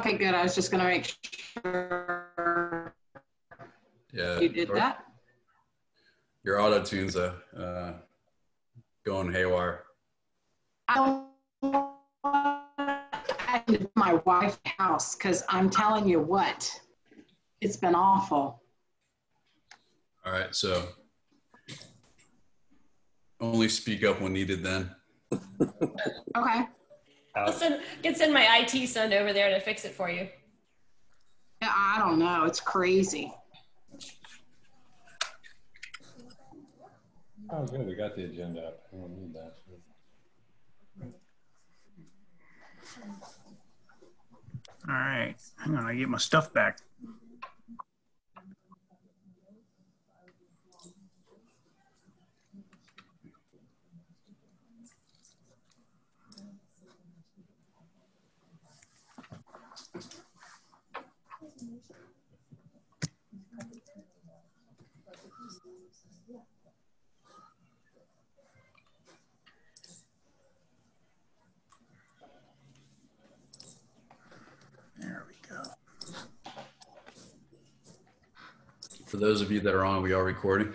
Okay, good. I was just gonna make sure Yeah, you did that. Your auto tune's going haywire. I don't want to my wife's house because I'm telling you what, it's been awful. All right, so only speak up when needed then. Okay. Can send my IT son over there to fix it for you. Yeah, I don't know. It's crazy. Oh, good. We got the agenda up. I don't need that. All right. Hang on. I get my stuff back. There we go. For those of you that are on, we are recording.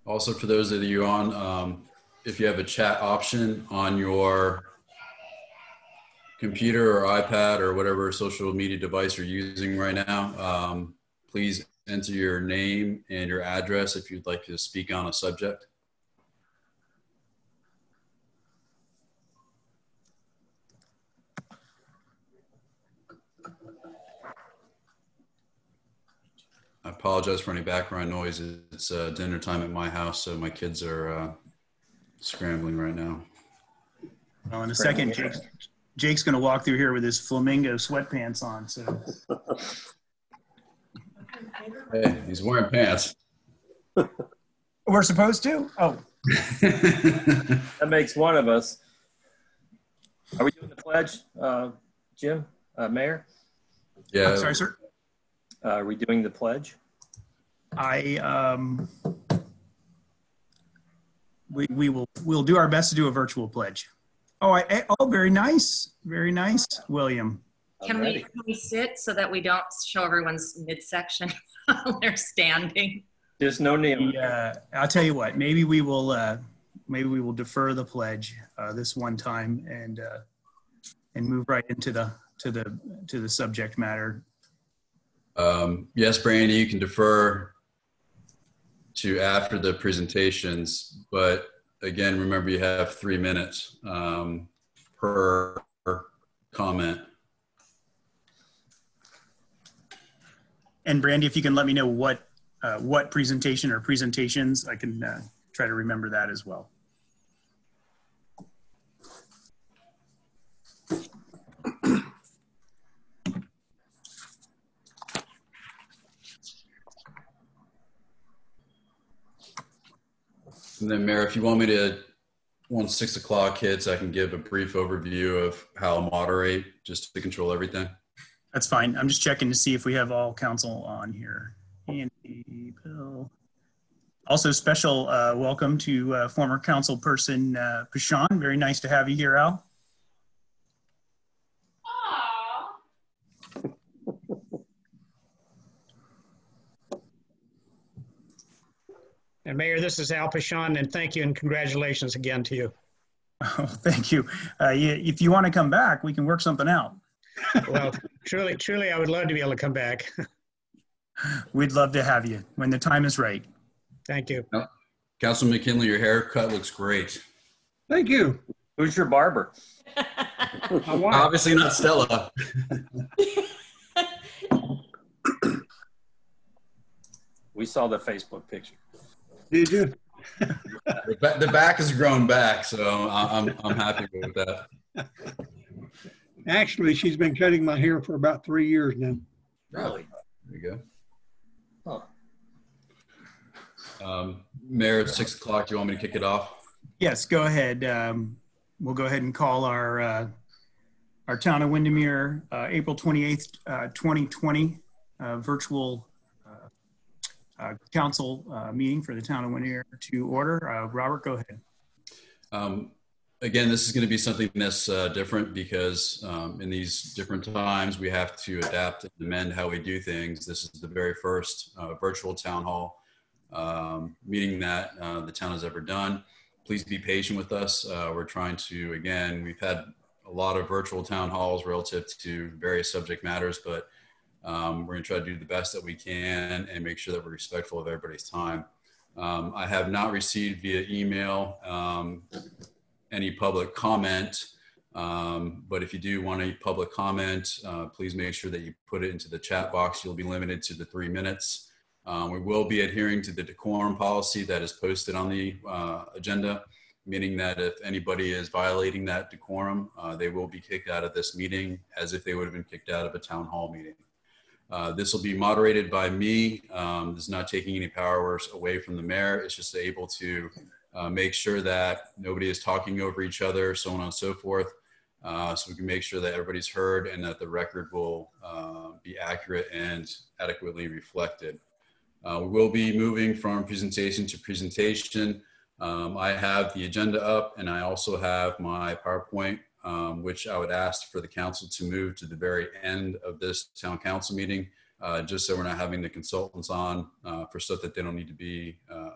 Also, for those of you on, if you have a chat option on your computer or iPad or whatever social media device you're using right now, please enter your name and your address if you'd like to speak on a subject. I apologize for any background noise. It's dinner time at my house, so my kids are scrambling right now. Well, in a second, Jake's going to walk through here with his flamingo sweatpants on. So, hey, he's wearing pants. we're supposed to. Oh, that makes one of us. Are we doing the pledge, Jim, Mayor? Yeah. I'm sorry, sir. Are we doing the pledge? We'll do our best to do a virtual pledge. Oh, very nice, William. Can we sit so that we don't show everyone's midsection while they're standing? There's no kneeling. Yeah, I'll tell you what. Maybe we will defer the pledge this one time and move right into the subject matter. Yes, Brandy, you can defer to after the presentations, but again, remember you have 3 minutes per comment. And Brandy, if you can let me know what presentation or presentations, I can try to remember that as well. And then, Mayor, if you want me to, once 6 o'clock hits, I can give a brief overview of how I'll moderate just to control everything. That's fine. I'm just checking to see if we have all council on here. Andy, Bill. Also, special welcome to former council person Pashan. Very nice to have you here, Al. And Mayor, this is Al Pashan, and thank you and congratulations again to you. Oh, thank you. If you want to come back, we can work something out. Well, truly, I would love to be able to come back. We'd love to have you when the time is right. Thank you. Councilman McKinley, your haircut looks great. Thank you. Who's your barber? Obviously not Stella. We saw the Facebook picture. Did you? The back has grown back, so I'm happy with that. Actually, she's been cutting my hair for about 3 years now. Really? There you go. Huh. Mayor, at 6 o'clock, do you want me to kick it off? Yes, go ahead. We'll go ahead and call our Town of Windermere April 28th, 2020 virtual council meeting for the Town of Windermere to order. Robert, go ahead. Again, this is going to be something that's different because in these different times, we have to adapt and amend how we do things. This is the very first virtual town hall meeting that the town has ever done. Please be patient with us. We're trying to, again, we've had a lot of virtual town halls relative to various subject matters, but we're going to try to do the best that we can and make sure that we're respectful of everybody's time. I have not received via email any public comment, but if you do want a public comment, please make sure that you put it into the chat box. You'll be limited to the 3 minutes. We will be adhering to the decorum policy that is posted on the agenda, meaning that if anybody is violating that decorum, they will be kicked out of this meeting as if they would have been kicked out of a town hall meeting. This will be moderated by me. This is not taking any powers away from the mayor. It's just able to make sure that nobody is talking over each other, so on and so forth. So we can make sure that everybody's heard and that the record will be accurate and adequately reflected. We will be moving from presentation to presentation. I have the agenda up and I also have my PowerPoint, which I would ask for the council to move to the very end of this town council meeting, just so we're not having the consultants on for stuff that they don't need to be a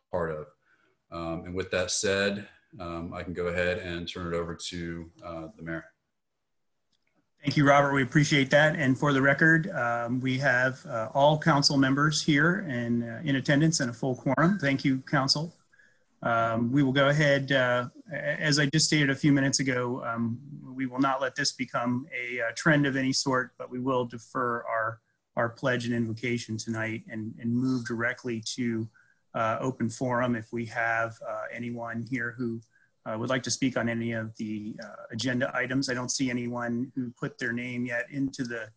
part of. And with that said, I can go ahead and turn it over to the mayor. Thank you, Robert. We appreciate that. And for the record, we have all council members here and in attendance and a full quorum. Thank you, council. We will go ahead, as I just stated a few minutes ago, we will not let this become a trend of any sort, but we will defer our pledge and invocation tonight and move directly to open forum if we have anyone here who would like to speak on any of the agenda items. I don't see anyone who put their name yet into the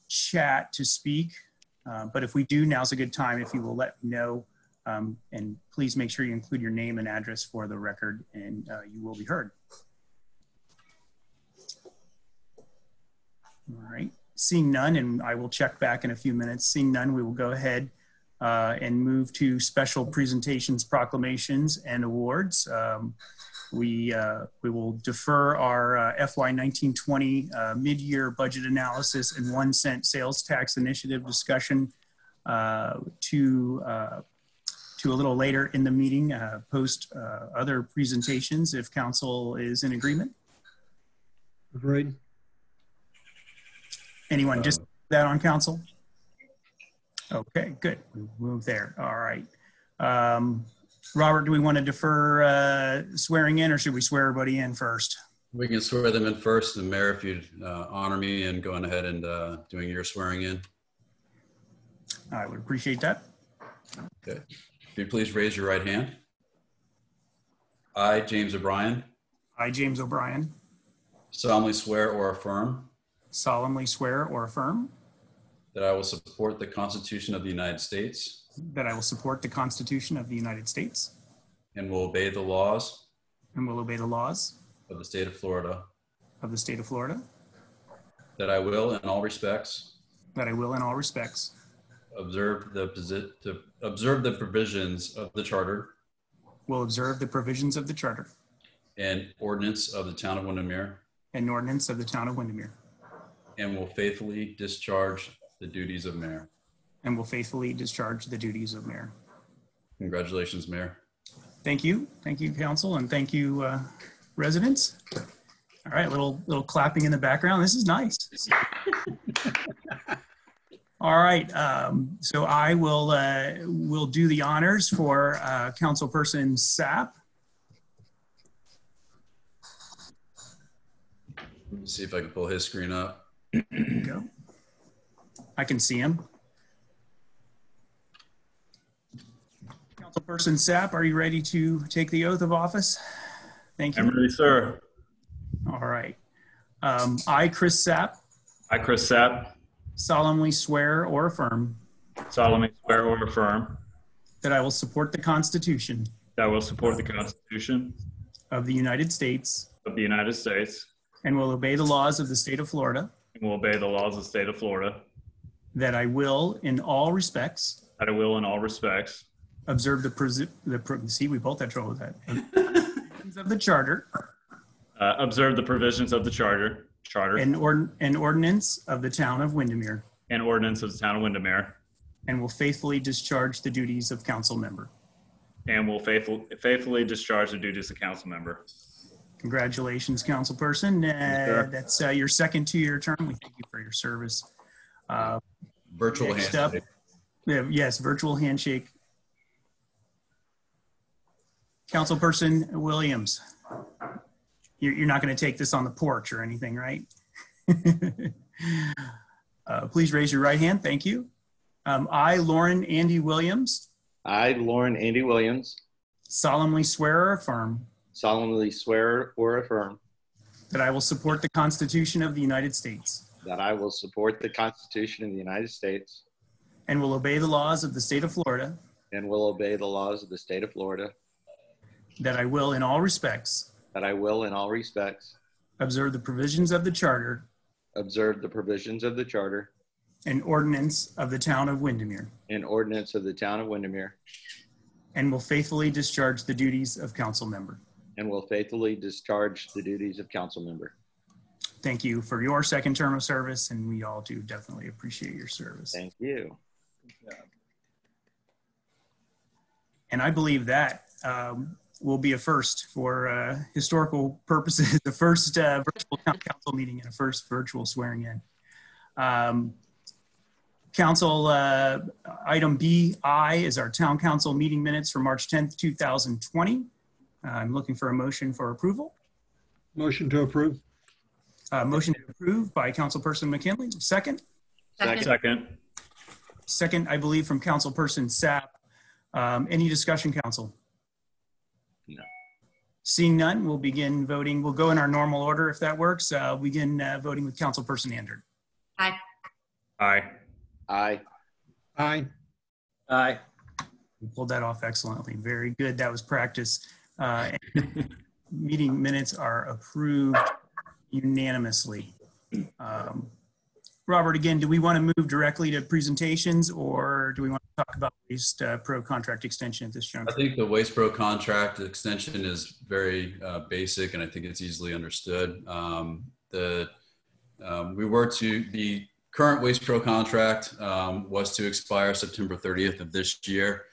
chat to speak, but if we do, now's a good time if you will let me know. And please make sure you include your name and address for the record, and you will be heard. All right, seeing none, and I will check back in a few minutes. Seeing none, we will go ahead and move to special presentations, proclamations, and awards. We will defer our FY 1920 mid-year budget analysis and 1 cent sales tax initiative discussion to a little later in the meeting, post other presentations if council is in agreement. Agreed. Anyone just that on council? Okay, good. We'll move there. All right. Robert, do we want to defer swearing in or should we swear everybody in first? We can swear them in first. And Mayor, if you'd honor me and going ahead and doing your swearing in. I would appreciate that. Okay. If you'd please raise your right hand. I, James O'Brien. I, James O'Brien. Solemnly swear or affirm. Solemnly swear or affirm. That I will support the Constitution of the United States. That I will support the Constitution of the United States. And will obey the laws. And will obey the laws. Of the state of Florida. Of the state of Florida. That I will in all respects. That I will in all respects. Observe the provisions of the charter. Will observe the provisions of the charter. And ordinance of the Town of Windermere. And ordinance of the Town of Windermere. And will faithfully discharge the duties of mayor. And will faithfully discharge the duties of mayor. Congratulations, Mayor. Thank you. Thank you, council, and thank you, residents. All right, little clapping in the background. This is nice. All right, so I will do the honors for Councilperson Sapp. Let me see if I can pull his screen up. There you go. I can see him. Councilperson Sapp, are you ready to take the oath of office? Thank you. I'm ready, sir. All right. I, Chris Sapp. I, Chris Sapp. Solemnly swear or affirm. Solemnly swear or affirm. That I will support the Constitution. That I will support the Constitution. Of the United States. Of the United States. And will obey the laws of the state of Florida. and will obey the laws of the state of Florida, that I will, in all respects, that I will in all respects observe see, we both had trouble with that. Of the charter. Observe the provisions of the charter And ordinance of the Town of Windermere. and ordinance of the Town of Windermere, And will faithfully discharge the duties of council member. and will faithfully discharge the duties of council member. Congratulations, councilperson. That's your second 2-year term. We thank you for your service. Virtual Next up, handshake. yes, virtual handshake. Councilperson Williams, you're not going to take this on the porch or anything, right? Please raise your right hand. Thank you. I, Lauren Andy Williams. I, Lauren Andy Williams. Solemnly swear or affirm. Solemnly swear or affirm. That I will support the Constitution of the United States. That I will support the Constitution of the United States. And will obey the laws of the state of Florida. And will obey the laws of the state of Florida. That I will in all respects. That I will in all respects. Observe the provisions of the charter. Observe the provisions of the charter. And ordinance of the Town of Windermere. And ordinance of the Town of Windermere. And will faithfully discharge the duties of council member. And will faithfully discharge the duties of council member. Thank you for your second term of service, and we all do definitely appreciate your service. Thank you. And I believe that will be a first for historical purposes, the first virtual council meeting and a first virtual swearing in. Council item BI is our town council meeting minutes for March 10th, 2020. I'm looking for a motion for approval. Motion to approve. Motion to approve by Councilperson McKinley. Second? Second, I believe, from Councilperson Sapp. Any discussion, council? No. Seeing none, we'll begin voting. We'll go in our normal order if that works. Begin voting with Councilperson Andrew. Aye. Aye. Aye. Aye. Aye. We pulled that off excellently. Very good. That was practice. Meeting minutes are approved unanimously. Robert, again, do we want to move directly to presentations, or do we want to talk about Waste Pro contract extension at this juncture? I think the Waste Pro contract extension is very basic, and I think it's easily understood. The current Waste Pro contract was to expire September 30th of this year.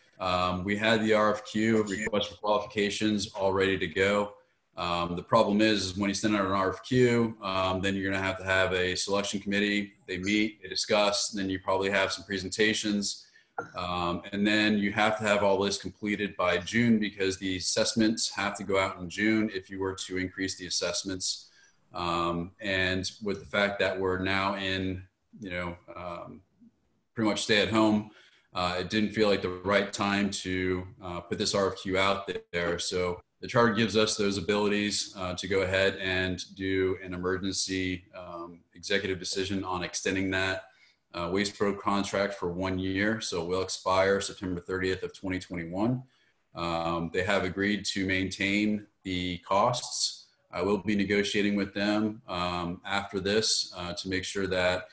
We had the RFQ, request for qualifications, all ready to go. The problem is when you send out an RFQ, then you're going to have a selection committee. They meet, they discuss, and then you probably have some presentations. And then you have to have all this completed by June, because the assessments have to go out in June if you were to increase the assessments. And with the fact that we're now in, pretty much stay at home, it didn't feel like the right time to put this RFQ out there. So the charter gives us those abilities to go ahead and do an emergency executive decision on extending that Waste Pro contract for 1 year. So it will expire September 30th of 2021. They have agreed to maintain the costs. I will be negotiating with them after this to make sure that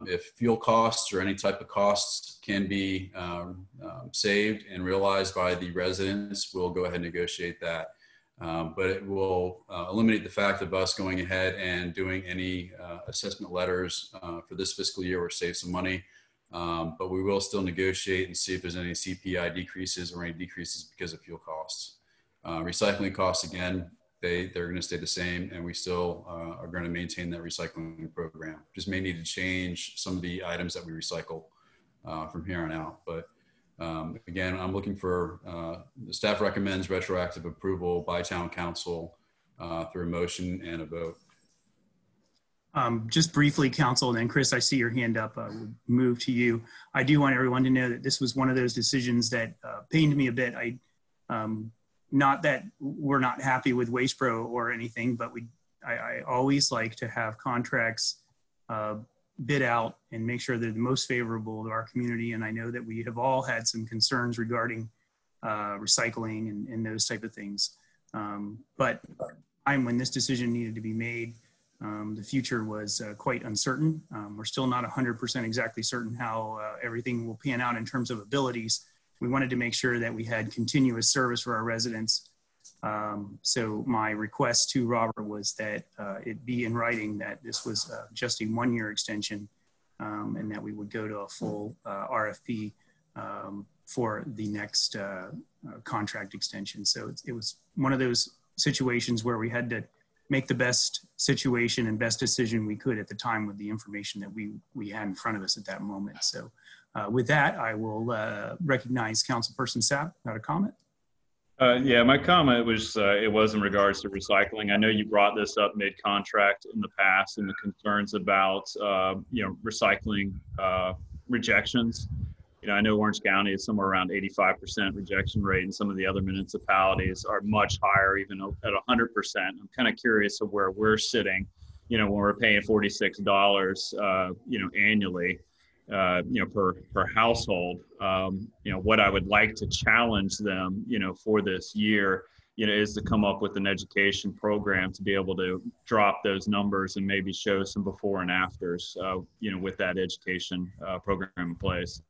if fuel costs or any type of costs can be saved and realized by the residents, we'll go ahead and negotiate that. But it will eliminate the fact of us going ahead and doing any assessment letters for this fiscal year or save some money. But we will still negotiate and see if there's any CPI decreases or any decreases because of fuel costs. Recycling costs, again, they're going to stay the same, and we still are going to maintain that recycling program. Just may need to change some of the items that we recycle from here on out. But again, I'm looking for, the staff recommends retroactive approval by town council through a motion and a vote. Just briefly, council, and then Chris, I see your hand up. We'll move to you. I do want everyone to know that this was one of those decisions that pained me a bit. Not that we're not happy with Waste Pro or anything, but I always like to have contracts bid out and make sure they're the most favorable to our community. And I know that we have all had some concerns regarding recycling and those type of things. But when this decision needed to be made, The future was quite uncertain. We're still not 100% exactly certain how everything will pan out in terms of abilities. We wanted to make sure that we had continuous service for our residents. So my request to Robert was that it be in writing that this was just a 1-year extension, and that we would go to a full RFP for the next contract extension. So it was one of those situations where we had to make the best situation and best decision we could at the time with the information that we had in front of us at that moment. So with that, I will recognize Councilperson Sapp. Got a comment? Yeah, my comment was, it was in regards to recycling. I know you brought this up mid-contract in the past and the concerns about, recycling rejections. I know Orange County is somewhere around 85% rejection rate, and some of the other municipalities are much higher, even at 100%. I'm kind of curious of where we're sitting, when we're paying $46, annually, per household. What I would like to challenge them, for this year, is to come up with an education program to be able to drop those numbers and maybe show some before and afters, with that education program in place.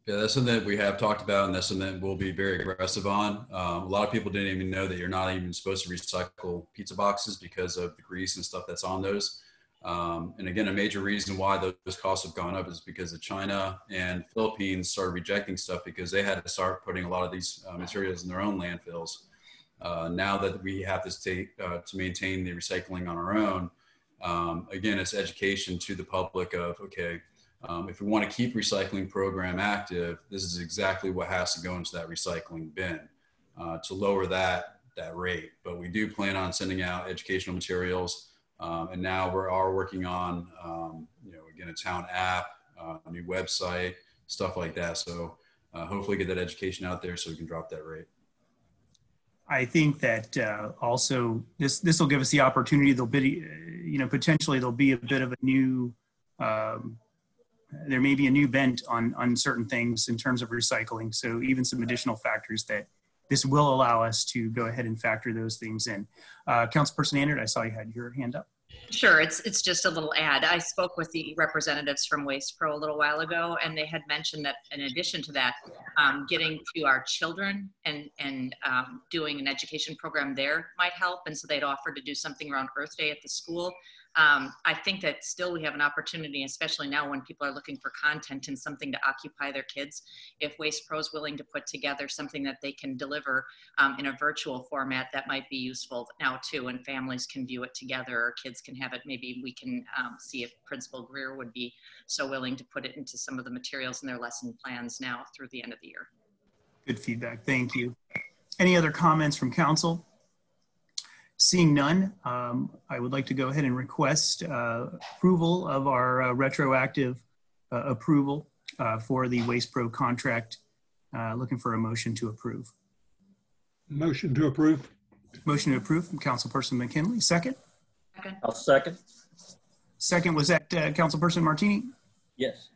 Yeah, that's something that we have talked about, and that's something that we'll be very aggressive on. A lot of people didn't even know that you're not even supposed to recycle pizza boxes because of the grease and stuff that's on those. And again, a major reason why those costs have gone up is because of China and Philippines started rejecting stuff because they had to start putting a lot of these materials in their own landfills. Now that we have to maintain the recycling on our own, again, it's education to the public of, okay, if we want to keep recycling program active, this is exactly what has to go into that recycling bin to lower that rate. But we do plan on sending out educational materials. And now we are working on, again, a town app, a new website, stuff like that. So hopefully get that education out there so we can drop that rate. I think that also this will give us the opportunity. There'll be, potentially there'll be a bit of a new, there may be a new bent on certain things in terms of recycling. So even some additional factors that this will allow us to go ahead and factor those things in. Councilperson Andrew, I saw you had your hand up. Sure, it's just a little ad. I spoke with the representatives from Waste Pro a little while ago, and they had mentioned that in addition to that, getting to our children and doing an education program there might help. And so they'd offered to do something around Earth Day at the school. I think that still we have an opportunity, especially now when people are looking for content and something to occupy their kids. If Waste Pro is willing to put together something that they can deliver in a virtual format, that might be useful now too, and families can view it together or kids can have it. Maybe we can see if Principal Greer would be so willing to put it into some of the materials in their lesson plans now through the end of the year. Good feedback, thank you. Any other comments from council? Seeing none, I would like to go ahead and request approval of our retroactive approval for the Waste Pro contract. Looking for a motion to approve. Motion to approve. Motion to approve from Councilperson McKinley. Second? I'll second. Second, was that Councilperson Martini? Yes.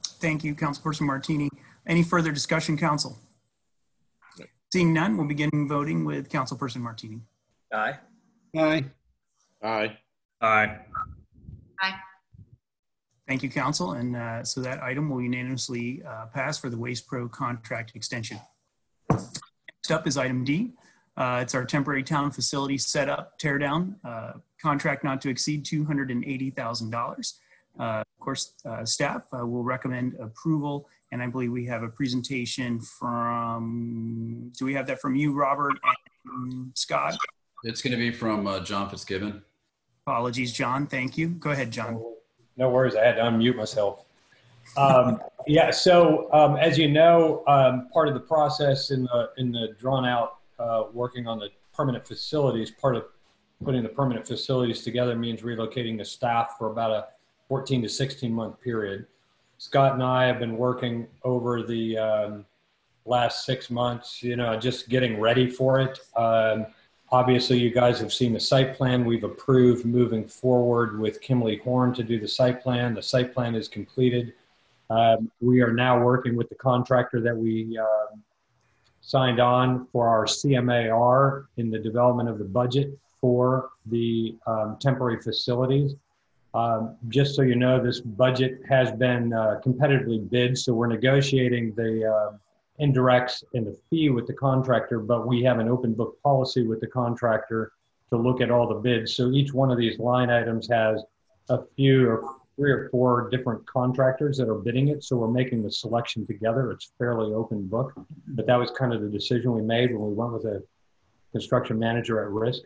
Thank you, Councilperson Martini. Any further discussion, council? Seeing none, we'll begin voting with Councilperson Martini. Aye. Aye. Aye. Aye. Aye. Thank you, council. And so that item will unanimously pass for the Waste Pro contract extension. Next up is item D. It's our temporary town facility setup, tear down, contract not to exceed $280,000. Of course, staff will recommend approval. And I believe we have a presentation from, do we have that from you, Robert and Scott? It's going to be from John Fitzgibbon. Apologies, John. Thank you. Go ahead, John. No worries. I had to unmute myself. Yeah. So as you know, part of the process in the drawn out working on the permanent facilities, part of putting the permanent facilities together means relocating the staff for about a 14 to 16 month period. Scott and I have been working over the last 6 months, just getting ready for it. Obviously, you guys have seen the site plan. We've approved moving forward with Kimley Horn to do the site plan. The site plan is completed. We are now working with the contractor that we signed on for our CMAR in the development of the budget. for the temporary facilities. Just so you know, this budget has been competitively bid, so we're negotiating the indirects and the fee with the contractor, but we have an open book policy with the contractor to look at all the bids. So each one of these line items has a few or 3 or 4 different contractors that are bidding it. So we're making the selection together. It's fairly open book, but that was kind of the decision we made when we went with a construction manager at risk.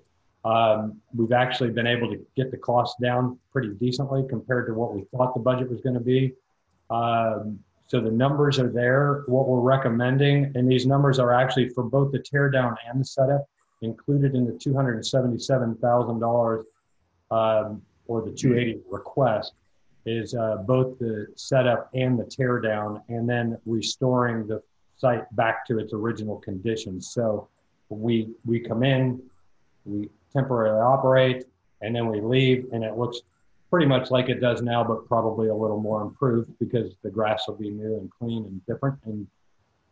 We've actually been able to get the cost down pretty decently compared to what we thought the budget was going to be. So the numbers are there. What we're recommending, and these numbers are actually for both the tear down and the setup, included in the $277,000 or the 280 request, is both the setup and the tear down, and then restoring the site back to its original conditions. So we come in, we temporarily operate, and then we leave, and it looks pretty much like it does now, but probably a little more improved because the grass will be new and clean and different. And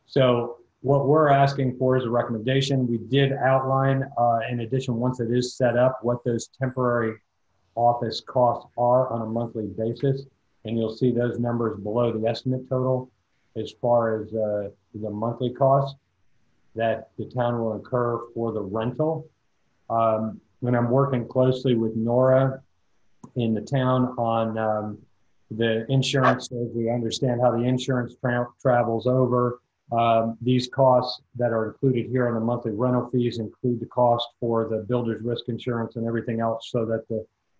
so what we're asking for is a recommendation. We did outline, in addition, once it is set up, what those temporary office costs are on a monthly basis. And you'll see those numbers below the estimate total as far as the monthly cost that the town will incur for the rental. When I'm working closely with Nora in the town on the insurance, so we understand how the insurance travels over. These costs that are included here on the monthly rental fees include the cost for the builder's risk insurance and everything else, so that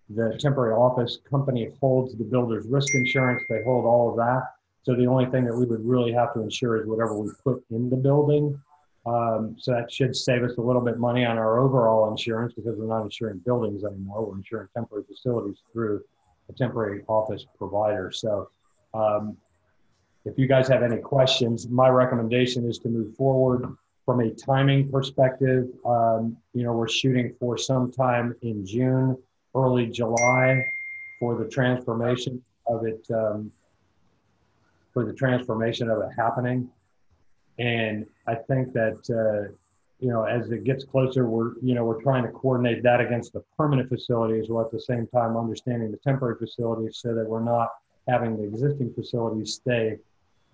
the temporary office company holds the builder's risk insurance. They hold all of that. So the only thing that we would really have to insure is whatever we put in the building. So that should save us a little bit money on our overall insurance, because we're not insuring buildings anymore. We're insuring temporary facilities through a temporary office provider. So if you guys have any questions, my recommendation is to move forward. From a timing perspective, we're shooting for sometime in June, early July for the transformation of it, happening. And I think that, as it gets closer, we're trying to coordinate that against the permanent facilities, while at the same time understanding the temporary facilities, so that we're not having the existing facilities stay,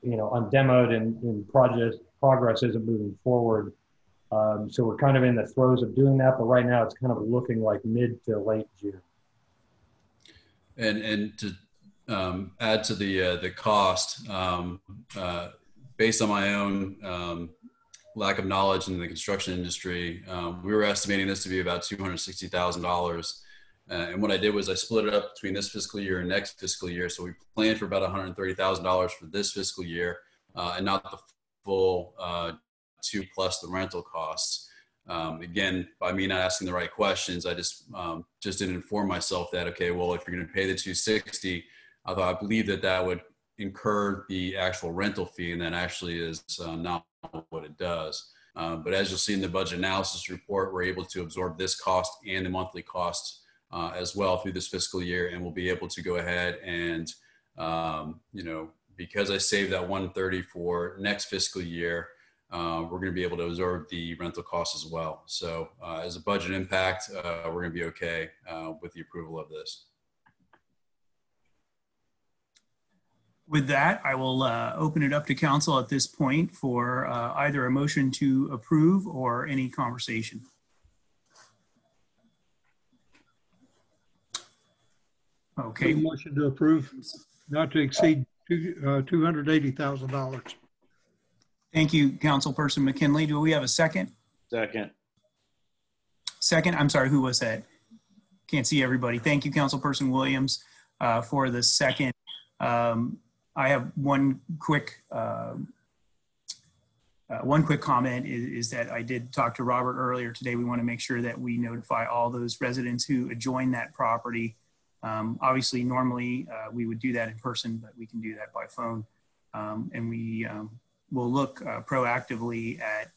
undemoed and progress isn't moving forward. So we're kind of in the throes of doing that, but right now it's kind of looking like mid to late June. And to add to the cost, based on my own lack of knowledge in the construction industry, we were estimating this to be about $260,000. And what I did was I split it up between this fiscal year and next fiscal year. So we planned for about $130,000 for this fiscal year, and not the full 2 plus the rental costs. Again, by me not asking the right questions, I just didn't inform myself that, okay, well, if you're going to pay the $260,000, I believe that would incur the actual rental fee, and that actually is not what it does. But as you'll see in the budget analysis report, we're able to absorb this cost and the monthly costs as well through this fiscal year, and we'll be able to go ahead and, because I saved that $130,000 for next fiscal year, we're going to be able to absorb the rental costs as well. So as a budget impact, we're going to be okay with the approval of this. With that, I will open it up to council at this point for either a motion to approve or any conversation. Okay. Motion to approve, not to exceed $280,000. Thank you, Councilperson McKinley. Do we have a second? Second. Second, I'm sorry, who was that? Can't see everybody. Thank you, Councilperson Williams, for the second. I have one quick comment is that I did talk to Robert earlier today. We want to make sure that we notify all those residents who adjoin that property. Obviously, normally we would do that in person, but we can do that by phone. And we will look proactively at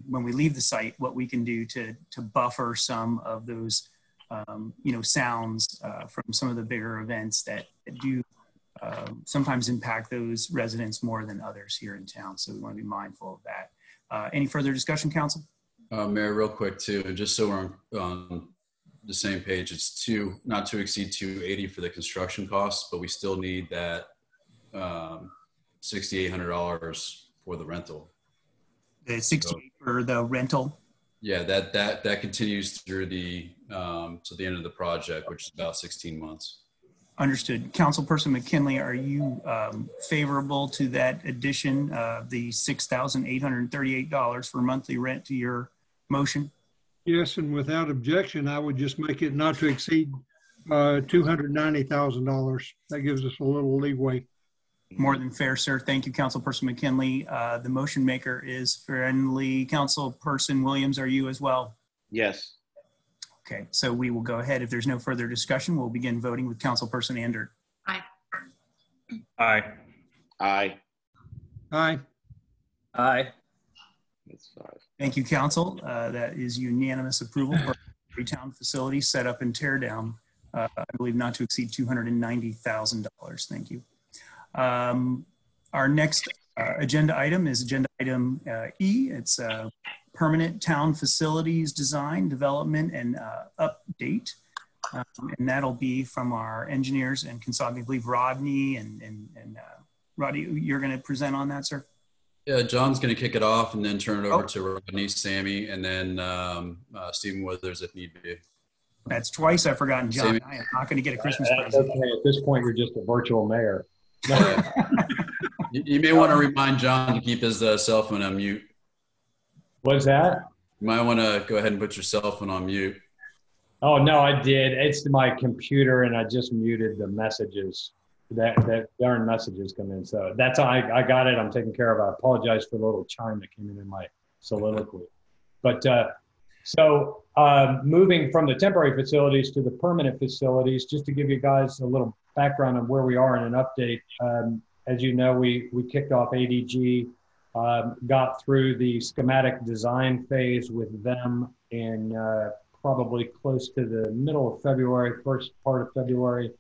when we leave the site, what we can do to buffer some of those, sounds from some of the bigger events that do sometimes impact those residents more than others here in town. So we want to be mindful of that. Any further discussion, council? Mayor, real quick too, and just so we're on the same page, it's not to exceed 280 for the construction costs, but we still need that $6,800 for the rental. The 68 for the rental. Yeah, that continues through the to the end of the project, which is about 16 months. Understood. Councilperson McKinley, are you favorable to that addition of the $6,838 for monthly rent to your motion? Yes, and without objection, I would just make it not to exceed $290,000. That gives us a little leeway. More than fair, sir. Thank you, Councilperson McKinley. The motion maker is friendly. Councilperson Williams, are you as well? Yes. Okay, so we will go ahead. If there's no further discussion, we'll begin voting with Councilperson Andrew. Aye. Aye. Aye. Aye. Aye. That's 5. Thank you, Council. That is unanimous approval for every town facility set up and tear down. I believe not to exceed $290,000. Thank you. Our next agenda item is agenda item E. It's permanent town facilities design, development, and update. And that'll be from our engineers and consultants. I believe Rodney and Rodney, you're going to present on that, sir? Yeah, John's going to kick it off and then turn it over to Rodney, Sammy, and then Stephen Withers if need be. That's twice I've forgotten John. Sammy. I am not going to get a Christmas present. Okay. At this point, you're just a virtual mayor. You may want to remind John to keep his cell phone on mute. What's that? You might want to go ahead and put your cell phone on mute. Oh, no, I did. It's my computer, and I just muted the messages. That darn messages come in. So that's how I got it. I'm taking care of it. I apologize for the little chime that came in my soliloquy. But so moving from the temporary facilities to the permanent facilities, just to give you guys a little background on where we are and an update. As you know, we kicked off ADG, got through the schematic design phase with them in probably close to the middle of February, first part of February,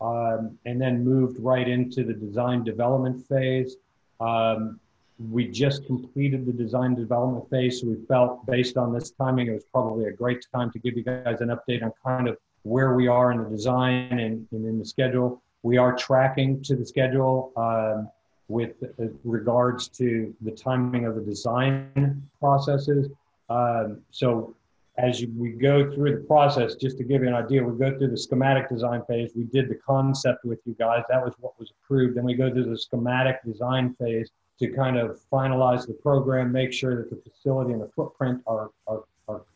and then moved right into the design development phase. We just completed the design development phase, so we felt based on this timing, it was probably a great time to give you guys an update on kind of where we are in the design and in the schedule. We are tracking to the schedule with regards to the timing of the design processes. So as we go through the process, just to give you an idea, we go through the schematic design phase. We did the concept with you guys. That was what was approved. Then we go through the schematic design phase to kind of finalize the program, make sure that the facility and the footprint are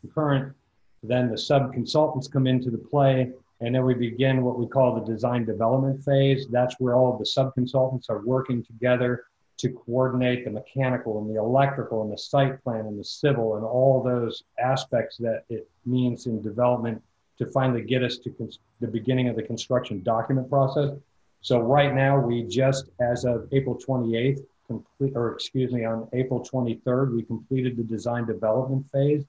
concurrent. Then the sub-consultants come into the play, and then we begin what we call the design development phase. That's where all of the sub-consultants are working together to coordinate the mechanical and the electrical and the site plan and the civil and all those aspects that it means in development to finally get us to the beginning of the construction document process. So right now, we just, as of April 28th, on April 23rd, we completed the design development phase.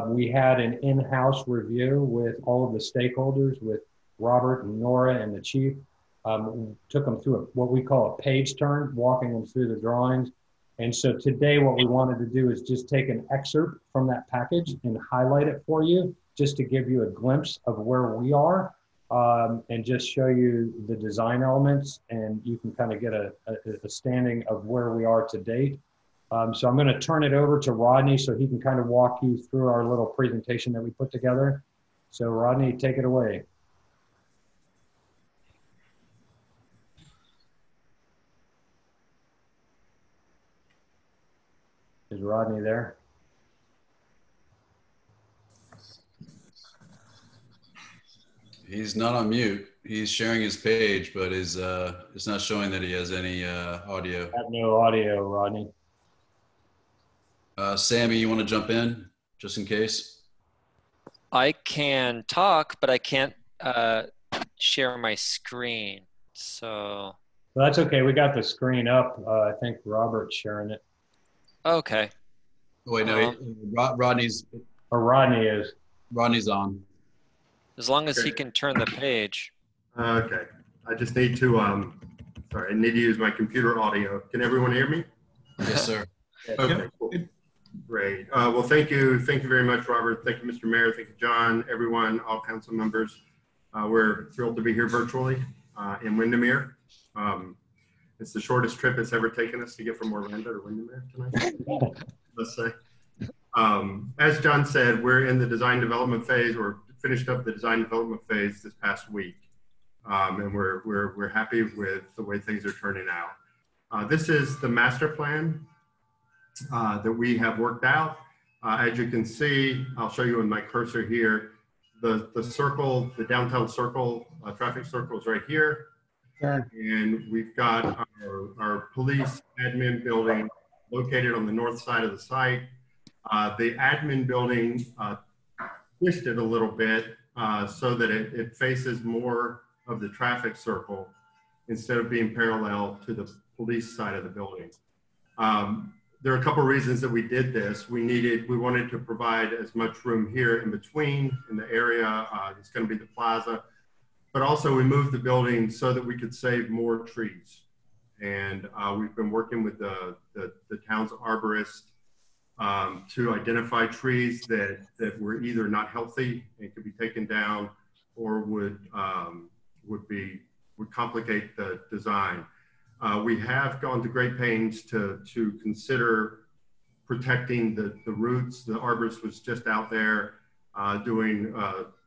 We had an in-house review with all of the stakeholders, with Robert and Nora and the chief. Took them through what we call a page turn, walking them through the drawings. And so today what we wanted to do is just take an excerpt from that package and highlight it for you, just to give you a glimpse of where we are, and just show you the design elements, and you can kind of get a standing of where we are to date. So I'm going to turn it over to Rodney so he can kind of walk you through our little presentation that we put together. So Rodney, take it away. Is Rodney there? He's not on mute. He's sharing his page, but it's not showing that he has any audio. I have no audio, Rodney. Sammy, you want to jump in just in case? I can talk, but I can't share my screen. So Well, that's okay. We got the screen up. I think Robert's sharing it. okay. Oh, wait, no, Rodney's. Or Rodney is. Rodney's on. As long as he can turn the page. Okay. I just need to, sorry, I need to use my computer audio. Can everyone hear me? Yes, sir. Okay, cool. Great. Well, thank you. Thank you very much, Robert. Thank you, Mr. Mayor. Thank you, John, everyone, all council members. We're thrilled to be here virtually in Windermere. It's the shortest trip it's ever taken us to get from Orlando to Windermere tonight, let's say. As John said, we're in the design development phase. We're finished up the design development phase this past week. And we're happy with the way things are turning out. This is the master plan that we have worked out. As you can see, I'll show you in my cursor here, the circle, the downtown circle, traffic circle is right here. Sure. And we've got our police admin building located on the north side of the site. The admin building twisted a little bit so that it faces more of the traffic circle instead of being parallel to the police side of the building. There are a couple of reasons that we did this. We wanted to provide as much room here in between in the area. It's going to be the plaza, but also we moved the building so that we could save more trees. And we've been working with the town's arborist to identify trees that were either not healthy and could be taken down or would complicate the design. We have gone to great pains to consider protecting the roots. The arborist was just out there doing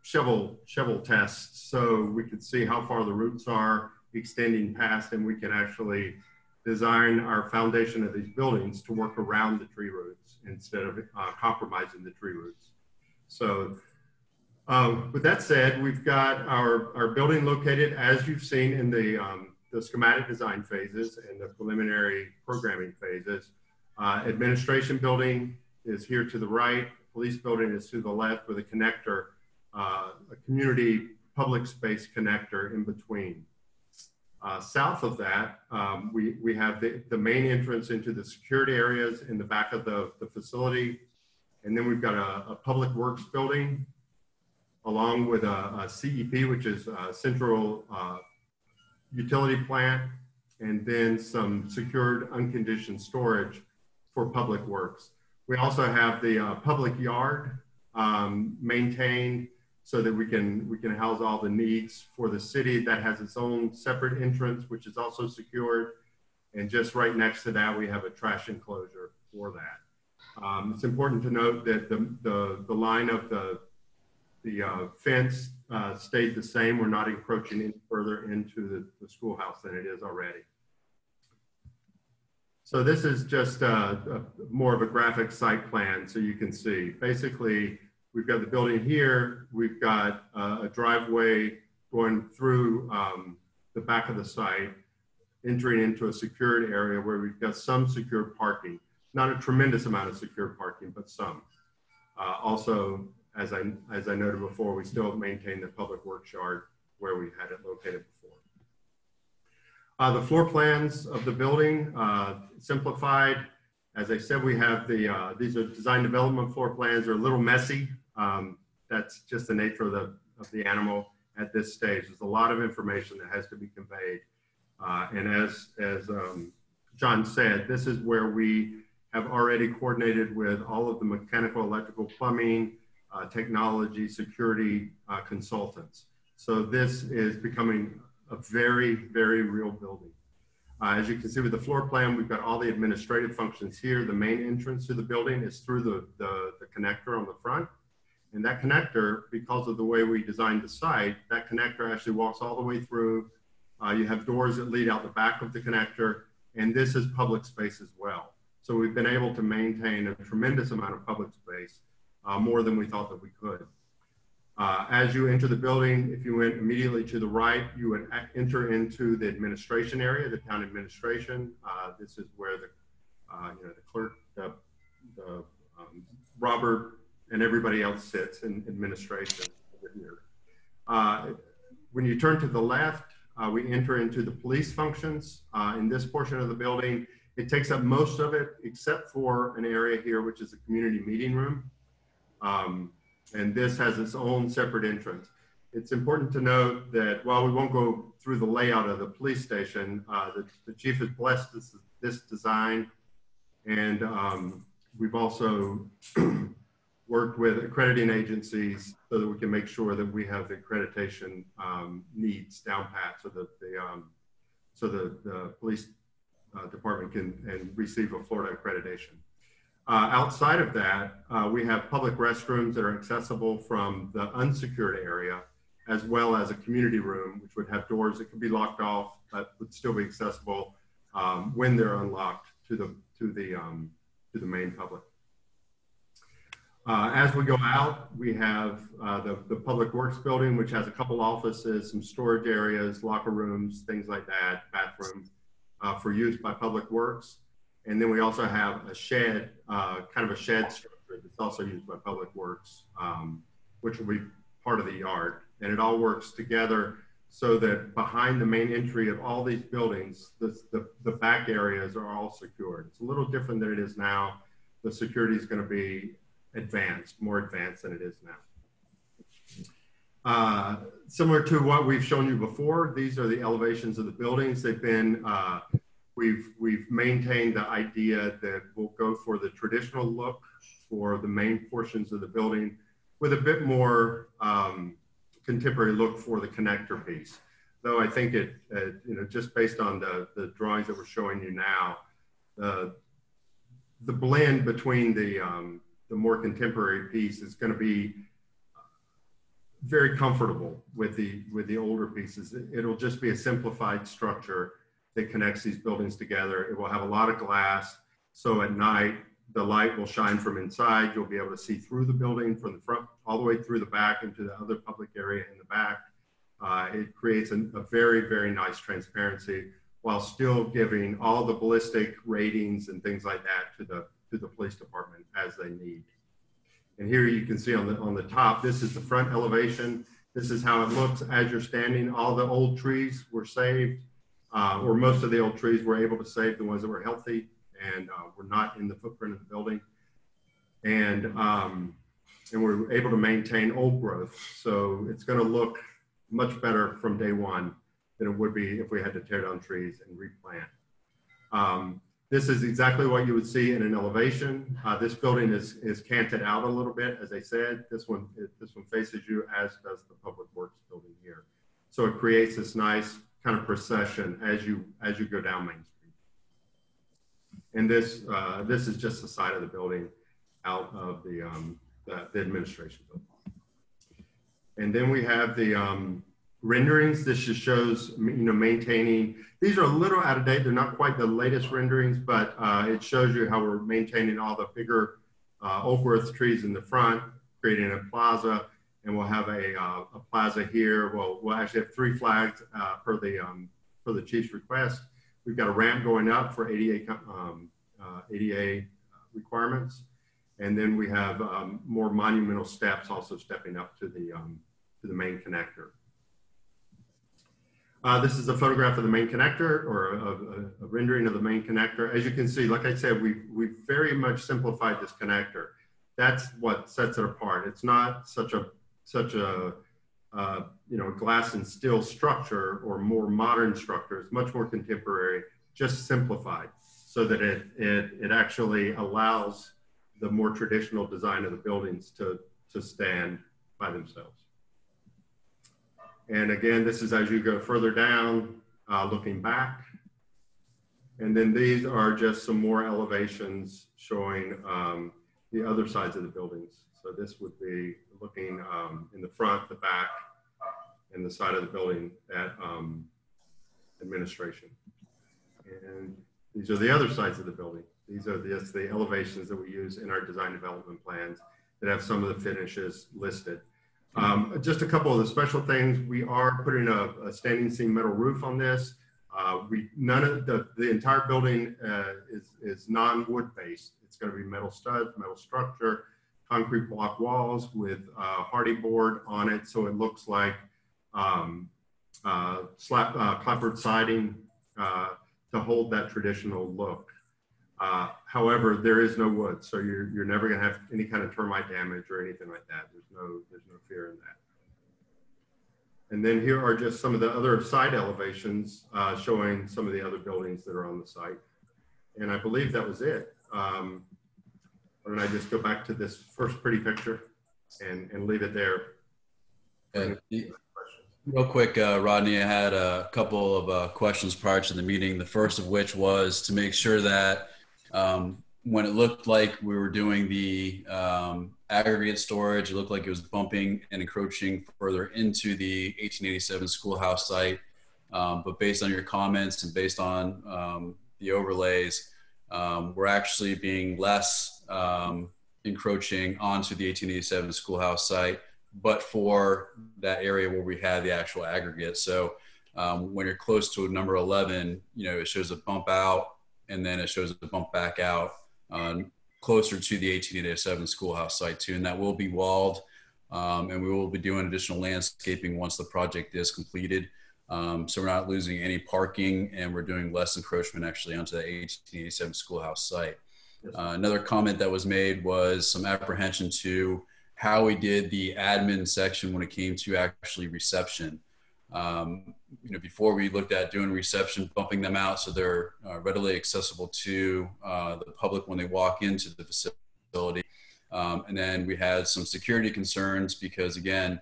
shovel tests so we could see how far the roots are extending past, and we can actually design our foundation of these buildings to work around the tree roots instead of compromising the tree roots. So with that said, we've got our building located, as you've seen in the schematic design phases and the preliminary programming phases. Administration building is here to the right. Police building is to the left with a connector, a community public space connector in between. South of that, we have the main entrance into the security areas in the back of the facility. And then we've got a public works building along with a CEP, which is a central utility plant, and then some secured unconditioned storage for public works. We also have the public yard maintained so that we can house all the needs for the city. That has its own separate entrance, which is also secured. And just right next to that, we have a trash enclosure for that. It's important to note that the line of the fence stayed the same. We're not encroaching any further into the schoolhouse than it is already. So this is just more of a graphic site plan so you can see. Basically, we've got the building here. We've got a driveway going through the back of the site, entering into a secured area where we've got some secured parking. Not a tremendous amount of secured parking, but some. Also, as I noted before, we still maintain the public works yard where we had it located before. The floor plans of the building, simplified. As I said, we have these are design development floor plans. They're a little messy. That's just the nature of the animal at this stage. There's a lot of information that has to be conveyed. And as John said, this is where we have already coordinated with all of the mechanical, electrical, plumbing, technology, security consultants. So this is becoming a very, very real building. As you can see with the floor plan, we've got all the administrative functions here. The main entrance to the building is through the connector on the front. And that connector, because of the way we designed the site, that connector actually walks all the way through. You have doors that lead out the back of the connector, and this is public space as well. So we've been able to maintain a tremendous amount of public space, more than we thought that we could. As you enter the building, if you went immediately to the right, you would enter into the administration area, the town administration. This is where the clerk, Robert, and everybody else sits in administration over here. When you turn to the left, we enter into the police functions. In this portion of the building, it takes up most of it, except for an area here, which is a community meeting room. And this has its own separate entrance. It's important to note that while we won't go through the layout of the police station, the chief has blessed this design, and we've also worked with accrediting agencies so that we can make sure that we have the accreditation needs down pat, so that the police department can receive a Florida accreditation. Outside of that, we have public restrooms that are accessible from the unsecured area, as well as a community room, which would have doors that could be locked off, but would still be accessible when they're unlocked to the main public. As we go out, we have the Public Works building, which has a couple offices, some storage areas, locker rooms, things like that, bathroom for use by Public Works. And then we also have a shed, kind of a shed structure that's also used by Public Works, which will be part of the yard. And it all works together so that behind the main entry of all these buildings, the back areas are all secured. It's a little different than it is now. The security is going to be advanced, more advanced than it is now. Similar to what we've shown you before, these are the elevations of the buildings. They've been, we've maintained the idea that we'll go for the traditional look for the main portions of the building with a bit more contemporary look for the connector piece. Though I think it, you know, just based on the drawings that we're showing you now, the blend between the more contemporary piece is going to be very comfortable with the older pieces. It'll just be a simplified structure that connects these buildings together. It will have a lot of glass, so at night the light will shine from inside. You'll be able to see through the building from the front all the way through the back into the other public area in the back. It creates a very, very nice transparency while still giving all the ballistic ratings and things like that to the police department as they need. And here you can see on the top, this is the front elevation. This is how it looks as you're standing. All the old trees were saved, or most of the old trees were able to save, the ones that were healthy and were not in the footprint of the building. And we're able to maintain old growth. So it's going to look much better from day one than it would be if we had to tear down trees and replant. This is exactly what you would see in an elevation. This building is canted out a little bit, as I said. This one faces you, as does the Public Works building here. So it creates this nice kind of procession as you go down Main Street. And this is just the side of the building out of the administration building. And then we have the renderings. This just shows, you know, maintaining. These are a little out of date. They're not quite the latest renderings, but it shows you how we're maintaining all the bigger old growth trees in the front, creating a plaza, and we'll have a plaza here. We'll actually have 3 flags per the chief's request. We've got a ramp going up for ADA requirements, and then we have more monumental steps also stepping up to the main connector. This is a photograph of the main connector, or a rendering of the main connector. As you can see, like I said, we've very much simplified this connector. That's what sets it apart. It's not such a you know, glass and steel structure or more modern structure. It's much more contemporary, just simplified, so that it actually allows the more traditional design of the buildings to stand by themselves. And again, this is as you go further down, looking back. And then these are just some more elevations showing the other sides of the buildings. So this would be looking in the front, the back, and the side of the building at administration. And these are the other sides of the building. These are the elevations that we use in our design development plans that have some of the finishes listed. Just a couple of the special things. We are putting a standing seam metal roof on this. None of the entire building is non-wood based. It's going to be metal studs, metal structure, concrete block walls with hardy board on it, so it looks like clapboard siding to hold that traditional look. However, there is no wood, so you're never going to have any kind of termite damage or anything like that. There's no fear in that. And then here are just some of the other side elevations showing some of the other buildings that are on the site. And I believe that was it. why don't I just go back to this first pretty picture and leave it there. Real quick, Rodney, I had a couple of questions prior to the meeting. The first of which was to make sure that when it looked like we were doing the aggregate storage, it looked like it was bumping and encroaching further into the 1887 schoolhouse site. But based on your comments and based on the overlays, we're actually being less encroaching onto the 1887 schoolhouse site, but for that area where we had the actual aggregate. So when you're close to number 11, it shows a bump out and then it shows a bump back out closer to the 1887 schoolhouse site too. And that will be walled and we will be doing additional landscaping once the project is completed. So we're not losing any parking and we're doing less encroachment actually onto the 1887 schoolhouse site. Another comment that was made was some apprehension to how we did the admin section when it came to actually reception. Before we looked at doing reception, bumping them out so they're readily accessible to the public when they walk into the facility. And then we had some security concerns because again,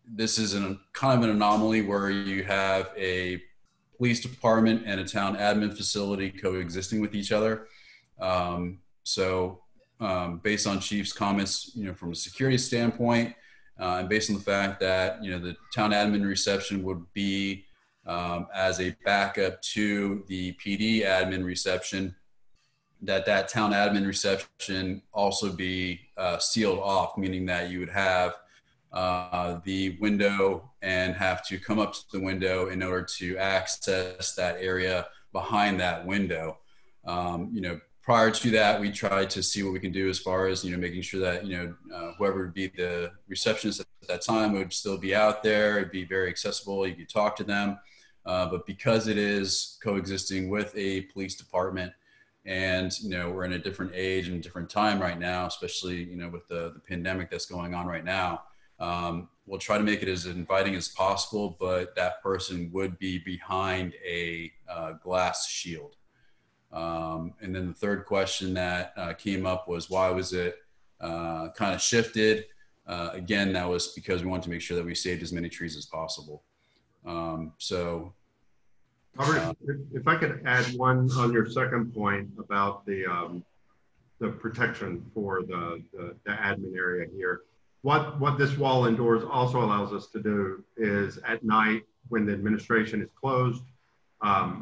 this is kind of an anomaly where you have a police department and a town admin facility coexisting with each other. Based on Chief's comments, from a security standpoint, and based on the fact that, the town admin reception would be as a backup to the PD admin reception, that town admin reception also be sealed off, meaning that you would have the window and have to come up to the window in order to access that area behind that window. Prior to that, we tried to see what we can do as far as, making sure that, whoever would be the receptionist at that time would still be out there. It'd be very accessible. You could talk to them. But because it is coexisting with a police department and, we're in a different age and different time right now, especially, with the pandemic that's going on right now, we'll try to make it as inviting as possible, but that person would be behind a glass shield. And then the third question that came up was why was it kind of shifted? Again, that was because we wanted to make sure that we saved as many trees as possible. Robert, if I could add one on your second point about the protection for the admin area here. What this wall indoors also allows us to do is at night when the administration is closed,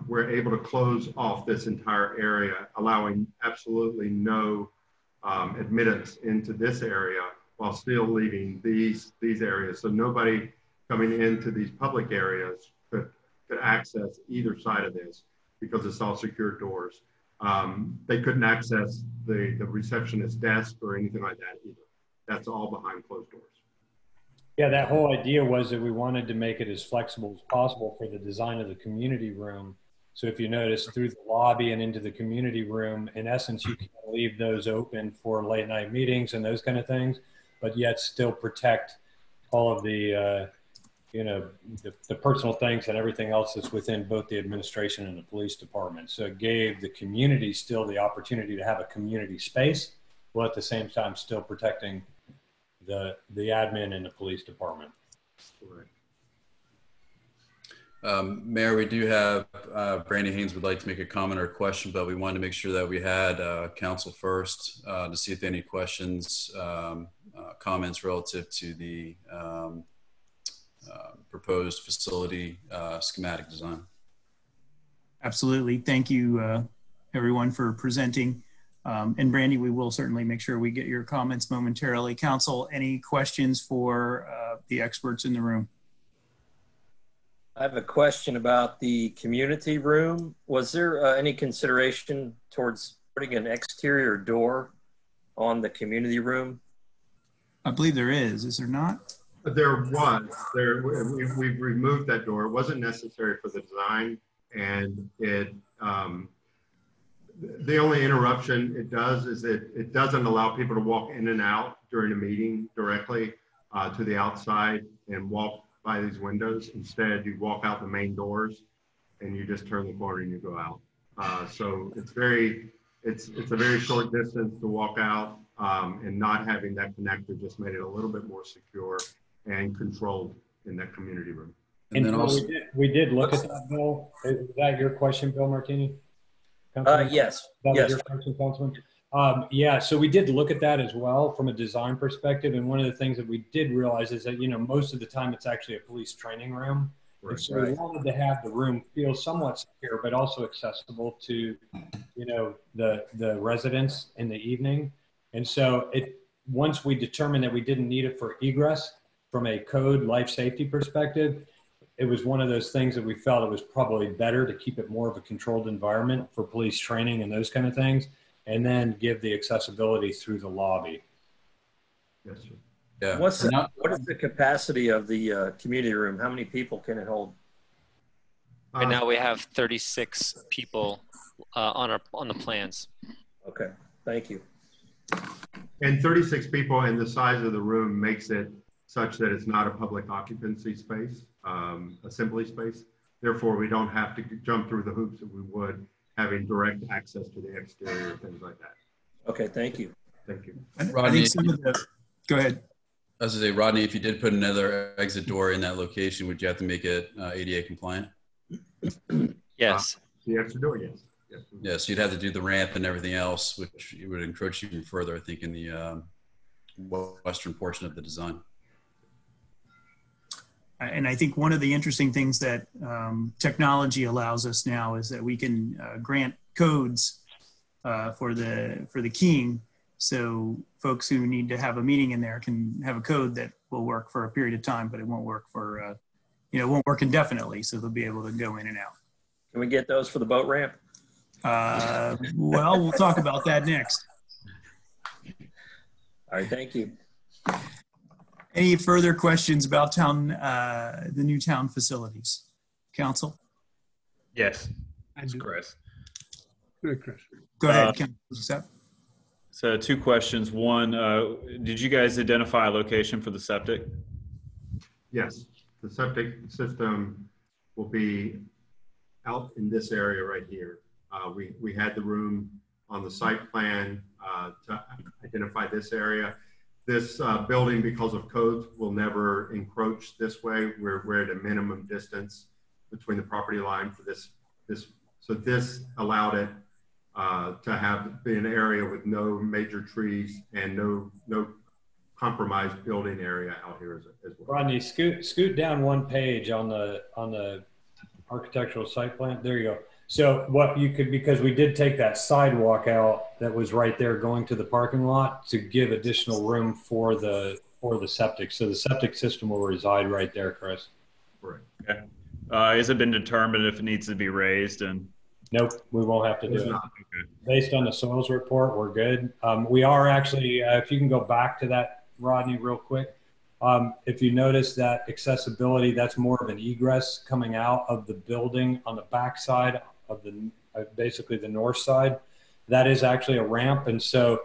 we're able to close off this entire area, allowing absolutely no admittance into this area while still leaving these areas. So nobody coming into these public areas could access either side of this because it's all secured doors. They couldn't access the receptionist's desk or anything like that either. That's all behind closed doors. Yeah, that whole idea was that we wanted to make it as flexible as possible for the design of the community room. So if you notice through the lobby and into the community room, in essence, you can leave those open for late night meetings and those kind of things, but yet still protect all of the, the personal things and everything else that's within both the administration and the police department. So it gave the community still the opportunity to have a community space, while at the same time still protecting the admin and the police department. Mayor, we do have Brandy Haynes would like to make a comment or a question, but we wanted to make sure that we had council first to see if any questions, comments relative to the proposed facility schematic design. Absolutely. Thank you, everyone, for presenting. And Brandy, we will certainly make sure we get your comments momentarily. Council, any questions for the experts in the room? I have a question about the community room. Was there any consideration towards putting an exterior door on the community room? I believe there is there not? There was. We've removed that door. It wasn't necessary for the design, and it the only interruption it does is it doesn't allow people to walk in and out during a meeting directly to the outside and walk by these windows. Instead, you walk out the main doors and you just turn the corner and you go out. So it's very it's a very short distance to walk out, and not having that connector just made it a little bit more secure and controlled in that community room. And then also, we did look at that, Bill. Is that your question, Bill Martini? Yes. That was Yes. your question, Councilman? Yeah, so we did look at that as well from a design perspective. And one of the things that we did realize is that, you know, most of the time it's actually a police training room. And so we wanted to have the room feel somewhat secure, but also accessible to, you know, the residents in the evening. And so once we determined that we didn't need it for egress from a code life safety perspective, it was one of those things that we felt it was probably better to keep it more of a controlled environment for police training and those kind of things, and then give the accessibility through the lobby. Yes, sir. Yeah. What is the capacity of the community room? How many people can it hold? Right now we have 36 people on the plans. Okay, thank you. And 36 people, and the size of the room makes it such that it's not a public occupancy space, assembly space. Therefore, we don't have to jump through the hoops that we would having direct access to the exterior, things like that. Okay, thank you. Thank you. I think some of the, go ahead. I was going to say, Rodney, if you did put another exit door in that location, would you have to make it ADA compliant? Yes. The exit door, yes. Yeah, so you'd have to do the ramp and everything else, which would encroach even further, I think, in the western portion of the design. And I think one of the interesting things that technology allows us now is that we can grant codes for the keying. So folks who need to have a meeting in there can have a code that will work for a period of time, but it won't work for, you know, it won't work indefinitely. So they'll be able to go in and out. Can we get those for the boat ramp? Well, we'll talk about that next. All right, thank you. Any further questions about the new town facilities? Council? Yes, it's Chris. Good, Chris. Go ahead, Council. So 2 questions. One, did you guys identify a location for the septic? Yes, the septic system will be out in this area right here. We had the room on the site plan to identify this area. This building, because of codes, will never encroach this way. We're at a minimum distance between the property line for this. So this allowed it to be an area with no major trees and no compromised building area out here as well. Rodney, scoot down one page on the architectural site plan. There you go. So what you could, because we did take that sidewalk out that was right there going to the parking lot to give additional room for the septic. So the septic system will reside right there, Chris. Right. Okay. Has it been determined if it needs to be raised? And nope, we won't have to do it. Okay. Based on the soils report, we're good. We are actually, if you can go back to that, Rodney, real quick. If you notice that accessibility, that's more of an egress coming out of the building on the back side of basically the north side. That is actually a ramp. And so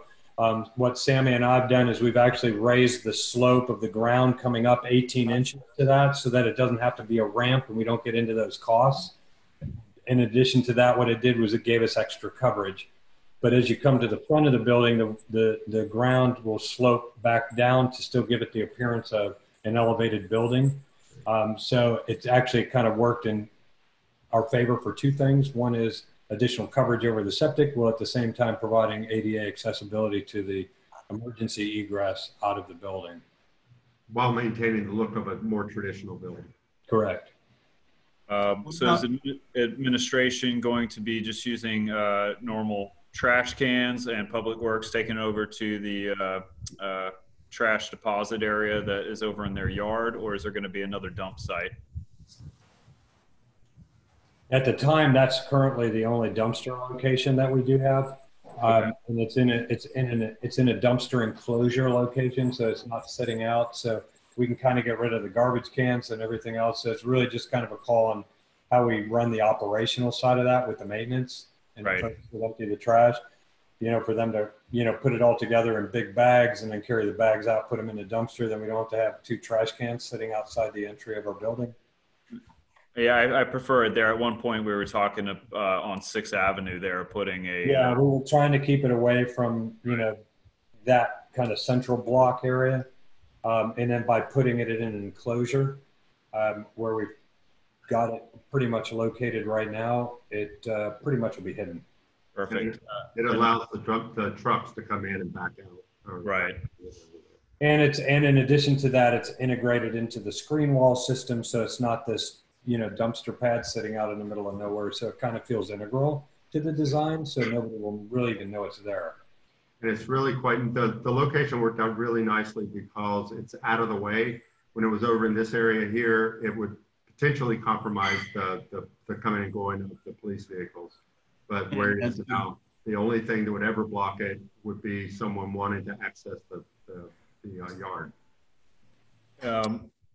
what Sammy and I have done is we've actually raised the slope of the ground coming up 18 inches to that so that it doesn't have to be a ramp and we don't get into those costs. In addition to that, what it did was it gave us extra coverage. But as you come to the front of the building, the ground will slope back down to still give it the appearance of an elevated building. So it's actually kind of worked in our favor for 2 things. One is additional coverage over the septic, while at the same time providing ADA accessibility to the emergency egress out of the building. While maintaining the look of a more traditional building. Correct. So is the administration going to be just using normal trash cans and Public Works taking over to the trash deposit area that is over in their yard, or is there going to be another dump site? At the time, that's currently the only dumpster location that we do have. And it's in a dumpster enclosure location, so it's not sitting out. So we can kind of get rid of the garbage cans and everything else. So it's really just kind of a call on how we run the operational side of that with the maintenance and empty the trash, you know, for them to, you know, put it all together in big bags and then carry the bags out, put them in the dumpster. Then we don't have to have 2 trash cans sitting outside the entry of our building. Yeah, I prefer it there. At one point, we were talking on 6th Avenue there, putting a. Yeah, we were trying to keep it away from, you know, that kind of central block area. And then by putting it in an enclosure where we've got it pretty much located right now, it pretty much will be hidden. Perfect. It allows the trucks to come in and back out. Right. And in addition to that, it's integrated into the screen wall system, so it's not this, you know, dumpster pad sitting out in the middle of nowhere. So it kind of feels integral to the design, so nobody will really even know it's there. And it's really quite, the location worked out really nicely because it's out of the way. When it was over in this area here, it would potentially compromise the coming and going of the police vehicles. But where it is now, the only thing that would ever block it would be someone wanting to access the yard.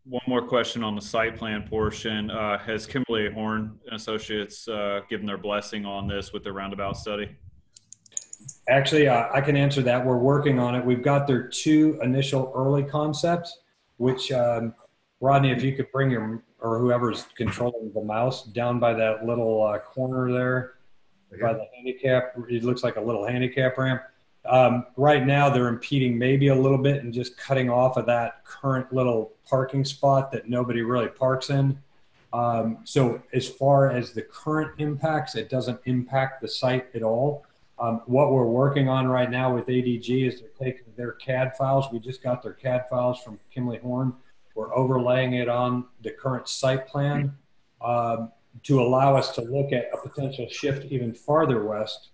One more question on the site plan portion. Has Kimberly Horn and Associates given their blessing on this with their roundabout study? Actually, I can answer that. We're working on it. We've got their 2 initial early concepts, which, Rodney, if you could bring your, or whoever's controlling the mouse down by that little corner there, by the handicap, it looks like a little handicap ramp. Right now, they're impeding maybe a little bit and just cutting off of that current little parking spot that nobody really parks in. So as far as the current impacts, it doesn't impact the site at all. What we're working on right now with ADG is they're taking their CAD files. We just got their CAD files from Kimberly Horn. We're overlaying it on the current site plan to allow us to look at a potential shift even farther west,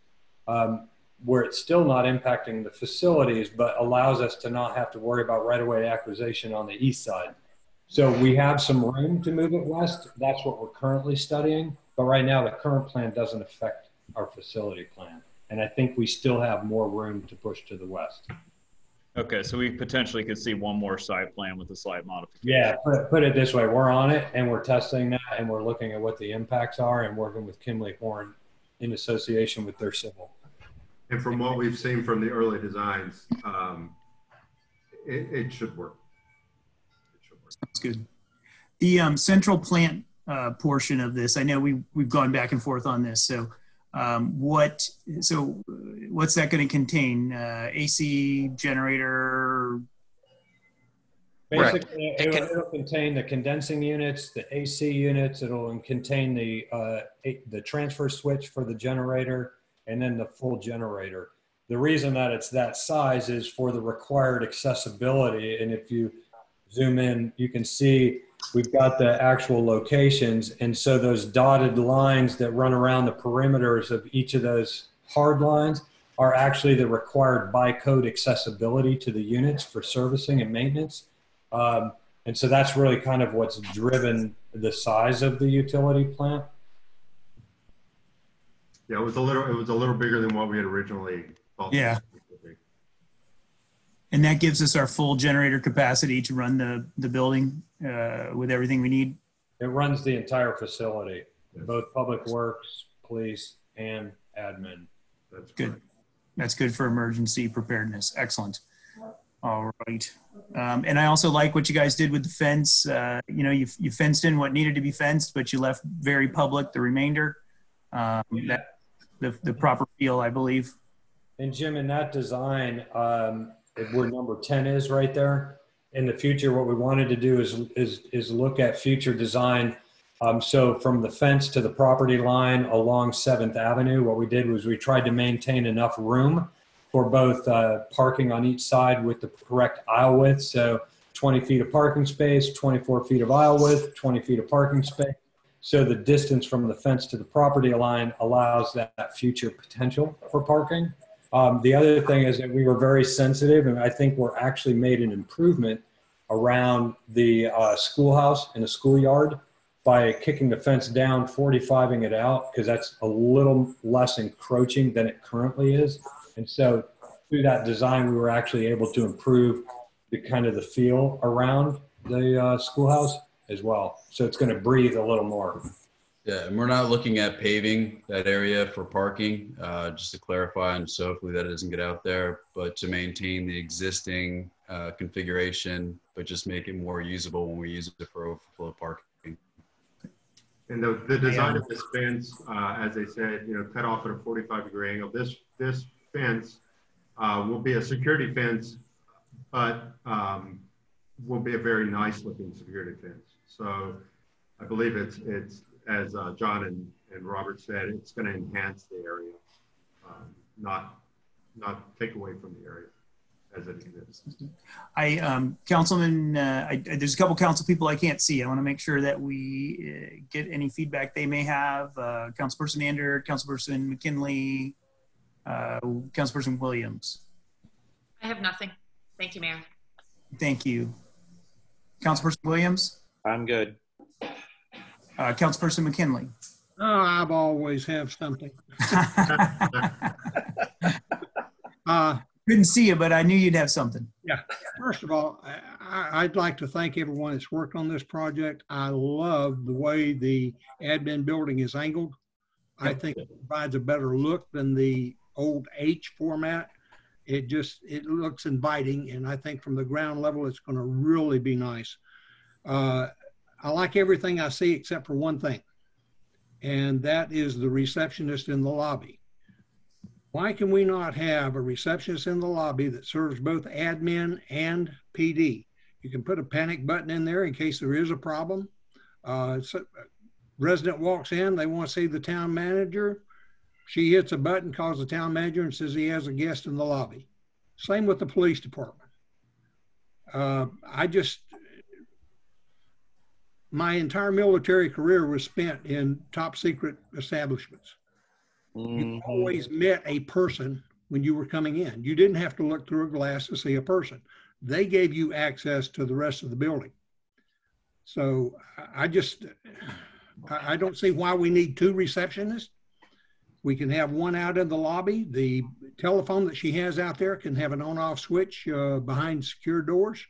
where it's still not impacting the facilities, but allows us to not have to worry about right-of-way acquisition on the east side. So we have some room to move it west. That's what we're currently studying. But right now, the current plan doesn't affect our facility plan. And I think we still have more room to push to the west. Okay, so we potentially could see one more site plan with a slight modification. Yeah, put it this way. We're on it and we're testing that and we're looking at what the impacts are and working with Kimberly Horn in association with their civil. And from what we've seen from the early designs, it should work. That's good. The central plant portion of this, I know we've gone back and forth on this. So what's that going to contain? AC generator? Basically, it'll contain the condensing units, the AC units. It'll contain the transfer switch for the generator, and then the full generator. The reason that it's that size is for the required accessibility. And if you zoom in, you can see we've got the actual locations. And so those dotted lines that run around the perimeters of each of those hard lines are actually the required by code accessibility to the units for servicing and maintenance. And so that's really kind of what's driven the size of the utility plant. Yeah, it was a little bigger than what we had originally thought. Yeah. And that gives us our full generator capacity to run the building with everything we need. It runs the entire facility, both public works, police, and admin. That's good. Right. That's good for emergency preparedness. Excellent. All right. And I also like what you guys did with the fence. You know, you fenced in what needed to be fenced, but you left very public the remainder. The proper feel, I believe. And Jim, in that design, where number 10 is right there, in the future, what we wanted to do is look at future design. So from the fence to the property line along 7th Avenue, what we did was we tried to maintain enough room for both parking on each side with the correct aisle width. So 20 feet of parking space, 24 feet of aisle width, 20 feet of parking space. So the distance from the fence to the property line allows that future potential for parking. The other thing is that we were very sensitive, and I think we're actually made an improvement around the schoolhouse and the schoolyard by kicking the fence down, 45ing it out, because that's a little less encroaching than it currently is. And so through that design, we were actually able to improve the kind of the feel around the schoolhouse as well. So it's going to breathe a little more. Yeah, and we're not looking at paving that area for parking, just to clarify, and so hopefully that doesn't get out there, but to maintain the existing configuration, but just make it more usable when we use it for overflow parking. And the design of this fence, as they said, cut off at a 45-degree angle. This fence will be a security fence, but will be a very nice looking security fence. So I believe it's as John and Robert said, it's going to enhance the area, not take away from the area as it exists. Councilman, there's a couple council people I can't see. I want to make sure that we get any feedback they may have. Councilperson Ander, Councilperson McKinley, Councilperson Williams. I have nothing. Thank you, Mayor. Thank you. Councilperson Williams? I'm good. Councilperson McKinley? Oh, I've always have something. Couldn't see you, but I knew you'd have something. Yeah. First of all, I'd like to thank everyone that's worked on this project. I love the way the admin building is angled. I think it provides a better look than the old H format. It looks inviting, and I think from the ground level, it's going to really be nice. I like everything I see except for one thing, and that is the receptionist in the lobby. Why can we not have a receptionist in the lobby that serves both admin and PD? You can put a panic button in there in case there is a problem. Resident walks in, they want to see the town manager. She hits a button, calls the town manager, and says he has a guest in the lobby. Same with the police department. My entire military career was spent in top secret establishments. You always met a person when you were coming in. You didn't have to look through a glass to see a person. They gave you access to the rest of the building. So I don't see why we need two receptionists. We can have one out in the lobby. The telephone that she has out there can have an on-off switch behind secure doors.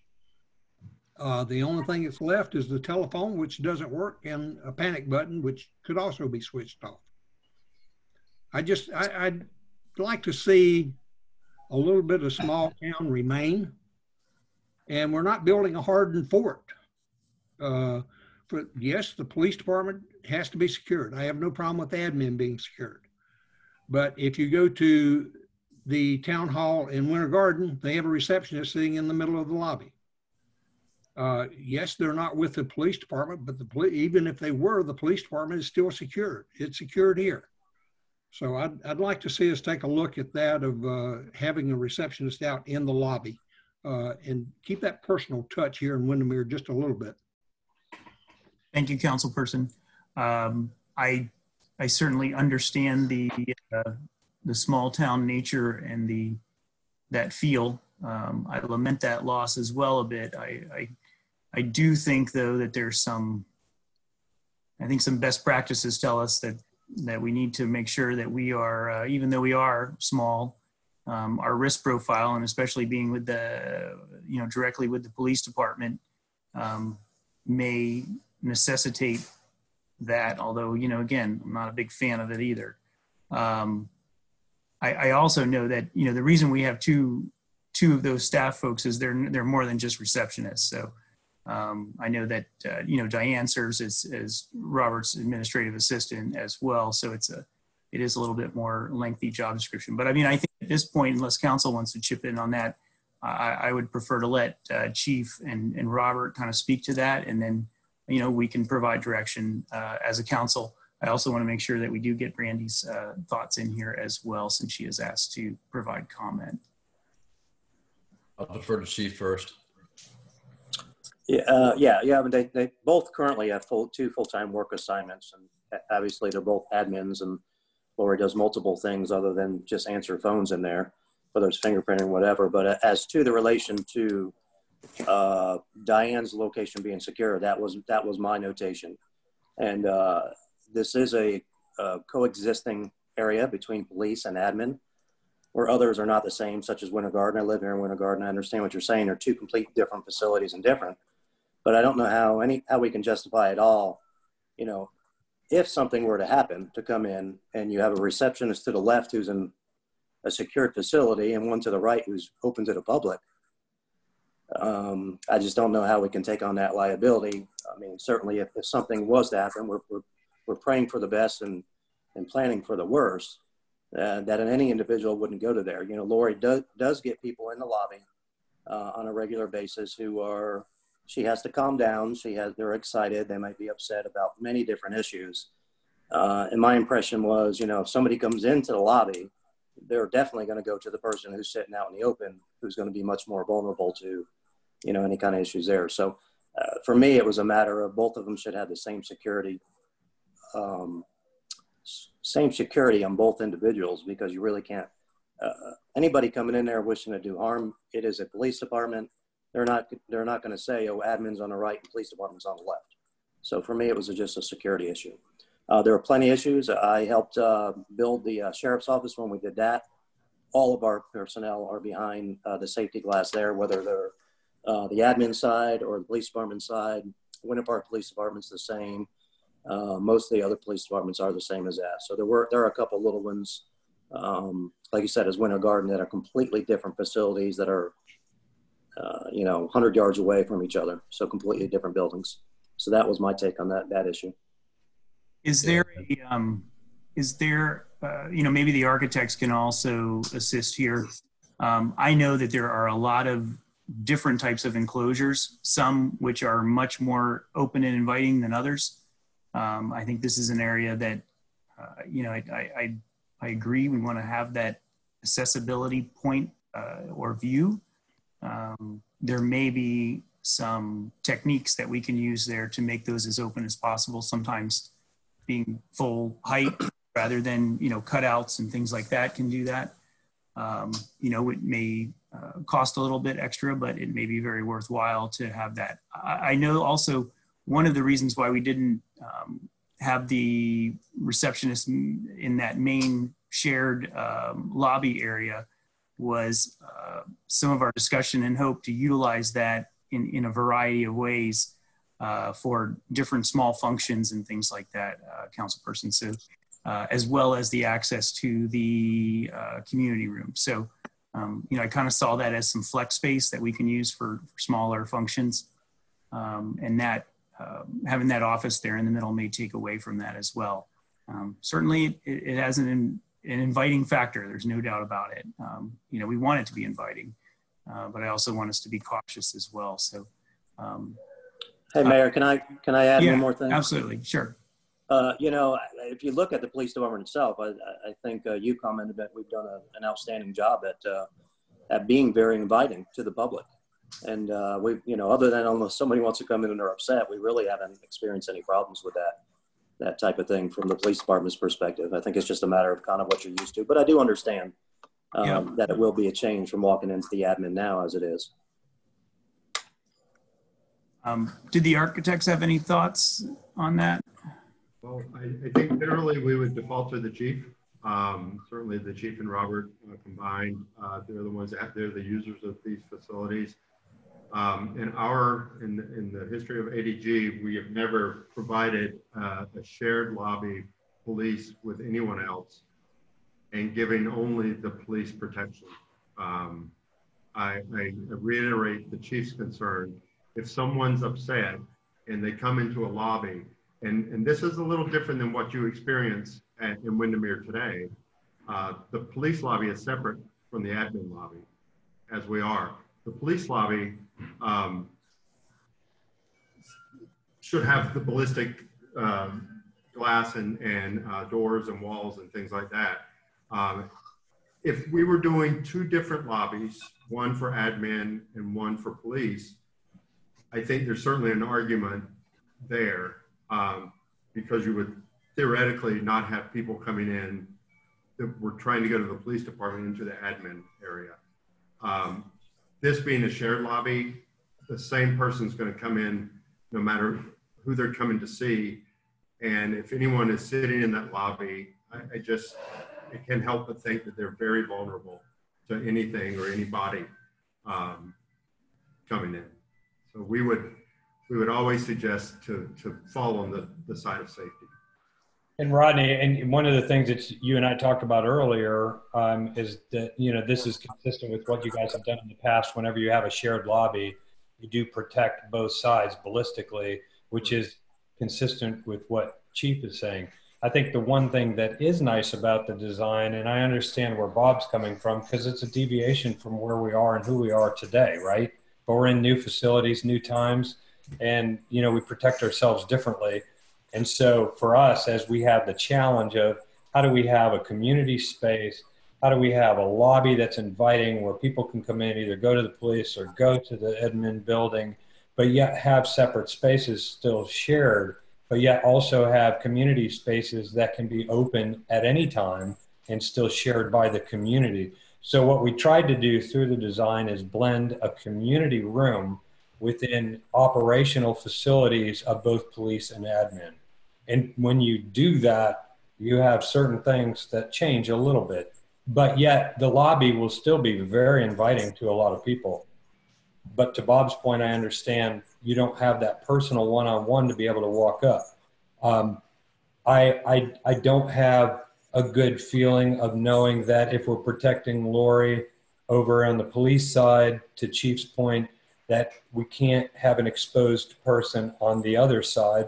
The only thing that's left is the telephone, which doesn't work, and a panic button, which could also be switched off. I'd like to see a little bit of small town remain, and we're not building a hardened fort. Yes, the police department has to be secured. I have no problem with admin being secured. But if you go to the town hall in Winter Garden, they have a receptionist sitting in the middle of the lobby. Yes, they're not with the police department, but even if they were, the police department is still secured. It's secured here. So I'd like to see us take a look at that of having a receptionist out in the lobby and keep that personal touch here in Windermere just a little bit. Thank you, Councilperson. I certainly understand the small town nature and that feel. I lament that loss as well a bit. I do think though that there's some best practices tell us that we need to make sure that we are, even though we are small, our risk profile, and especially being with directly with the police department, may necessitate that. Although, again, I'm not a big fan of it either. I also know that, the reason we have two of those staff folks is they're more than just receptionists. So I know that, Diane serves as Robert's administrative assistant as well. So it is a little bit more lengthy job description. But I think at this point, unless council wants to chip in on that, I would prefer to let Chief and Robert kind of speak to that. And then, we can provide direction as a council. I also want to make sure that we do get Brandy's thoughts in here as well, since she is asked to provide comment. I'll defer to Chief first. Yeah. But they both currently have two full-time work assignments, and obviously they're both admins, and Lori does multiple things other than just answer phones in there, whether it's fingerprinting, whatever. But as to the relation to Diane's location being secure, that was my notation, and this is a coexisting area between police and admin, where others are not the same, such as Winter Garden. I live here in Winter Garden. I understand what you're saying. They're two complete different facilities and different, but I don't know how we can justify it all. If something were to happen, to come in and you have a receptionist to the left who's in a secured facility and one to the right who's open to the public. I just don't know how we can take on that liability. Certainly if something was to happen, we're we're praying for the best and planning for the worst, that any individual wouldn't go to there. You know, Lori does get people in the lobby on a regular basis she has to calm down. They're excited. They might be upset about many different issues. And my impression was, you know, if somebody comes into the lobby, they're definitely going to go to the person who's sitting out in the open, who's going to be much more vulnerable to, you know, any kind of issues there. So for me, it was a matter of both of them should have the same security on both individuals, because you really can't, anybody coming in there wishing to do harm, it is a police department. They're not going to say, oh, admin's on the right and police department's on the left. So for me, it was just a security issue. There were plenty of issues. I helped build the sheriff's office when we did that. All of our personnel are behind the safety glass there, whether they're the admin side or the police department side. Winter Park Police Department's the same. Most of the other police departments are the same as that. So there are a couple little ones, like you said, as Winter Garden, that are completely different facilities that are, you know, 100 yards away from each other. So completely different buildings. So that was my take on that issue. Is there you know, maybe the architects can also assist here. I know that there are a lot of different types of enclosures, some which are much more open and inviting than others. I think this is an area that, you know, I agree. We want to have that accessibility point or view. There may be some techniques that we can use there to make those as open as possible. Sometimes being full height rather than, you know, cutouts and things like that can do that. You know, it may cost a little bit extra, but it may be very worthwhile to have that. I know also one of the reasons why we didn't have the receptionist in that main shared lobby area was some of our discussion and hope to utilize that in a variety of ways for different small functions and things like that, councilperson. So as well as the access to the community room. So, you know, I kind of saw that as some flex space that we can use for smaller functions. And that having that office there in the middle may take away from that as well. Certainly it has an inviting factor. There's no doubt about it. You know, we want it to be inviting, but I also want us to be cautious as well. So, hey, Mayor, can I add one more thing? Absolutely, sure. You know, if you look at the police department itself, I think you commented that we've done an outstanding job at being very inviting to the public. And we, you know, other than almost somebody wants to come in and they're upset, we really haven't experienced any problems with that type of thing from the police department's perspective. I think it's just a matter of kind of what you're used to. But I do understand that it will be a change from walking into the admin now as it is. Did the architects have any thoughts on that? Well, I think generally we would default to the chief. Certainly the chief and Robert combined, they're the ones that they're the users of these facilities. In the history of ADG, we have never provided a shared lobby police with anyone else and giving only the police protection. I reiterate the chief's concern. If someone's upset and they come into a lobby, and this is a little different than what you experience in Windermere today. The police lobby is separate from the admin lobby, as we are. The police lobby should have the ballistic glass and doors and walls and things like that. If we were doing two different lobbies, one for admin and one for police, I think there's certainly an argument there. Because you would theoretically not have people coming in that were trying to go to the police department into the admin area. This being a shared lobby, the same person's going to come in no matter who they're coming to see. And if anyone is sitting in that lobby, it can't help but think that they're very vulnerable to anything or anybody coming in. So we would always suggest to fall on the side of safety. And Rodney, and one of the things that you and I talked about earlier is that, you know, this is consistent with what you guys have done in the past. Whenever you have a shared lobby, you do protect both sides ballistically, which is consistent with what Chief is saying. I think the one thing that is nice about the design, and I understand where Bob's coming from, because it's a deviation from where we are and who we are today, right? But we're in new facilities, new times, and, you know, we protect ourselves differently. And so for us, as we have the challenge of how do we have a community space, how do we have a lobby that's inviting where people can come in, either go to the police or go to the admin building, but yet have separate spaces still shared, but yet also have community spaces that can be open at any time and still shared by the community. So what we tried to do through the design is blend a community room within operational facilities of both police and admin. And when you do that, you have certain things that change a little bit, but yet the lobby will still be very inviting to a lot of people. But to Bob's point, I understand you don't have that personal one-on-one to be able to walk up. I don't have a good feeling of knowing that if we're protecting Lori over on the police side, to Chief's point, that we can't have an exposed person on the other side,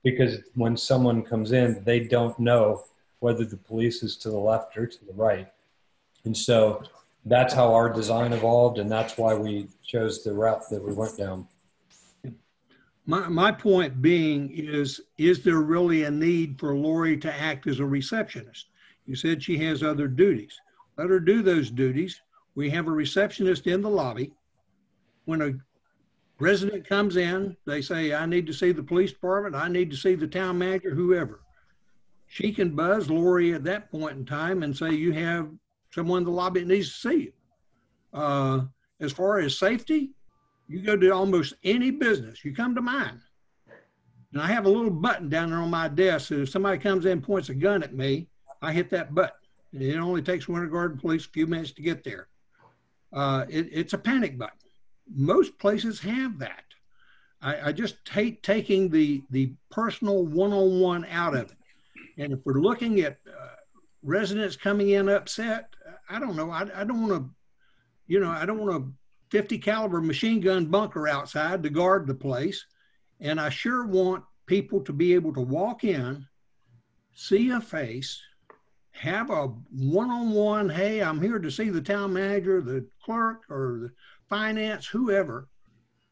because when someone comes in, they don't know whether the police is to the left or to the right. And so that's how our design evolved, and that's why we chose the route that we went down. My point being is there really a need for Lori to act as a receptionist? You said she has other duties. Let her do those duties. We have a receptionist in the lobby. When a resident comes in, they say, I need to see the police department, I need to see the town manager, whoever. She can buzz Lori at that point in time and say, you have someone in the lobby that needs to see you. As far as safety, you go to almost any business, you come to mine. And I have a little button down there on my desk, so if somebody comes in and points a gun at me, I hit that button. It only takes Winter Garden Police a few minutes to get there. It's a panic button. Most places have that. I just hate taking the personal one-on-one out of it. And if we're looking at residents coming in upset, I don't know. I don't want to, you know, I don't want a 50 caliber machine gun bunker outside to guard the place. And I sure want people to be able to walk in, see a face, have a one-on-one, hey, I'm here to see the town manager, the clerk, or the finance, whoever,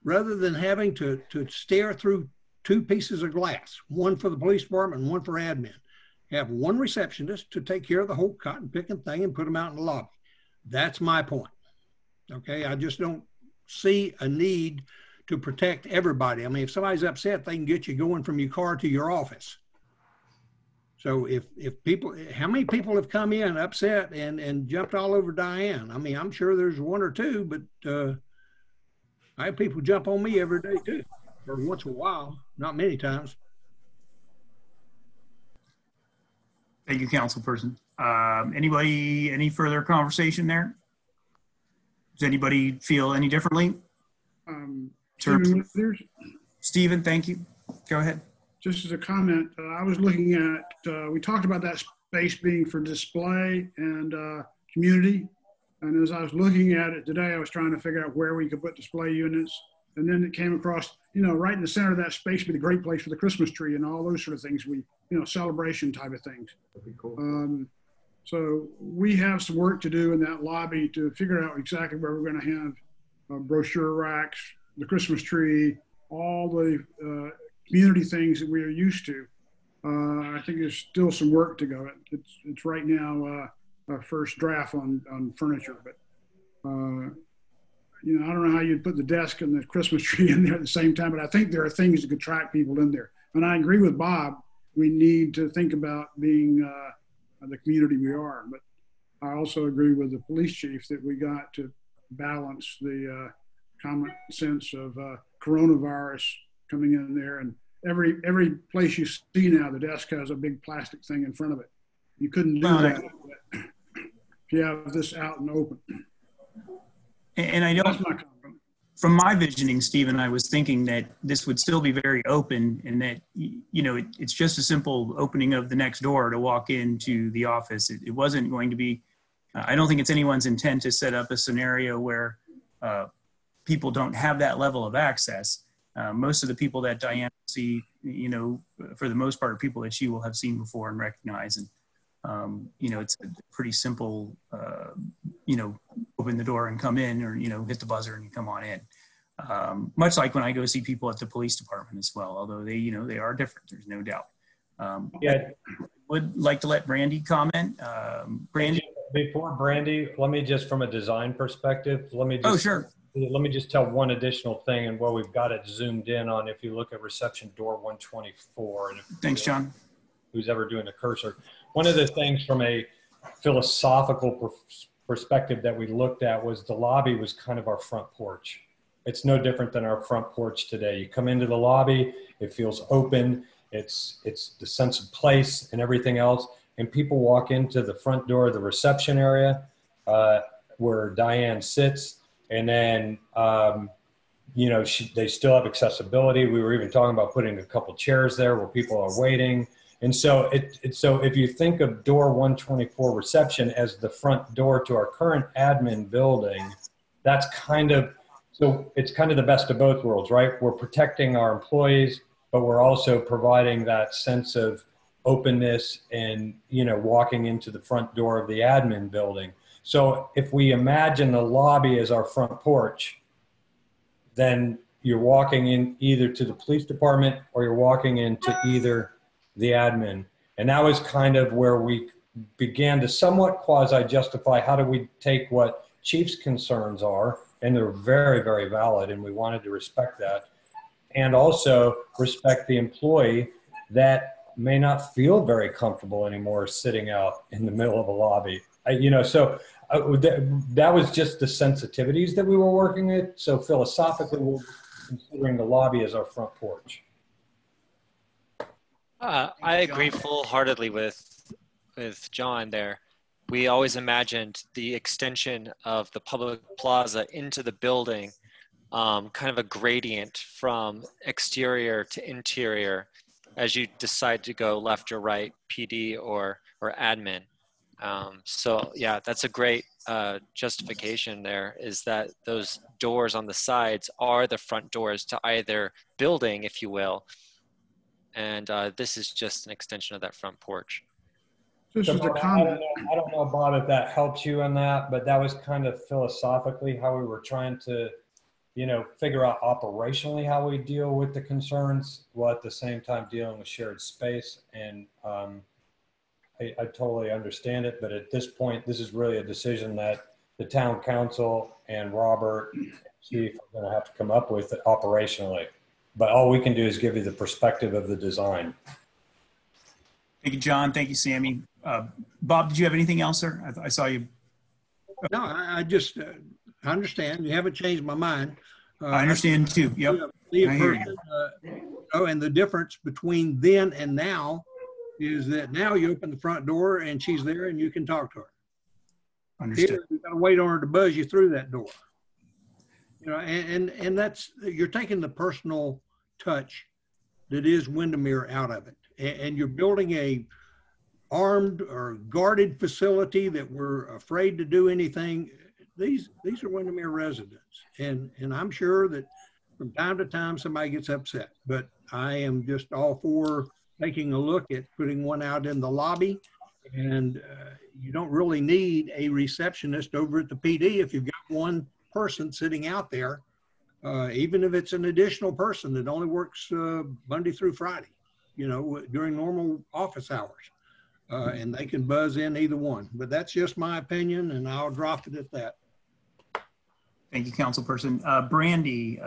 rather than having to stare through two pieces of glass, one for the police department and one for admin. Have one receptionist to take care of the whole cotton picking thing and put them out in the lobby. That's my point. Okay, I just don't see a need to protect everybody. I mean, if somebody's upset, they can get you going from your car to your office. So if people, how many people have come in upset and jumped all over Diane? I mean, I'm sure there's one or two, but I have people jump on me every day too, or once in a while, not many times. Thank you, councilperson. Anybody, any further conversation there? Does anybody feel any differently? Stephen, thank you. Go ahead. Just as a comment, I was looking at, we talked about that space being for display and community. And as I was looking at it today, I was trying to figure out where we could put display units. And then it came across, you know, right in the center of that space would be a great place for the Christmas tree and all those sort of things. We, you know, celebration type of things. That'd be cool. So we have some work to do in that lobby to figure out exactly where we're going to have brochure racks, the Christmas tree, all the community things that we are used to. I think there's still some work to go. It's right now a first draft on furniture, but you know, I don't know how you'd put the desk and the Christmas tree in there at the same time, but I think there are things that could attract people in there. And I agree with Bob. We need to think about being the community we are. But I also agree with the police chief that we got to balance the common sense of coronavirus coming in there. And every place you see now, the desk has a big plastic thing in front of it. You couldn't do that if you have this out and open. And I know from my visioning, Stephen, I was thinking that this would still be very open and that, you know, it's just a simple opening of the next door to walk into the office. It wasn't going to be, I don't think it's anyone's intent to set up a scenario where people don't have that level of access. Most of the people that Diane will see you know, for the most part, are people that you will have seen before and recognize. And, you know, it's a pretty simple, you know, open the door and come in, or, you know, hit the buzzer and you come on in. Much like when I go see people at the police department as well, although they, you know, they are different, there's no doubt. Yeah, would like to let Brandy comment. Brandy, before Brandy, let me just, from a design perspective, let me just, let me just tell one additional thing, and where we've got it zoomed in on. If you look at reception door 124, and thanks, John. Who's ever doing the cursor? One of the things from a philosophical perspective that we looked at was the lobby was kind of our front porch. It's no different than our front porch today. You come into the lobby, it feels open. It's the sense of place and everything else. And people walk into the front door of the reception area where Diane sits. And then, you know, they still have accessibility. We were even talking about putting a couple chairs there where people are waiting. And so so if you think of door 124 reception as the front door to our current admin building, that's kind of, so it's kind of the best of both worlds, right? We're protecting our employees, but we're also providing that sense of openness and, you know, walking into the front door of the admin building. So if we imagine the lobby as our front porch, then you're walking in either to the police department or you're walking into either the admin. And that was kind of where we began to somewhat quasi-justify how do we take what Chief's concerns are, and they're very, very valid, and we wanted to respect that, and also respect the employee that may not feel very comfortable anymore sitting out in the middle of a lobby. You know, so that was just the sensitivities that we were working with. So philosophically, we're considering the lobby as our front porch. I agree full-heartedly with John there. We always imagined the extension of the public plaza into the building, kind of a gradient from exterior to interior as you decide to go left or right, PD or admin. So yeah, that's a great justification there, is that those doors on the sides are the front doors to either building, if you will. And this is just an extension of that front porch. This is a comment. I don't know, Bob, if that helps you in that, but that was kind of philosophically how we were trying to, you know, figure out operationally how we deal with the concerns, while at the same time dealing with shared space. And I totally understand it, but at this point, this is really a decision that the town council and Robert and Chief are going to have to come up with operationally. But all we can do is give you the perspective of the design. Thank you, John. Thank you, Sammy. Bob, did you have anything else, sir? I saw you. No, I just I understand. You haven't changed my mind. I understand too. Yep. I hear you. Oh, and the difference between then and now is that now you open the front door and she's there and you can talk to her. Understood. Here, you got to wait on her to buzz you through that door. You know, and that's, you're taking the personal touch that is Windermere out of it, and you're building a armed or guarded facility that we're afraid to do anything. These are Windermere residents, and I'm sure that from time to time somebody gets upset, but I am just all for taking a look at putting one out in the lobby. And you don't really need a receptionist over at the PD if you've got one person sitting out there, even if it's an additional person that only works Monday through Friday, you know, during normal office hours. And they can buzz in either one. But that's just my opinion, and I'll drop it at that. Thank you, Councilperson. Brandy,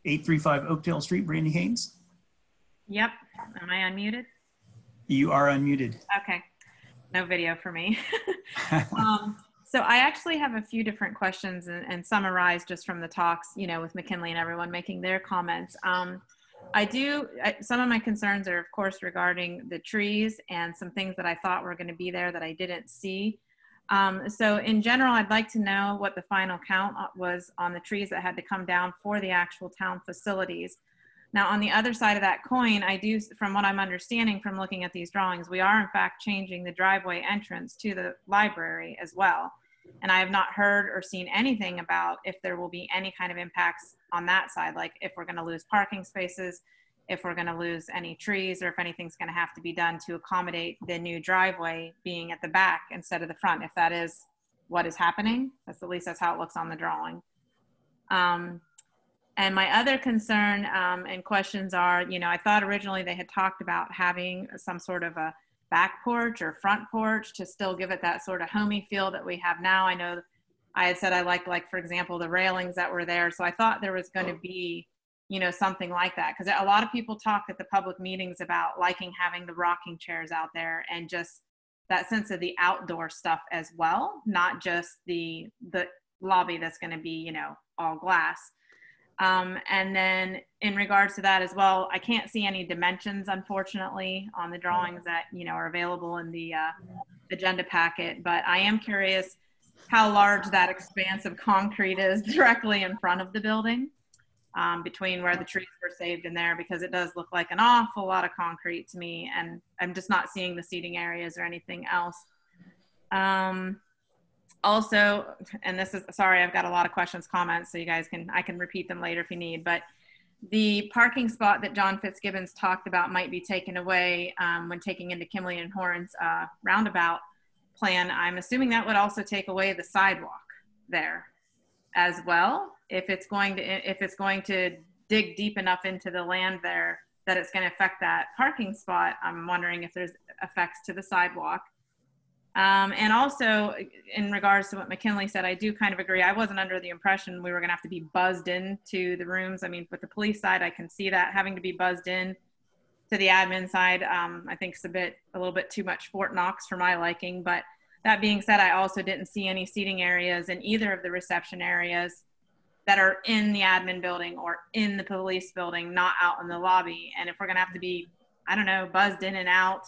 835 Oakdale Street, Brandy Haynes. Yep. Am I unmuted? You are unmuted. Okay. No video for me. So I actually have a few different questions, and summarize just from the talks, you know, with McKinley and everyone making their comments. Some of my concerns are, of course, regarding the trees and some things that I thought were going to be there that I didn't see. So in general, I'd like to know what the final count was on the trees that had to come down for the actual town facilities. Now, on the other side of that coin, from what I'm understanding from looking at these drawings, we are in fact changing the driveway entrance to the library as well. And I have not heard or seen anything about if there will be any kind of impacts on that side, like if we're going to lose parking spaces, if we're going to lose any trees or if anything's going to have to be done to accommodate the new driveway being at the back instead of the front, if that is what is happening. That's, at least that's how it looks on the drawing. And my other concern and questions are, you know, I thought originally they had talked about having some sort of a back porch or front porch to still give it that sort of homey feel that we have now. I know I had said I liked, like, for example, the railings that were there. So I thought there was going to be, you know, something like that. Because a lot of people talk at the public meetings about liking having the rocking chairs out there and just that sense of the outdoor stuff as well, not just the lobby that's going to be, you know, all glass. And then in regards to that as well, I can't see any dimensions, unfortunately, on the drawings that, you know, are available in the agenda packet, but I am curious how large that expanse of concrete is directly in front of the building, between where the trees were saved and there, because it does look like an awful lot of concrete to me, and I'm just not seeing the seating areas or anything else. Also, and this is, sorry, I've got a lot of questions, comments, so you guys I can repeat them later if you need, but the parking spot that John Fitzgibbons talked about might be taken away when taking into Kimley and Horns roundabout plan. I'm assuming that would also take away the sidewalk there as well. If it's going to dig deep enough into the land there that it's going to affect that parking spot, I'm wondering if there's effects to the sidewalk. And also, in regards to what McKinley said, I do kind of agree. I wasn't under the impression we were going to have to be buzzed into the rooms. I mean, with the police side, I can see that having to be buzzed in. To the admin side, I think it's a little bit too much Fort Knox for my liking. But that being said, I also didn't see any seating areas in either of the reception areas that are in the admin building or in the police building, not out in the lobby. And if we're going to have to be, I don't know, buzzed in and out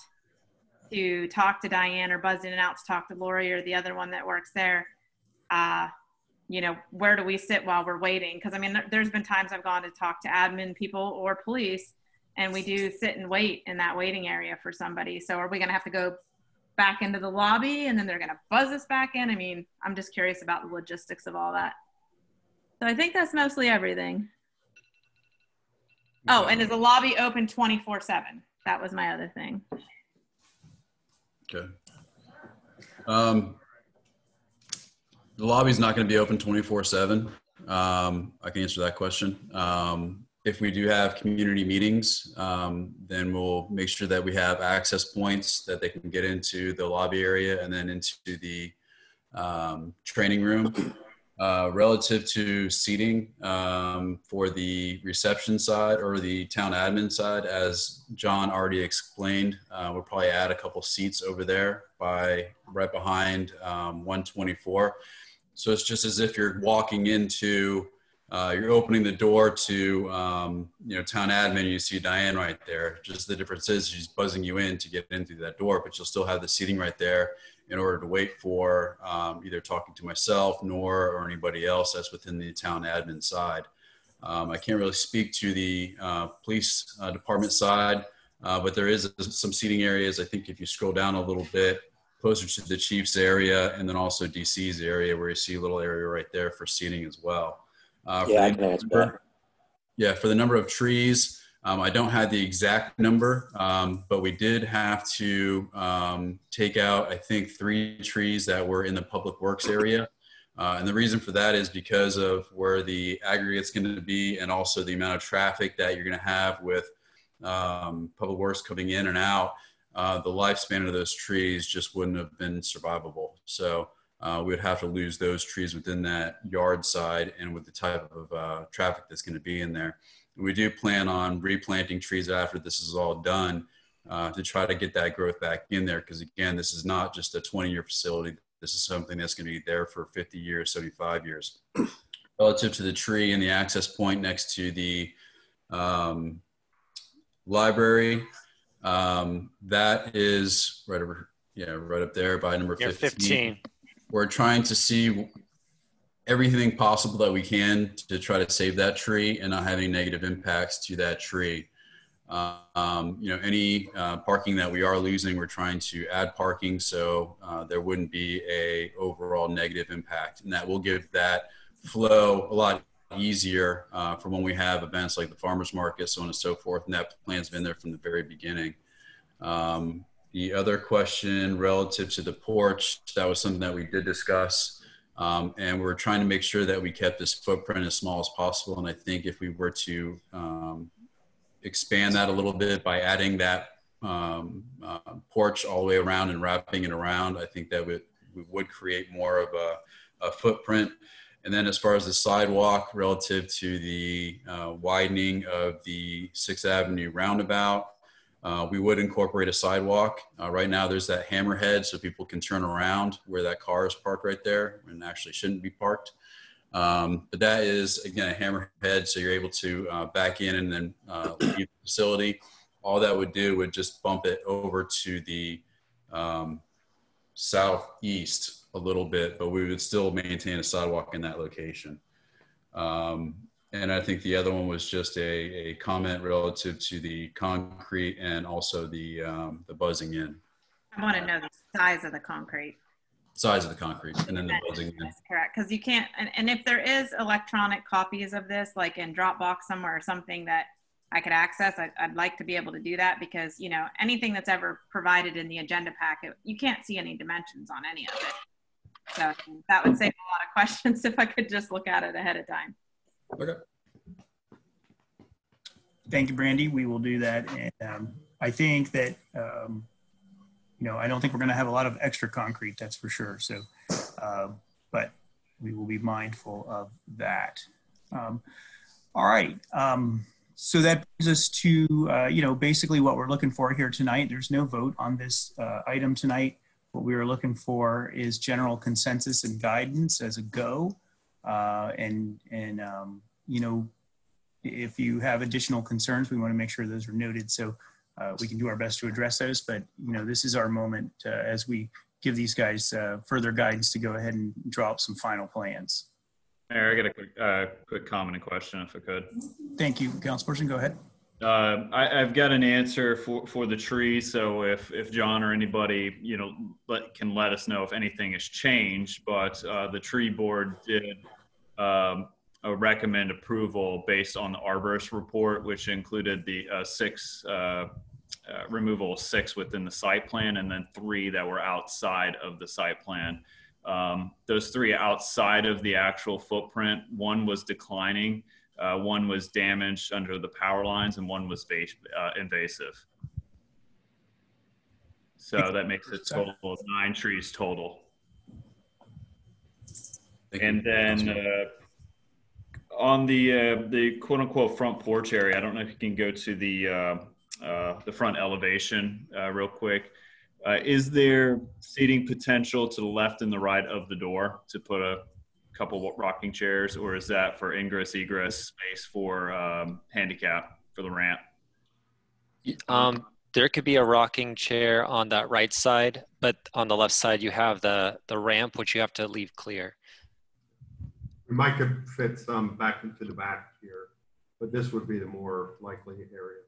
to talk to Diane, or buzzed in and out to talk to Lori or the other one that works there, you know, where do we sit while we're waiting? Because I mean, there's been times I've gone to talk to admin people or police, and we do sit and wait in that waiting area for somebody. So are we going to have to go back into the lobby and then they're going to buzz us back in? I mean, I'm just curious about the logistics of all that. So I think that's mostly everything. Oh, and is the lobby open 24/7? That was my other thing. Okay. The lobby's not going to be open 24/7. I can answer that question. If we do have community meetings, then we'll make sure that we have access points that they can get into the lobby area and then into the training room. Relative to seating for the reception side or the town admin side, as John already explained, we'll probably add a couple seats over there right behind 124. So it's just as if you're walking into, you're opening the door to, you know, town admin, you see Diane right there. Just the difference is she's buzzing you in to get in through that door, but you'll still have the seating right there in order to wait for either talking to myself or anybody else that's within the town admin side. I can't really speak to the police department side, but there is some seating areas. I think if you scroll down a little bit closer to the chief's area and then also DC's area, where you see a little area right there for seating as well. Yeah, I can answer that. Yeah, for the number of trees, I don't have the exact number, but we did have to take out, I think, 3 trees that were in the public works area. And the reason for that is because of where the aggregate's going to be and also the amount of traffic that you're going to have with public works coming in and out. The lifespan of those trees just wouldn't have been survivable. So we would have to lose those trees within that yard side and with the type of traffic that's going to be in there. We do plan on replanting trees after this is all done to try to get that growth back in there. Because again, this is not just a 20-year facility. This is something that's going to be there for 50 years, 75 years. Relative to the tree and the access point next to the library, that is right over, right up there by number 15. 15. We're trying to see everything possible that we can to try to save that tree and not have any negative impacts to that tree. Any parking that we are losing, we're trying to add parking so there wouldn't be a overall negative impact, and that will give that flow a lot easier for when we have events like the farmers market, so on and so forth. And that plan's been there from the very beginning. The other question relative to the porch, that was something that we did discuss. And we're trying to make sure that we kept this footprint as small as possible. And I think if we were to expand that a little bit by adding that porch all the way around and wrapping it around, I think that we would create more of a footprint. And then as far as the sidewalk relative to the widening of the 6th Avenue roundabout, we would incorporate a sidewalk. Right now there's that hammerhead so people can turn around where that car is parked right there and actually shouldn't be parked. But that is, again, a hammerhead, so you're able to back in and then leave the facility. All that would do would just bump it over to the southeast a little bit, but we would still maintain a sidewalk in that location. And I think the other one was just a comment relative to the concrete and also the buzzing in. I want to know the size of the concrete. Size of the concrete and then the buzzing in. That's correct, because you can't, and if there is electronic copies of this, like in Dropbox somewhere or something that I could access, I'd like to be able to do that, because, you know, anything that's ever provided in the agenda packet, you can't see any dimensions on any of it. So that would save a lot of questions if I could just look at it ahead of time. Okay. Thank you, Brandy. We will do that. And I think that, you know, I don't think we're going to have a lot of extra concrete, that's for sure. So, but we will be mindful of that. All right. So that brings us to, you know, basically what we're looking for here tonight. There's no vote on this item tonight. What we were looking for is general consensus and guidance as a go. You know, if you have additional concerns, we want to make sure those are noted so we can do our best to address those. But, you know, this is our moment as we give these guys further guidance to go ahead and draw up some final plans. Mayor, I got a quick comment and question, if I could. Thank you, Councilperson. Go ahead. I've got an answer for the tree. So if John or anybody, you know, can let us know if anything has changed. But the tree board did recommend approval based on the arborist report, which included the removal of 6 within the site plan, and then 3 that were outside of the site plan. Those 3 outside of the actual footprint, 1 was declining, 1 was damaged under the power lines, and 1 was invasive. So that makes it total of 9 trees total. And then on the quote unquote front porch area, I don't know if you can go to the front elevation real quick. Is there seating potential to the left and the right of the door to put a couple of rocking chairs, or is that for ingress egress space for handicap for the ramp? There could be a rocking chair on that right side, but on the left side you have the ramp, which you have to leave clear. We might could fit some back into the back here, but this would be the more likely area.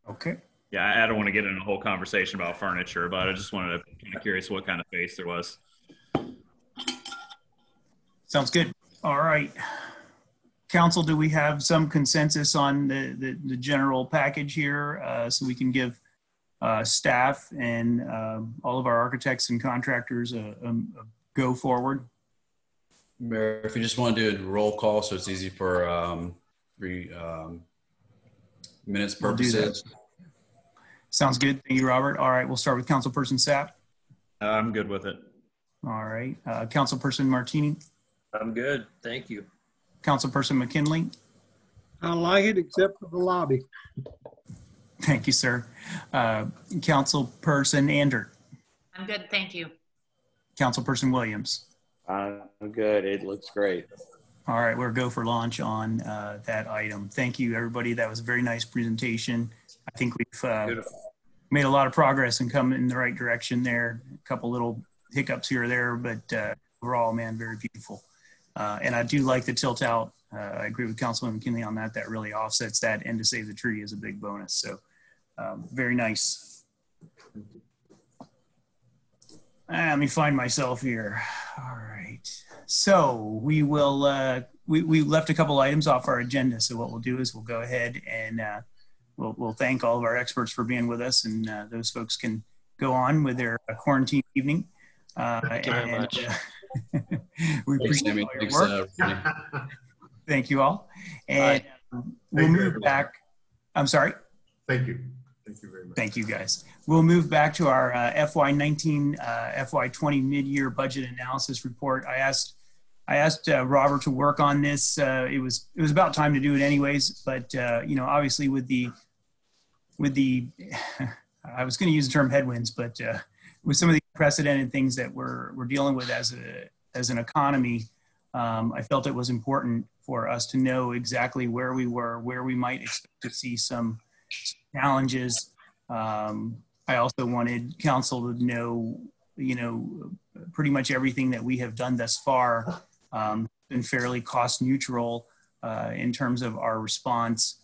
Okay. Yeah, I don't want to get into a whole conversation about furniture, but I just wanted to kind of curious what kind of space there was. Sounds good. All right. Council, do we have some consensus on the general package here so we can give staff and all of our architects and contractors a go forward? Mayor, if you just want to do a roll call so it's easy for minutes purposes. Sounds good. Thank you, Robert. All right, we'll start with Councilperson Sapp. I'm good with it. All right. Councilperson Martini. I'm good. Thank you. Councilperson McKinley. I like it except for the lobby. Thank you, sir. Councilperson Andert. I'm good, thank you. Councilperson Williams. I'm good. It looks great. All right, we're go for launch on that item. Thank you, everybody. That was a very nice presentation. I think we've made a lot of progress and come in the right direction there. A couple little hiccups here or there, but overall, man, very beautiful. And I do like the tilt out. I agree with Councilman McKinley on that. That really offsets that, and to save the tree is a big bonus. So very nice. Let me find myself here. All right. So we will, we left a couple items off our agenda. So what we'll do is we'll go ahead and we'll thank all of our experts for being with us, and those folks can go on with their quarantine evening. Thank you very much. We appreciate all your work. Thank you all. And we'll move back. I'm sorry. Thank you. Thank you very much. Thank you, guys. We'll move back to our FY19, FY20 mid-year budget analysis report. I asked Robert to work on this. It was about time to do it anyways, but you know, obviously with the I was going to use the term headwinds, but with some of the unprecedented things that we're dealing with as an economy, I felt it was important for us to know exactly where we were, where we might expect to see some challenges. I also wanted council to know, you know, pretty much everything that we have done thus far been fairly cost neutral in terms of our response.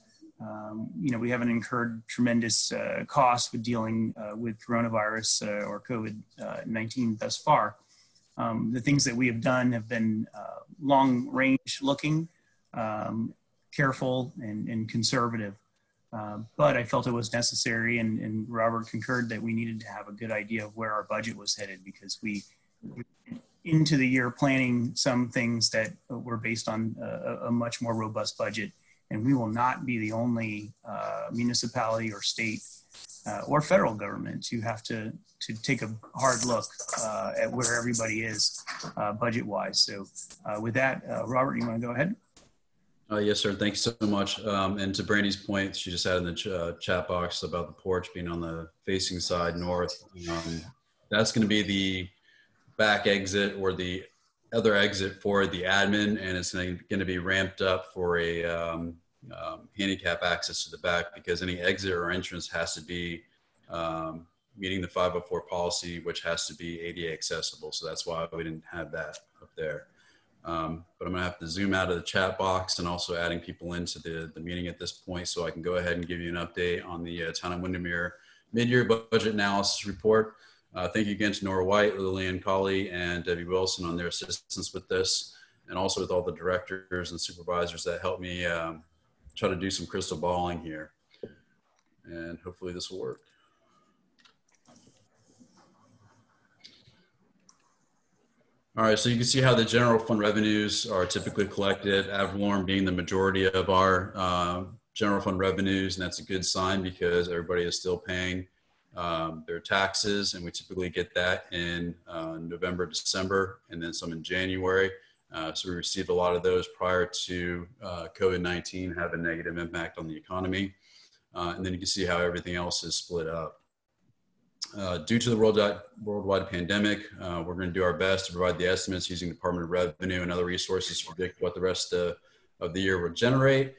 You know, we haven't incurred tremendous costs with dealing with coronavirus or COVID-19 thus far. The things that we have done have been long range looking, careful and conservative. But I felt it was necessary, and Robert concurred that we needed to have a good idea of where our budget was headed, because we into the year planning some things that were based on a much more robust budget. And we will not be the only municipality or state or federal government to have to take a hard look at where everybody is budget-wise. So with that, Robert, you want to go ahead? Yes, sir. Thank you so much. And to Brandy's point, she just had in the chat box about the porch being on the facing side north. That's going to be the back exit or the other exit for the admin, and it's going to be ramped up for a handicap access to the back, because any exit or entrance has to be meeting the 504 policy, which has to be ADA accessible. So that's why we didn't have that up there. But I'm going to have to zoom out of the chat box and also adding people into the meeting at this point, so I can go ahead and give you an update on the Town of Windermere mid-year budget analysis report. Thank you again to Nora White, Lillian Colley, and Debbie Wilson on their assistance with this, and also with all the directors and supervisors that helped me try to do some crystal balling here. And hopefully this will work. All right, so you can see how the general fund revenues are typically collected, ad valorem being the majority of our general fund revenues, and that's a good sign because everybody is still paying their taxes, and we typically get that in November, December, and then some in January. So we received a lot of those prior to COVID-19 having a negative impact on the economy. And then you can see how everything else is split up. Due to the worldwide pandemic, we're going to do our best to provide the estimates using Department of Revenue and other resources to predict what the rest of the year will generate.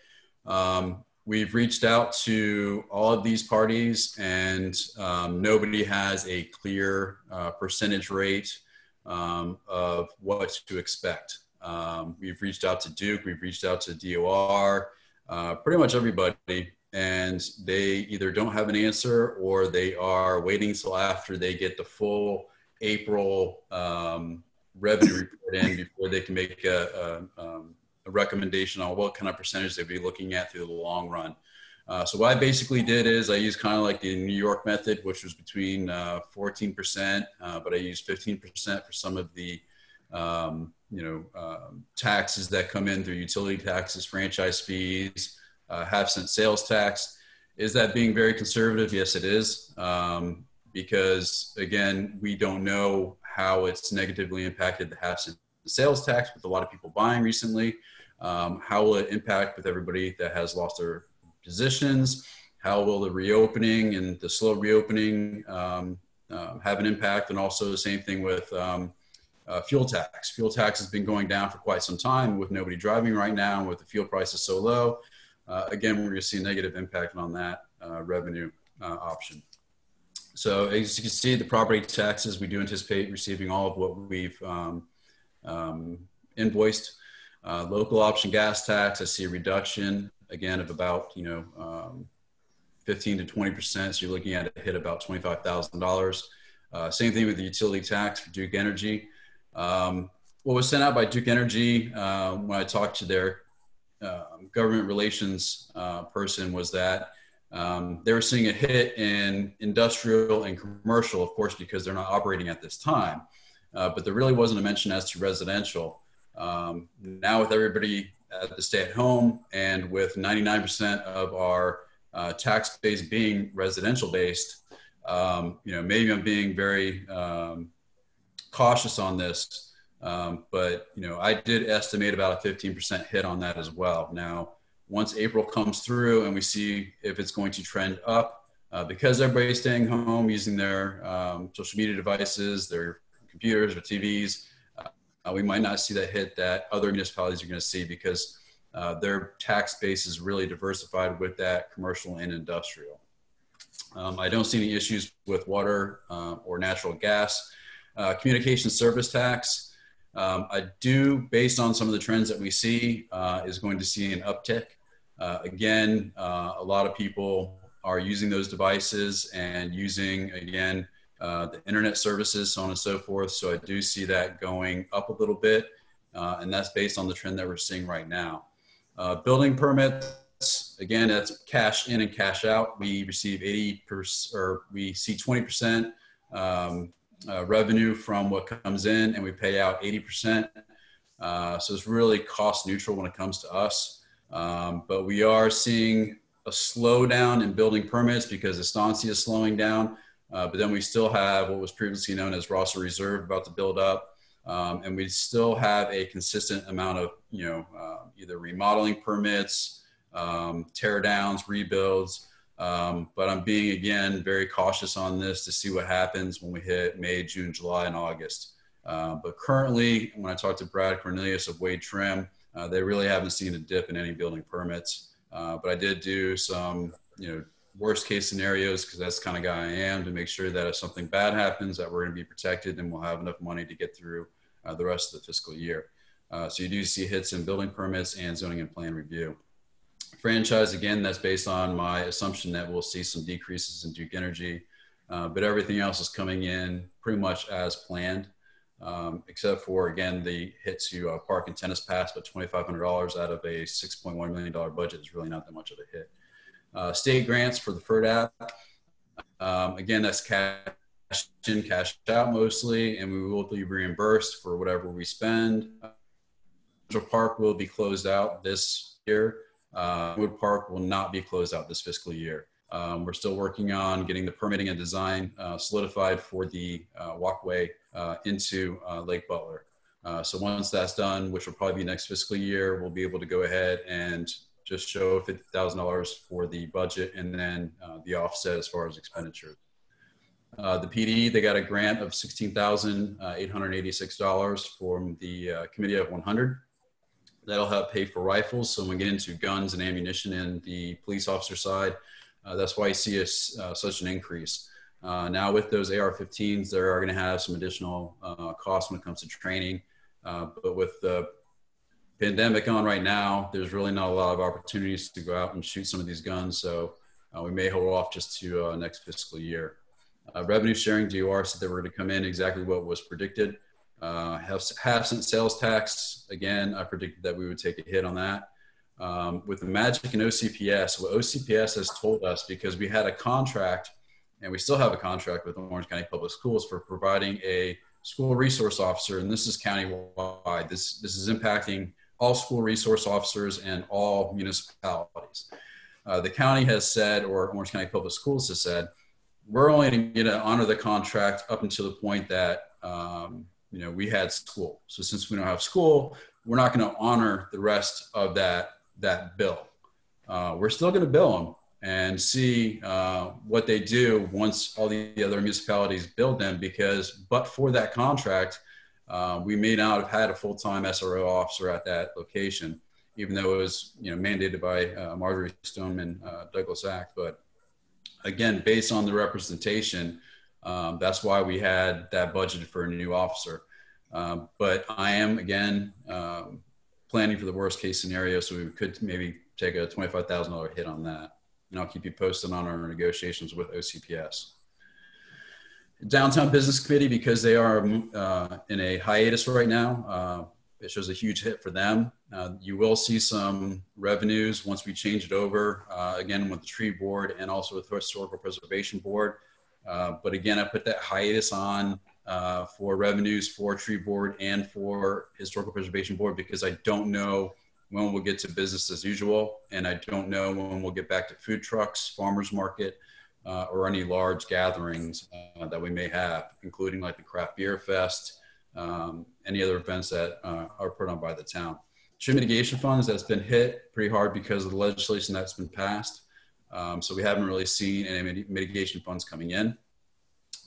We've reached out to all of these parties, and nobody has a clear percentage rate of what to expect. We've reached out to Duke, we've reached out to DOR, pretty much everybody, and they either don't have an answer or they are waiting till after they get the full April revenue report in before they can make a recommendation on what kind of percentage they'd be looking at through the long run. So what I basically did is I used kind of like the New York method, which was between 14%, but I used 15% for some of the taxes that come in through utility taxes, franchise fees, half-cent sales tax. Is that being very conservative? Yes, it is. Because again, we don't know how it's negatively impacted the half-cent sales tax with a lot of people buying recently. How will it impact with everybody that has lost their positions? How will the reopening and the slow reopening have an impact? And also the same thing with fuel tax. Fuel tax has been going down for quite some time with nobody driving right now, and with the fuel prices so low. Again, we're going to see a negative impact on that revenue option. So as you can see, the property taxes, we do anticipate receiving all of what we've invoiced. Local option gas tax, I see a reduction again of about 15 to 20%. So you're looking at a hit about $25,000. Same thing with the utility tax for Duke Energy. What was sent out by Duke Energy when I talked to their government relations person was that they were seeing a hit in industrial and commercial, of course, because they're not operating at this time. But there really wasn't a mention as to residential. Now with everybody at the stay at home and with 99% of our tax base being residential based, maybe I'm being very cautious on this, but I did estimate about a 15% hit on that as well. Now, once April comes through and we see if it's going to trend up, because everybody's staying home using their social media devices, their computers or TVs, we might not see that hit that other municipalities are going to see because their tax base is really diversified with that commercial and industrial. I don't see any issues with water or natural gas. Communication service tax, I do, based on some of the trends that we see, is going to see an uptick. Again, a lot of people are using those devices and using, again, the internet services, so on and so forth. So I do see that going up a little bit, and that's based on the trend that we're seeing right now. Building permits, again, that's cash in and cash out. We receive 80%, or we see 20% revenue from what comes in, and we pay out 80%. So it's really cost neutral when it comes to us. But we are seeing a slowdown in building permits because Estancia is slowing down. But then we still have what was previously known as Rosser Reserve about to build up. And we still have a consistent amount of, either remodeling permits, tear downs, rebuilds. But I'm being, again, very cautious on this to see what happens when we hit May, June, July, and August. But currently, when I talked to Brad Cornelius of Wade Trim, they really haven't seen a dip in any building permits. But I did do some, worst case scenarios, because that's the kind of guy I am, to make sure that if something bad happens, that we're going to be protected and we'll have enough money to get through the rest of the fiscal year. So you do see hits in building permits and zoning and plan review. Franchise, again, that's based on my assumption that we'll see some decreases in Duke Energy, but everything else is coming in pretty much as planned, except for, again, the hit to park and tennis pass, but $2,500 out of a $6.1 million budget is really not that much of a hit. State grants for the FERDAP, again, that's cash in, cash out mostly, and we will be reimbursed for whatever we spend. Central Park will be closed out this year. Wood Park will not be closed out this fiscal year. We're still working on getting the permitting and design solidified for the walkway into Lake Butler. So once that's done, which will probably be next fiscal year, we'll be able to go ahead and just show $50,000 for the budget and then the offset as far as expenditures. The PD, they got a grant of $16,886 from the Committee of 100. That'll help pay for rifles. So when we get into guns and ammunition in the police officer side, that's why you see such an increase. Now with those AR-15s, they are going to have some additional costs when it comes to training. But with the pandemic on right now, there's really not a lot of opportunities to go out and shoot some of these guns. So we may hold off just to next fiscal year. Revenue sharing, DOR said they were going to come in exactly what was predicted. Half-cent sales tax, again, I predicted that we would take a hit on that. With the Magic and OCPS, what OCPS has told us, because we had a contract, and we still have a contract with Orange County Public Schools for providing a school resource officer, and this is countywide. This is impacting all school resource officers and all municipalities. The county has said, or Orange County Public Schools has said, we're only going to honor the contract up until the point that we had school. So since we don't have school, we're not going to honor the rest of that bill. We're still going to bill them and see what they do once all the other municipalities build them, but for that contract, we may not have had a full-time SRO officer at that location, even though it was mandated by Marjorie Stoneman Douglas Act. But again, based on the representation, that's why we had that budgeted for a new officer. But I am, again, planning for the worst case scenario, so we could maybe take a $25,000 hit on that. And I'll keep you posted on our negotiations with OCPS. Downtown Business Committee, because they are in a hiatus right now, it shows a huge hit for them. You will see some revenues once we change it over, again, with the tree board and also with the historical preservation board. But again, I put that hiatus on for revenues for tree board and for historical preservation board, because I don't know when we'll get to business as usual. And I don't know when we'll get back to food trucks, farmers market, or any large gatherings that we may have, including like the Craft Beer Fest, any other events that are put on by the town. Tree mitigation funds, that's been hit pretty hard because of the legislation that's been passed. So we haven't really seen any mitigation funds coming in.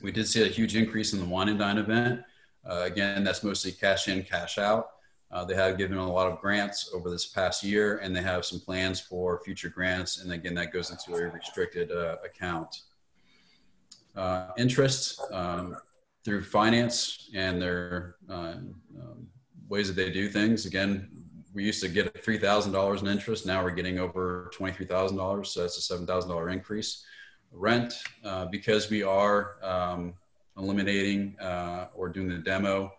We did see a huge increase in the Wine and Dine event. Again, that's mostly cash in, cash out. They have given a lot of grants over this past year, and they have some plans for future grants. And again, that goes into a restricted account. Interest through finance and their ways that they do things. Again, we used to get $3,000 in interest. Now we're getting over $23,000. So that's a $7,000 increase. Rent, because we are eliminating or doing the demo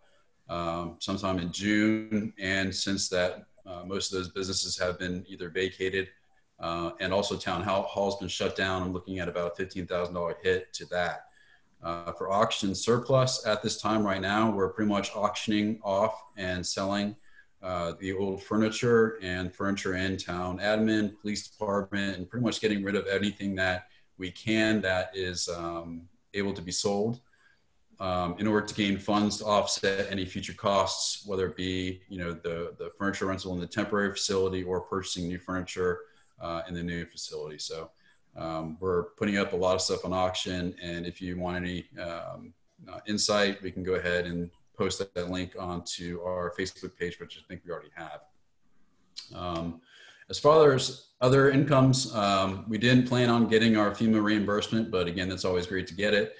sometime in June. And since that, most of those businesses have been either vacated and also town hall's been shut down. I'm looking at about a $15,000 hit to that. For auction surplus at this time right now, we're pretty much auctioning off and selling the old furniture and furniture in town admin, police department, and pretty much getting rid of anything that we can that is able to be sold in order to gain funds to offset any future costs, whether it be, you know, the furniture rental in the temporary facility or purchasing new furniture in the new facility. So we're putting up a lot of stuff on auction, and if you want any insight, we can go ahead and post that link onto our Facebook page, which I think we already have. As far as other incomes, we didn't plan on getting our FEMA reimbursement, but again, that's always great to get it.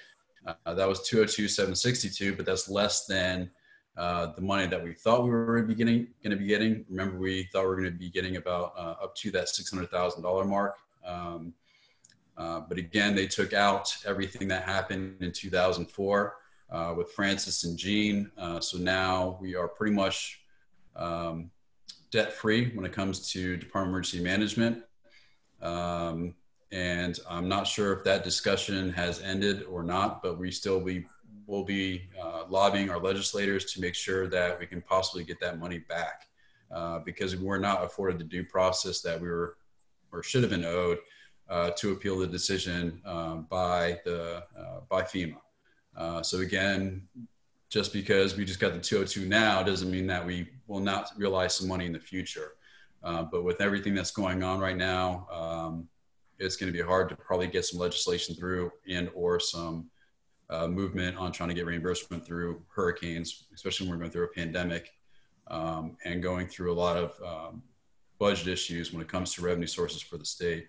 That was $202,762, but that's less than the money that we thought we were going to be getting. Remember, we thought we were going to be getting about up to that $600,000 mark. But again, they took out everything that happened in 2004 with Francis and Jean. So now we are pretty much debt-free when it comes to Department of Emergency Management. And I'm not sure if that discussion has ended or not, but we still will be lobbying our legislators to make sure that we can possibly get that money back because we were not afforded the due process that we were or should have been owed to appeal the decision by FEMA. So again, just because we just got the 202 now doesn't mean that we will not realize some money in the future. But with everything that's going on right now, it's going to be hard to probably get some legislation through and or some movement on trying to get reimbursement through hurricanes, especially when we're going through a pandemic and going through a lot of budget issues when it comes to revenue sources for the state.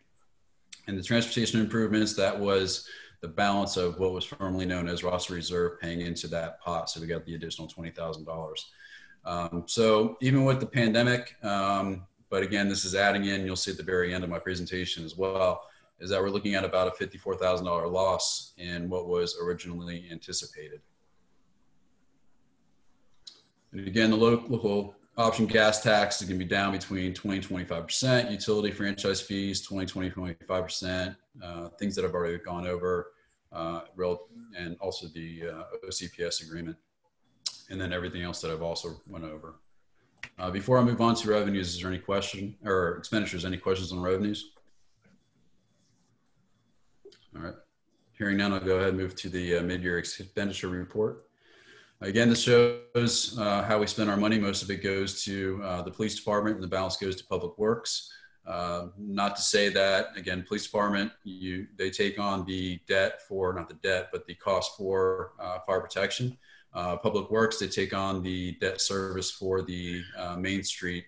And the transportation improvements, that was the balance of what was formerly known as roster reserve paying into that pot. So we got the additional $20,000. So even with the pandemic, but again, this is adding in, you'll see at the very end of my presentation as well, is that we're looking at about a $54,000 loss in what was originally anticipated. And again, the local option gas tax is going to be down between 20 and 25%, utility franchise fees, 20, 25%, things that I've already gone over, and also the OCPS agreement, and then everything else that I've also went over. Before I move on to revenues, is there any question or expenditures, any questions on revenues? All right. Hearing none, I'll go ahead and move to the mid-year expenditure report. Again, this shows how we spend our money. Most of it goes to the police department and the balance goes to public works. Not to say that, again, police department, they take on the debt for, not the debt, but the cost for fire protection. Public works, they take on the debt service for the Main Street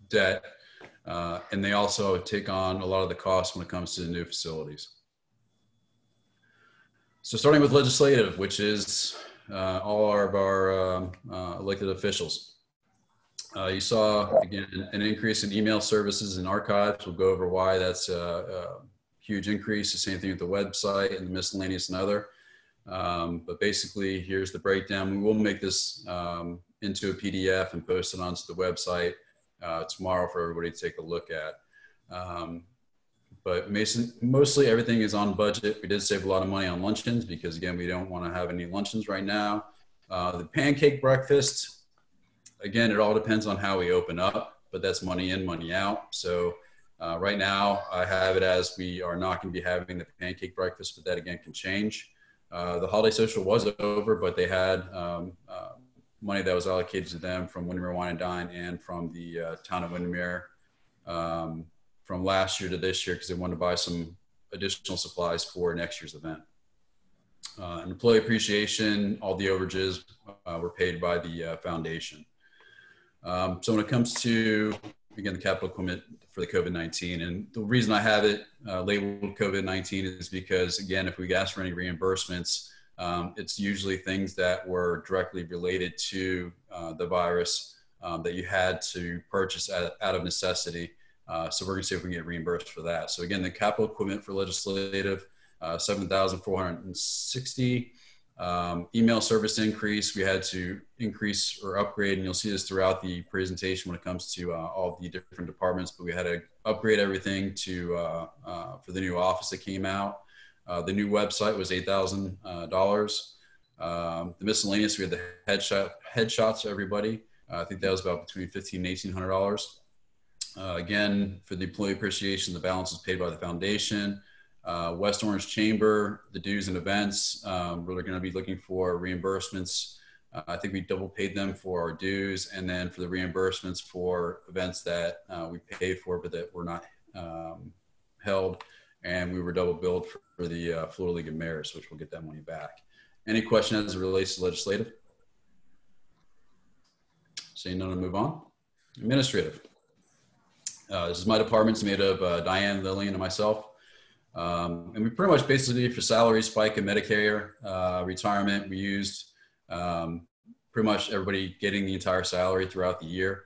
debt. And they also take on a lot of the costs when it comes to the new facilities. So starting with legislative, which is all of our elected officials. You saw, again, an increase in email services and archives. We'll go over why that's huge increase. The same thing with the website and the miscellaneous and other. But basically, here's the breakdown. We will make this into a PDF and post it onto the website tomorrow for everybody to take a look at. But mostly everything is on budget. We did save a lot of money on luncheons because, again, we don't want to have any luncheons right now. The pancake breakfast, again, it all depends on how we open up, but that's money in, money out. So right now I have it as we are not going to be having the pancake breakfast, but that again can change. The holiday social was over, but they had money that was allocated to them from Windermere Wine and Dine and from the Town of Windermere from last year to this year because they wanted to buy some additional supplies for next year's event. And employee appreciation, all the overages were paid by the foundation. So when it comes to, again, the capital equipment for the COVID-19, and the reason I have it labeled COVID-19 is because, again, if we ask for any reimbursements, it's usually things that were directly related to the virus that you had to purchase out of necessity. So we're going to see if we can get reimbursed for that. So again, the capital equipment for legislative, $7,460. Email service increase, we had to increase or upgrade, and you'll see this throughout the presentation when it comes to all the different departments, but we had to upgrade everything to for the new office that came out. The new website was $8,000. The miscellaneous, we had the headshots for everybody. I think that was about between $1,500 and $1,800. Again, for the employee appreciation, the balance is paid by the foundation. West Orange Chamber, the dues and events, we're going to be looking for reimbursements. I think we double paid them for our dues, and then for the reimbursements for events that we paid for but that were not held, and we were double billed for the Florida League of Mayors, which we'll get that money back. Any question as it relates to legislative? Seeing none, I'll move on. Administrative. This is my department. It's made of Diane, Lillian, and myself. And we pretty much basically for salary, spike, and Medicare, retirement, we used pretty much everybody getting the entire salary throughout the year.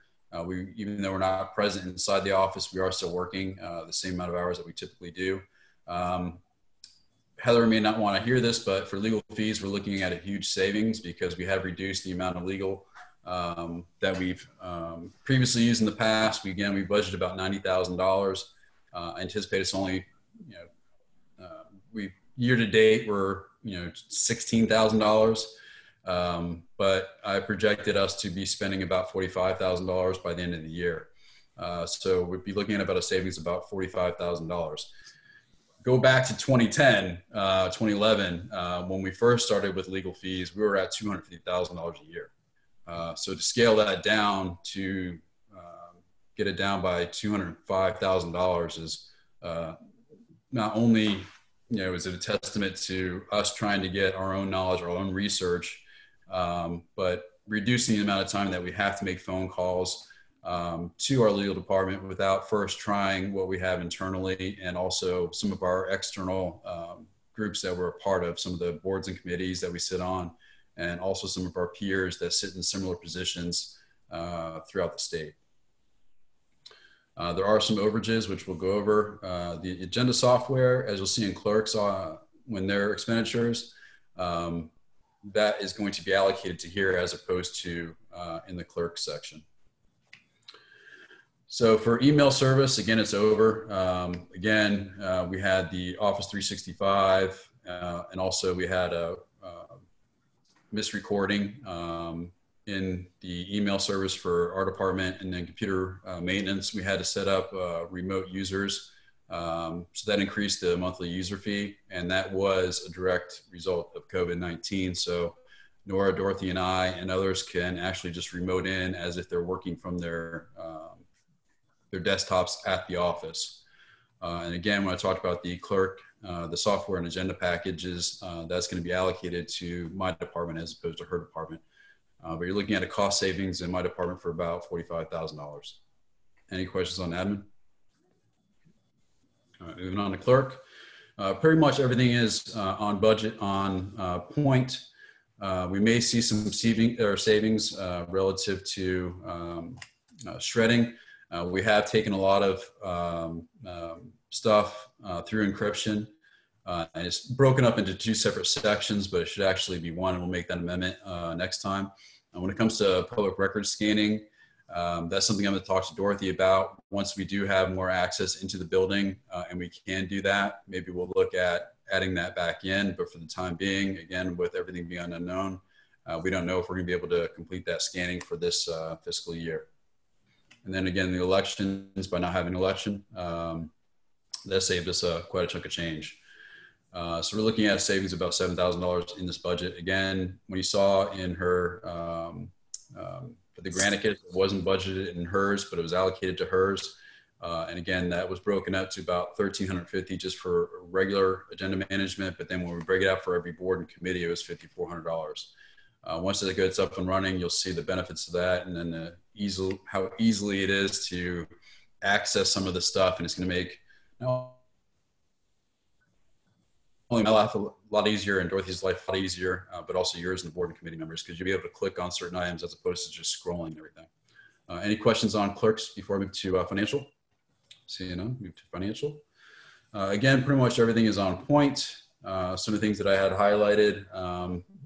Even though we're not present inside the office, we are still working the same amount of hours that we typically do. Heather may not want to hear this, but for legal fees, we're looking at a huge savings because we have reduced the amount of legal that we've previously used in the past. We budgeted about $90,000. I anticipate it's only, we year to date we're $16,000, but I projected us to be spending about $45,000 by the end of the year. So we'd be looking at about a savings of about $45,000. Go back to 2010, 2011, when we first started with legal fees, we were at $250,000 a year. So to scale that down to get it down by $205,000 is not only, is it a testament to us trying to get our own knowledge, our own research, but reducing the amount of time that we have to make phone calls to our legal department without first trying what we have internally, and also some of our external groups that we're a part of, some of the boards and committees that we sit on, and also some of our peers that sit in similar positions throughout the state. There are some overages, which we'll go over. The agenda software, as you'll see in clerks, when their expenditures, that is going to be allocated to here as opposed to in the clerk section. So for email service, again, it's over. We had the Office 365, and also we had a misrecording in the email service for our department, and then computer maintenance. We had to set up remote users. So that increased the monthly user fee, and that was a direct result of COVID-19. So Nora, Dorothy, and I, and others can actually just remote in as if they're working from their desktops at the office. And again, when I talked about the clerk, the software and agenda packages, that's going to be allocated to my department as opposed to her department. But you're looking at a cost savings in my department for about $45,000. Any questions on admin? All right, moving on to clerk. Pretty much everything is on budget, on point. We may see some savings relative to shredding. We have taken a lot of stuff through encryption. And it's broken up into 2 separate sections, but it should actually be one, and we'll make that amendment next time. And when it comes to public record scanning, that's something I'm going to talk to Dorothy about. Once we do have more access into the building and we can do that, maybe we'll look at adding that back in. But for the time being, again, with everything being unknown, we don't know if we're going to be able to complete that scanning for this fiscal year. And then again, the elections, by not having an election, that saved us quite a chunk of change. So we're looking at savings of about $7,000 in this budget. Again, when you saw in her, for the Granicus, it wasn't budgeted in hers, but it was allocated to hers. And again, that was broken up to about $1,350 just for regular agenda management. But then when we break it out for every board and committee, it was $5,400. Once it gets up and running, you'll see the benefits of that, and then how easily it is to access some of the stuff. And it's going to make only my life a lot easier and Dorothy's life a lot easier, but also yours and the board and committee members, because you'll be able to click on certain items as opposed to just scrolling everything. Any questions on clerks before I move to financial? See, move to financial. Again, pretty much everything is on point. Some of the things that I had highlighted,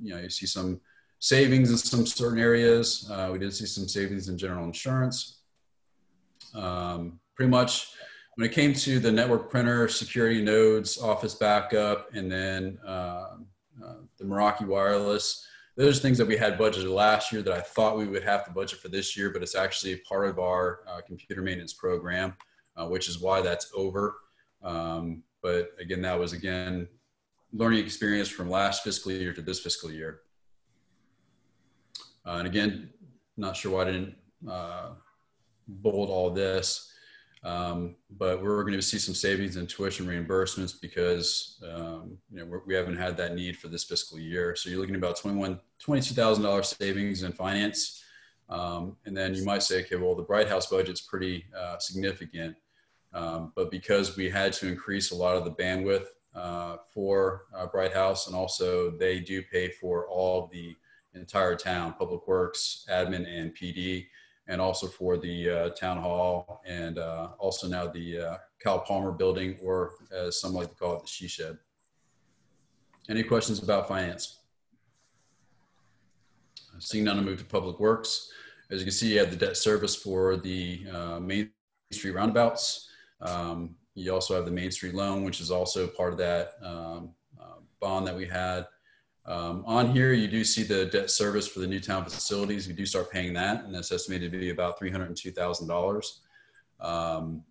you see some savings in some certain areas. We did see some savings in general insurance. Pretty much when it came to the network printer, security nodes, office backup, and then the Meraki wireless, those are things that we had budgeted last year that I thought we would have to budget for this year, but it's actually part of our computer maintenance program, which is why that's over. But again, that was, learning experience from last fiscal year to this fiscal year. And again, not sure why I didn't bold all this, but we're going to see some savings in tuition reimbursements because we haven't had that need for this fiscal year. So you're looking at about $22,000 savings in finance. And then you might say, okay, well, the Bright House budget's pretty significant. But because we had to increase a lot of the bandwidth for Bright House, and also they do pay for all of the entire town, Public Works, Admin, and PD, and also for the town hall, and also now the Cal Palmer building, or as some like to call it, the she shed. Any questions about finance? Seeing none, I'll move to Public Works. As you can see, you have the debt service for the Main Street roundabouts. You also have the Main Street loan, which is also part of that bond that we had. On here, you do see the debt service for the new town facilities. We do start paying that, and that's estimated to be about $302,000.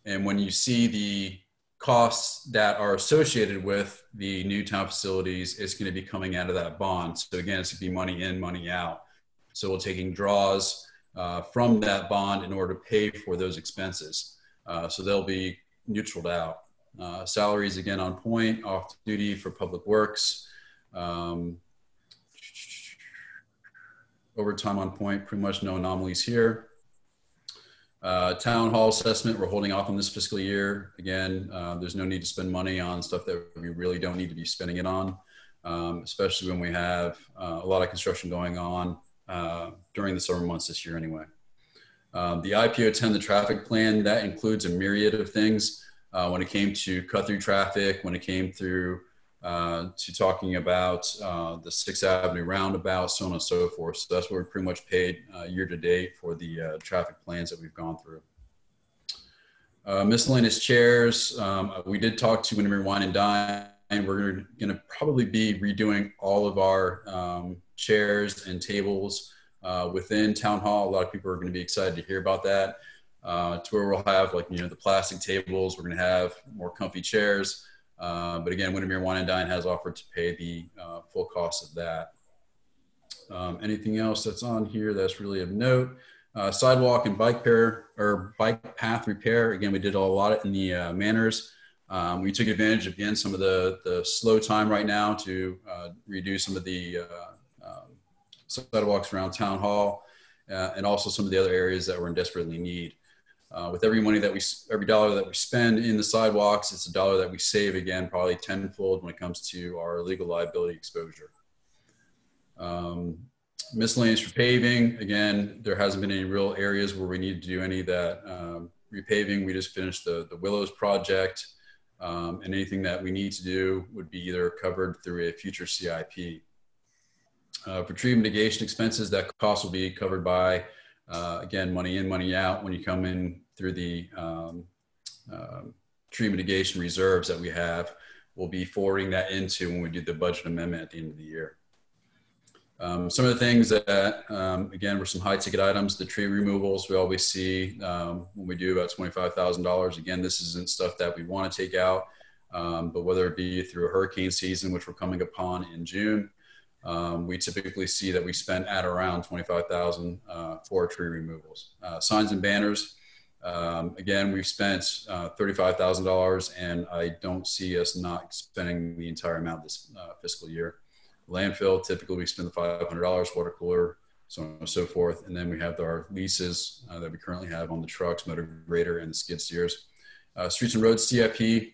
And when you see the costs that are associated with the new town facilities, it's going to be coming out of that bond. So again, it's going to be money in, money out. So we're taking draws from that bond in order to pay for those expenses. So they'll be neutraled out. Salaries, again, on point, off duty for Public Works. Overtime on point, pretty much no anomalies here. Town hall assessment, we're holding off on this fiscal year. Again, there's no need to spend money on stuff that we really don't need to be spending it on, especially when we have a lot of construction going on during the summer months this year anyway. The IPO 10, the traffic plan, that includes a myriad of things when it came to cut through traffic, when it came through to talking about the 6th Avenue roundabout, so on and so forth. So that's what we're pretty much paid year to date for the traffic plans that we've gone through. Miscellaneous chairs, we did talk to Windermere Wine and Dine. We're going to probably be redoing all of our chairs and tables within Town Hall. A lot of people are going to be excited to hear about that. To where we'll have the plastic tables, we're going to have more comfy chairs. But again, Windermere Wine and Dine has offered to pay the full cost of that. Anything else that's on here that's really of note? Sidewalk and bike path repair. Again, we did a lot in the Manors. We took advantage of, again, some of the slow time right now to redo some of the sidewalks around Town Hall, and also some of the other areas that we're in desperately need. With every dollar that we spend in the sidewalks, it's a dollar that we save, again, probably tenfold when it comes to our legal liability exposure. Miscellaneous for paving, again, there hasn't been any real areas where we need to do any of that repaving, we just finished the Willows project. And anything that we need to do would be either covered through a future CIP. For tree mitigation expenses, that cost will be covered by, again, money in, money out when you come in through the tree mitigation reserves that we have. We'll be forwarding that into when we do the budget amendment at the end of the year. Some of the things that, again, were some high ticket items, the tree removals we always see when we do about $25,000. Again, this isn't stuff that we want to take out, but whether it be through a hurricane season, which we're coming upon in June, we typically see that we spend at around $25,000 for tree removals. Signs and banners, again, we've spent $35,000, and I don't see us not spending the entire amount this fiscal year. Landfill, typically we spend the $500, water cooler, so on and so forth. And then we have our leases that we currently have on the trucks, motor grader, and the skid steers. Streets and roads CIP,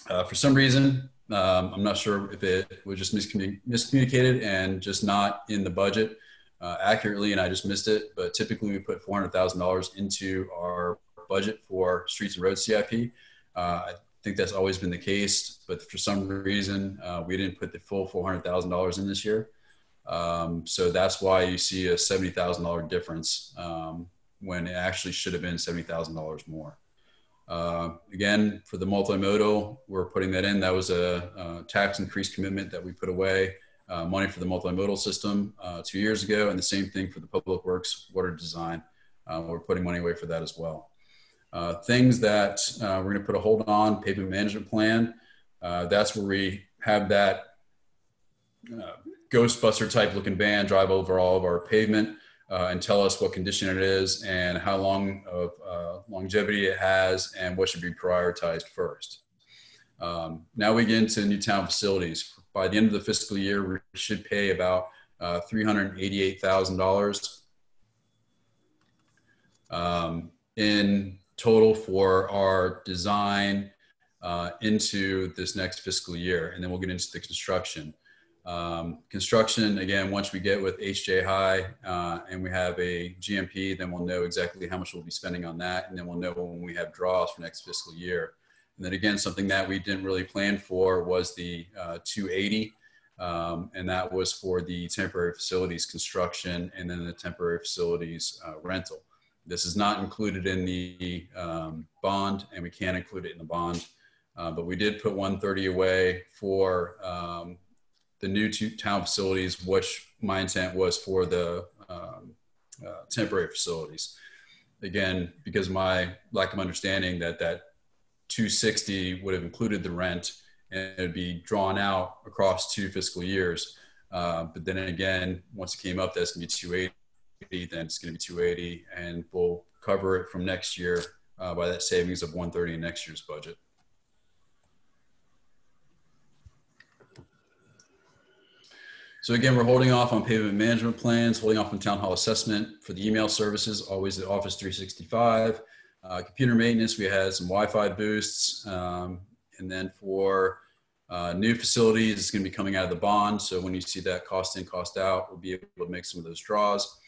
for some reason, I'm not sure if it was just miscommunicated and just not in the budget accurately, and I just missed it. But typically we put $400,000 into our budget for streets and roads CIP. I think that's always been the case, but for some reason, we didn't put the full $400,000 in this year. So that's why you see a $70,000 difference when it actually should have been $70,000 more. Again, for the multimodal, we're putting that in. That was a tax increase commitment that we put away, money for the multimodal system 2 years ago, and the same thing for the public works water design. We're putting money away for that as well. Things that we're going to put a hold on, pavement management plan. That's where we have that Ghostbuster type looking van drive over all of our pavement and tell us what condition it is and how long of longevity it has and what should be prioritized first. Now we get into new town facilities. By the end of the fiscal year, we should pay about $388,000 in total for our design into this next fiscal year. And then we'll get into the construction. Construction, again, once we get with HJ High and we have a GMP, then we'll know exactly how much we'll be spending on that. And then we'll know when we have draws for next fiscal year. And then again, something that we didn't really plan for was the 280. And that was for the temporary facilities construction and then the temporary facilities rental. This is not included in the bond, and we can't include it in the bond. But we did put 130 away for the new town facilities, which my intent was for the temporary facilities. Again, because of my lack of understanding that 260 would have included the rent and it'd be drawn out across 2 fiscal years. But then again, once it came up, that's gonna be 280. Then it's going to be 280, and we'll cover it from next year by that savings of 130 in next year's budget. So again, we're holding off on pavement management plans, holding off on town hall assessment. For the email services, always the Office 365. Computer maintenance, we had some Wi-Fi boosts. And then for new facilities, it's going to be coming out of the bond. So when you see that cost in, cost out, we'll be able to make some of those draws.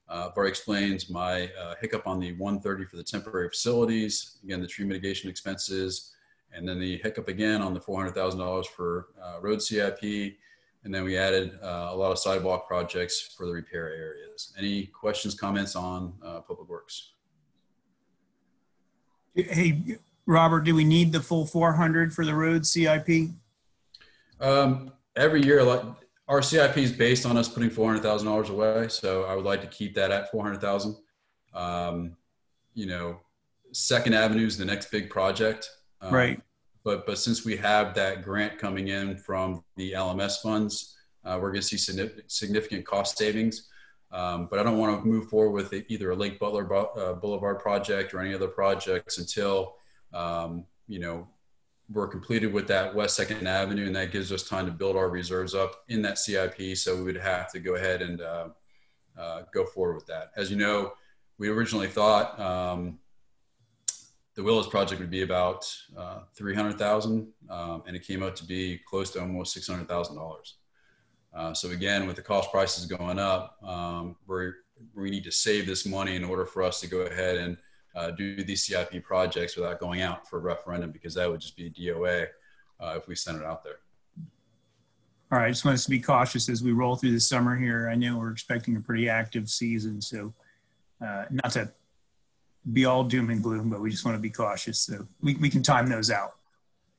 I've already explained my hiccup on the 130 for the temporary facilities. Again, the tree mitigation expenses, and then the hiccup again on the $400,000 for road CIP. And then we added a lot of sidewalk projects for the repair areas. Any questions, comments on Public Works? Hey, Robert, do we need the full 400 for the road CIP? Every year, our CIP is based on us putting $400,000 away. So I would like to keep that at 400,000. You know, Second Avenue is the next big project. Right. But since we have that grant coming in from the LMS funds, we're going to see significant cost savings. But I don't want to move forward with either a Lake Butler Boulevard project or any other projects until, you know, we're completed with that West 2nd Avenue, and that gives us time to build our reserves up in that CIP. So we would have to go ahead and go forward with that. As you know, we originally thought the Willows project would be about $300,000, and it came out to be close to almost $600,000. So again, with the cost prices going up, we need to save this money in order for us to go ahead and do these CIP projects without going out for a referendum, because that would just be DOA if we sent it out there. All right, I just want us to be cautious as we roll through the summer here. I know we're expecting a pretty active season, so not to be all doom and gloom, but we just want to be cautious, so we can time those out.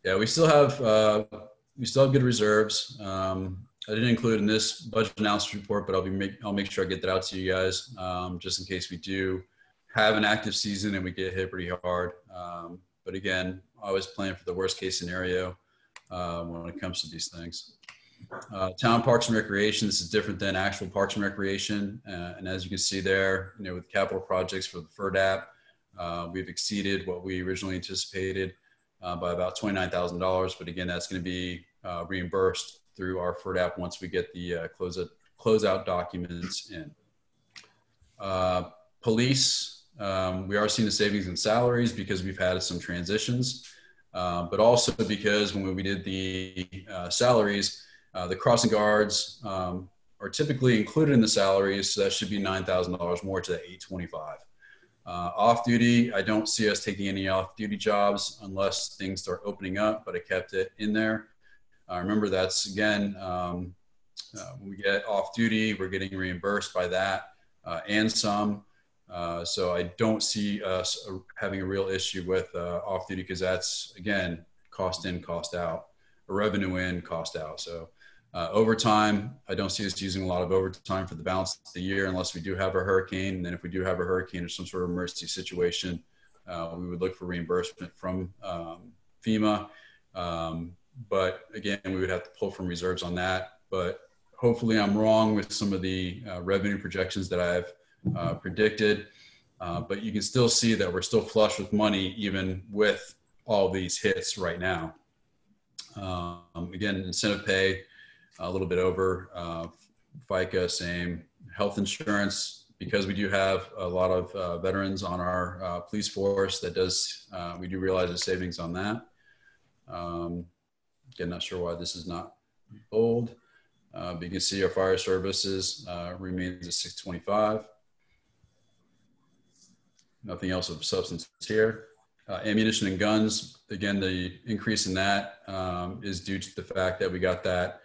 Yeah, we still have good reserves. I didn't include in this budget analysis report, but I'll make sure I get that out to you guys, just in case we do have an active season and we get hit pretty hard. But again, I always plan for the worst case scenario when it comes to these things. Town Parks and Recreation, this is different than actual Parks and Recreation. And as you can see there, with capital projects for the FERDAP, we've exceeded what we originally anticipated by about $29,000. But again, that's going to be reimbursed through our FERDAP once we get the closeout documents in. Police, we are seeing the savings in salaries because we've had some transitions, but also because when we did the salaries, the crossing guards are typically included in the salaries, so that should be $9,000 more to the $825. Off duty, I don't see us taking any off duty jobs unless things start opening up, but I kept it in there. Remember, that's again, when we get off duty, we're getting reimbursed by that and some. So I don't see us having a real issue with off duty, because that's again, cost in, cost out, or revenue in, cost out. So overtime, I don't see us using a lot of overtime for the balance of the year unless we do have a hurricane. And then if we do have a hurricane or some sort of emergency situation, we would look for reimbursement from FEMA. But again, we would have to pull from reserves on that. But hopefully I'm wrong with some of the revenue projections that I've predicted. But you can still see that we're still flush with money, even with all these hits right now. Again, incentive pay, a little bit over, FICA, same. Health insurance, because we do have a lot of veterans on our police force, that does, we do realize the savings on that. Again, not sure why this is not bold, but you can see our fire services remains at 625. Nothing else of substance here. Ammunition and guns, again, the increase in that is due to the fact that we got that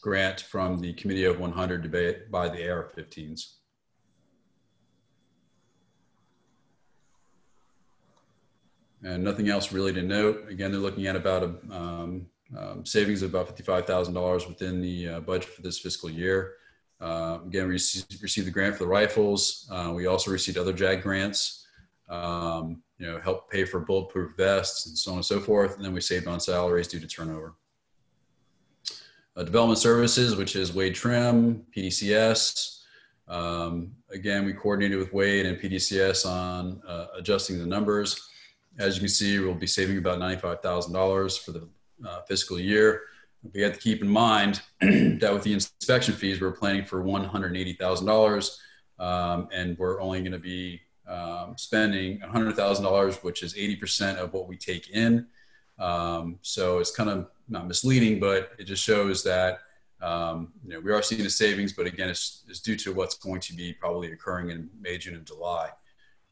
grant from the Committee of 100 to buy the AR-15s. And nothing else really to note. Again, they're looking at about a savings of about $55,000 within the budget for this fiscal year. Again, we received the grant for the rifles. We also received other JAG grants, help pay for bulletproof vests and so on and so forth. And then we saved on salaries due to turnover. Development services, which is Wade Trim, PDCS. Again, we coordinated with Wade and PDCS on adjusting the numbers. As you can see, we'll be saving about $95,000 for the fiscal year. We have to keep in mind that with the inspection fees, we're planning for $180,000, and we're only going to be spending $100,000, which is 80% of what we take in. So it's kind of not misleading, but it just shows that we are seeing the savings, but again, it's due to what's going to be probably occurring in May, June, and July.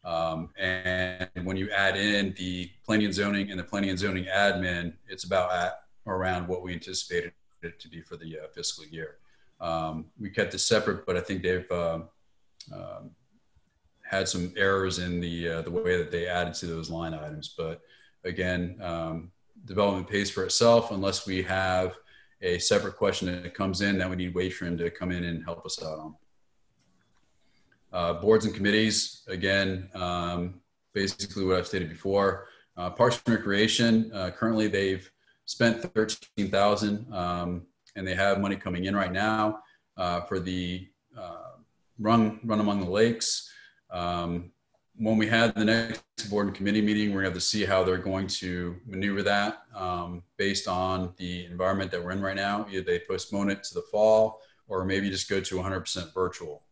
And when you add in the planning and zoning and the planning and zoning admin, it's about around what we anticipated it to be for the fiscal year. We kept it separate, but I think they've had some errors in the way that they added to those line items. But again, development pays for itself unless we have a separate question that comes in that we need Wade Trim to come in and help us out on. Boards and committees, again, basically what I've stated before. Parks and Recreation, currently they've spent $13,000 and they have money coming in right now for the run among the lakes. When we had the next board and committee meeting, we're going to have to see how they're going to maneuver that based on the environment that we're in right now. Either they postpone it to the fall or maybe just go to 100% virtual.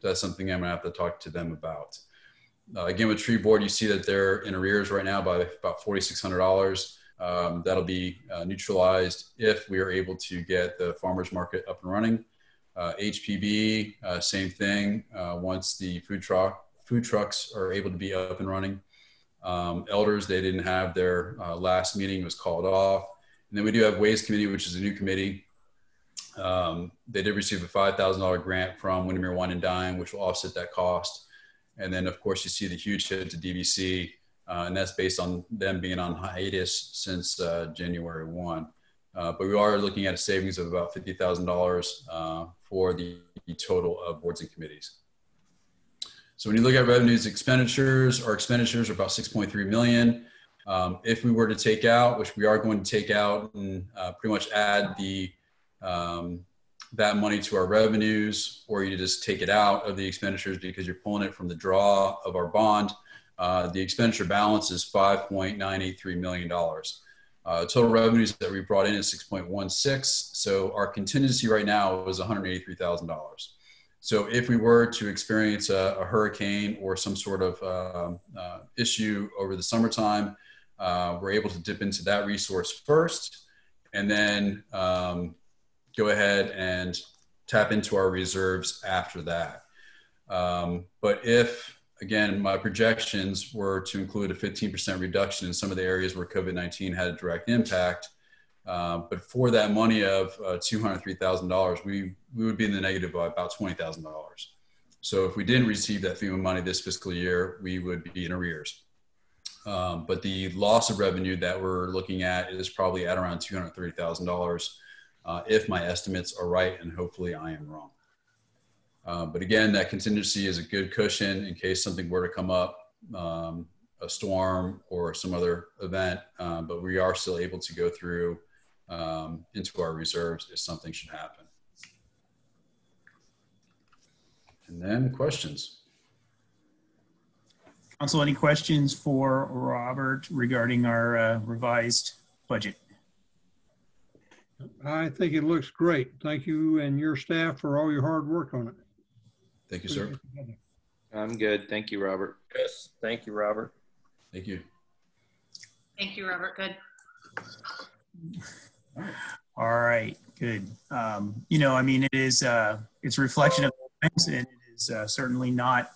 That's something I'm going to have to talk to them about. Again, with tree board, you see that they're in arrears right now by about $4,600. That'll be neutralized if we are able to get the farmers market up and running. HPB, same thing. Once the food truck food trucks are able to be up and running. Elders, they didn't have their last meeting, was called off. And then we do have Ways Committee, which is a new committee. They did receive a $5,000 grant from Windermere Wine and Dine, which will offset that cost. And then, of course, you see the huge hit to DVC, and that's based on them being on hiatus since January 1. But we are looking at a savings of about $50,000 for the total of boards and committees. So when you look at revenues, expenditures, our expenditures are about 6.3 million. If we were to take out, which we are going to take out and pretty much add the that money to our revenues, or you just take it out of the expenditures because you're pulling it from the draw of our bond, the expenditure balance is $5.983 million. Total revenues that we brought in is 6.16. So our contingency right now is $183,000. So if we were to experience a hurricane or some sort of issue over the summertime, we're able to dip into that resource first, and then go ahead and tap into our reserves after that. But if, again, my projections were to include a 15% reduction in some of the areas where COVID-19 had a direct impact, but for that money of $203,000, we would be in the negative by about $20,000. So if we didn't receive that FEMA money this fiscal year, we would be in arrears. But the loss of revenue that we're looking at is probably at around $230,000 if my estimates are right, and hopefully I am wrong. But again, that contingency is a good cushion in case something were to come up, a storm or some other event, but we are still able to go through into our reserves if something should happen. And then questions. Council, any questions for Robert regarding our revised budget? I think it looks great. Thank you and your staff for all your hard work on it. Thank you, sir. I'm good. Thank you, Robert. Yes. Thank you, Robert. Thank you. Thank you, Robert. Good. All right, good. You know, I mean, it is, it's a reflection of times, and it is certainly not,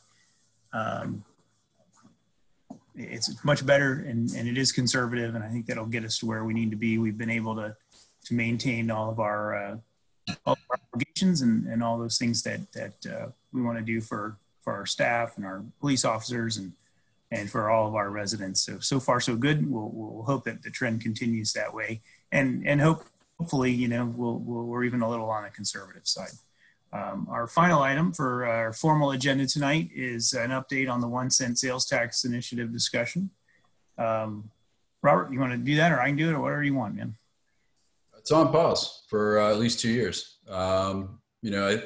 it's much better, and it is conservative, and I think that'll get us to where we need to be. We've been able to maintain all of our obligations and all those things that we want to do for our staff and our police officers and for all of our residents. So far so good. We'll hope that the trend continues that way, and hopefully, you know, we're even a little on the conservative side. Our final item for our formal agenda tonight is an update on the 1 cent sales tax initiative discussion. Robert, you want to do that, or I can do it, or whatever you want, man? It's on pause for at least 2 years. You know,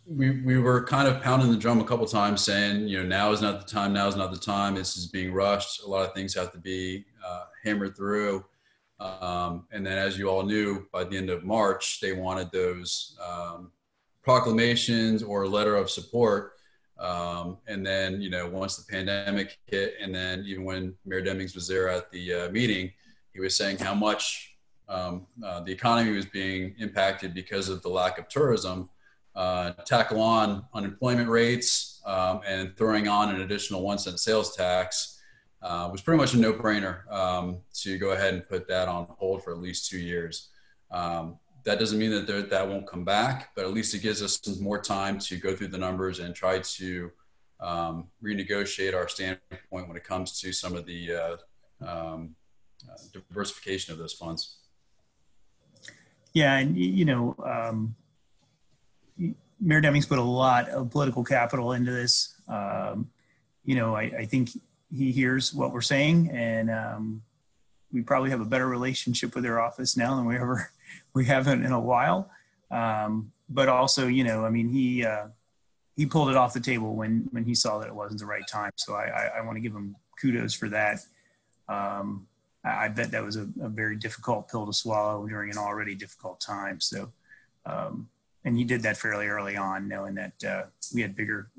we were kind of pounding the drum a couple times saying, you know, now is not the time, now is not the time. This is being rushed. A lot of things have to be hammered through. And then, as you all knew, by the end of March, they wanted those proclamations or a letter of support. And then, you know, once the pandemic hit, and then even when Mayor Demings was there at the meeting, he was saying how much the economy was being impacted because of the lack of tourism. Tackle on unemployment rates and throwing on an additional 1 cent sales tax was pretty much a no-brainer to go ahead and put that on hold for at least 2 years. That doesn't mean that that won't come back, but at least it gives us some more time to go through the numbers and try to renegotiate our standpoint when it comes to some of the diversification of those funds. Yeah, and you know, Mayor Demings put a lot of political capital into this. You know, I think he hears what we're saying, and we probably have a better relationship with their office now than we haven't in a while. But also, you know, I mean, he pulled it off the table when he saw that it wasn't the right time. So I want to give him kudos for that. I bet that was a very difficult pill to swallow during an already difficult time. So, and he did that fairly early on, knowing that we had bigger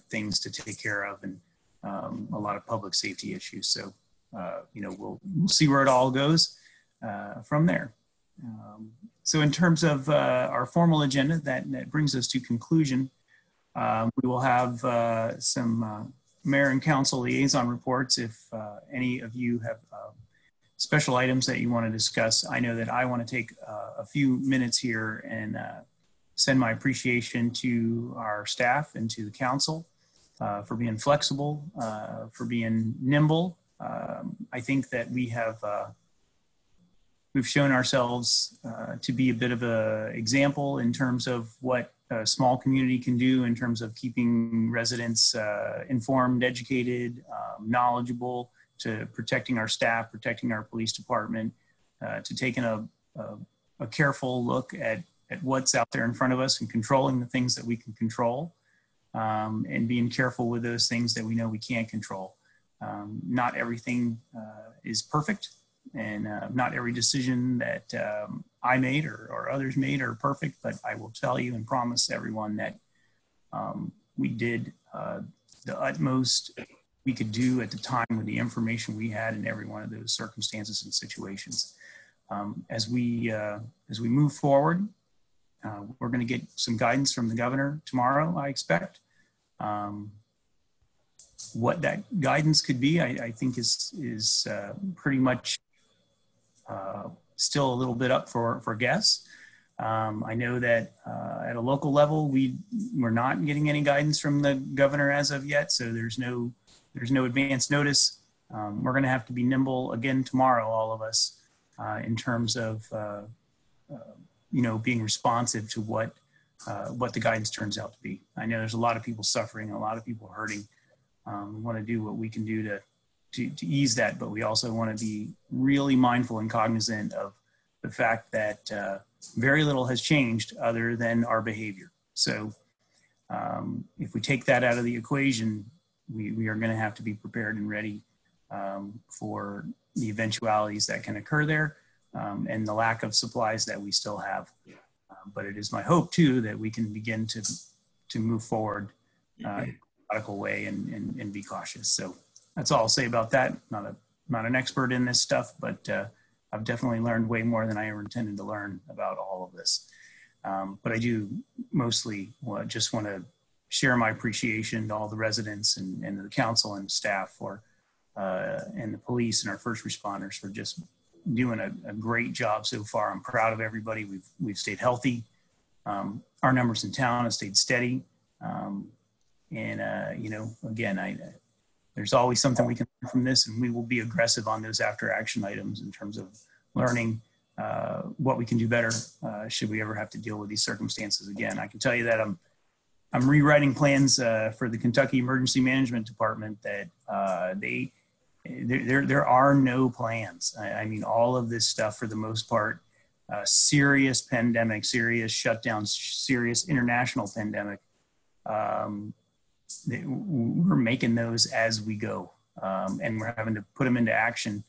things to take care of and a lot of public safety issues. So, you know, we'll see where it all goes from there. So in terms of our formal agenda, that brings us to conclusion. We will have some mayor and council liaison reports if any of you have special items that you want to discuss. I know that I want to take a few minutes here and send my appreciation to our staff and to the council for being flexible, for being nimble. I think that we've shown ourselves to be a bit of an example in terms of what a small community can do in terms of keeping residents informed, educated, knowledgeable, to protecting our staff, protecting our police department, to taking a careful look at what's out there in front of us and controlling the things that we can control, and being careful with those things that we know we can't control. Not everything is perfect, and not every decision that I made or others made are perfect, but I will tell you and promise everyone that we did the utmost we could do at the time with the information we had in every one of those circumstances and situations. As we move forward, we're going to get some guidance from the governor tomorrow, I expect. What that guidance could be, I think is pretty much still a little bit up for guess. I know that at a local level, we're not getting any guidance from the governor as of yet, so there's no advance notice. We're going to have to be nimble again tomorrow, all of us, in terms of being responsive to what the guidance turns out to be. I know there's a lot of people suffering, a lot of people hurting. We want to do what we can do to ease that, but we also want to be really mindful and cognizant of the fact that very little has changed other than our behavior. So if we take that out of the equation, we are going to have to be prepared and ready for the eventualities that can occur there, and the lack of supplies that we still have. But it is my hope too that we can begin to move forward in a methodical way and be cautious. So that's all I'll say about that. Not an expert in this stuff, but I've definitely learned way more than I ever intended to learn about all of this. But I do mostly just want to share my appreciation to all the residents and the council and staff and the police and our first responders for just doing a great job so far. I'm proud of everybody. We've stayed healthy. Our numbers in town have stayed steady. Again, there's always something we can learn from this, and we will be aggressive on those after action items in terms of learning what we can do better should we ever have to deal with these circumstances again. I can tell you that I'm rewriting plans for the Kentucky Emergency Management Department that there are no plans. I mean, all of this stuff for the most part, serious pandemic, serious shutdown, serious international pandemic. We're making those as we go, and we're having to put them into action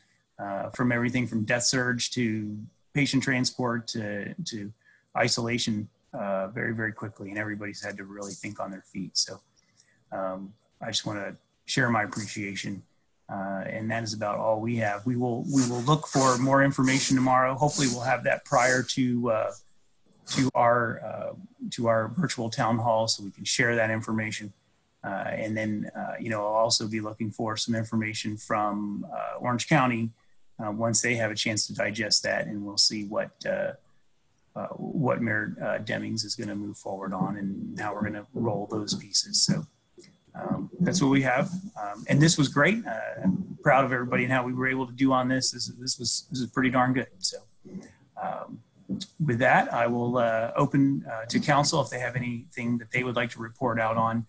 from everything from death surge to patient transport to isolation very, very quickly, and everybody's had to really think on their feet. So I just want to share my appreciation, and that is about all we have. We will look for more information tomorrow. Hopefully we'll have that prior to our virtual town hall so we can share that information. And then, I'll also be looking for some information from Orange County once they have a chance to digest that, and we'll see what Mayor Demings is going to move forward on and how we're going to roll those pieces. So that's what we have. And this was great. I'm proud of everybody and how we were able to do on this. This was pretty darn good. So with that, I will open to council if they have anything that they would like to report out on.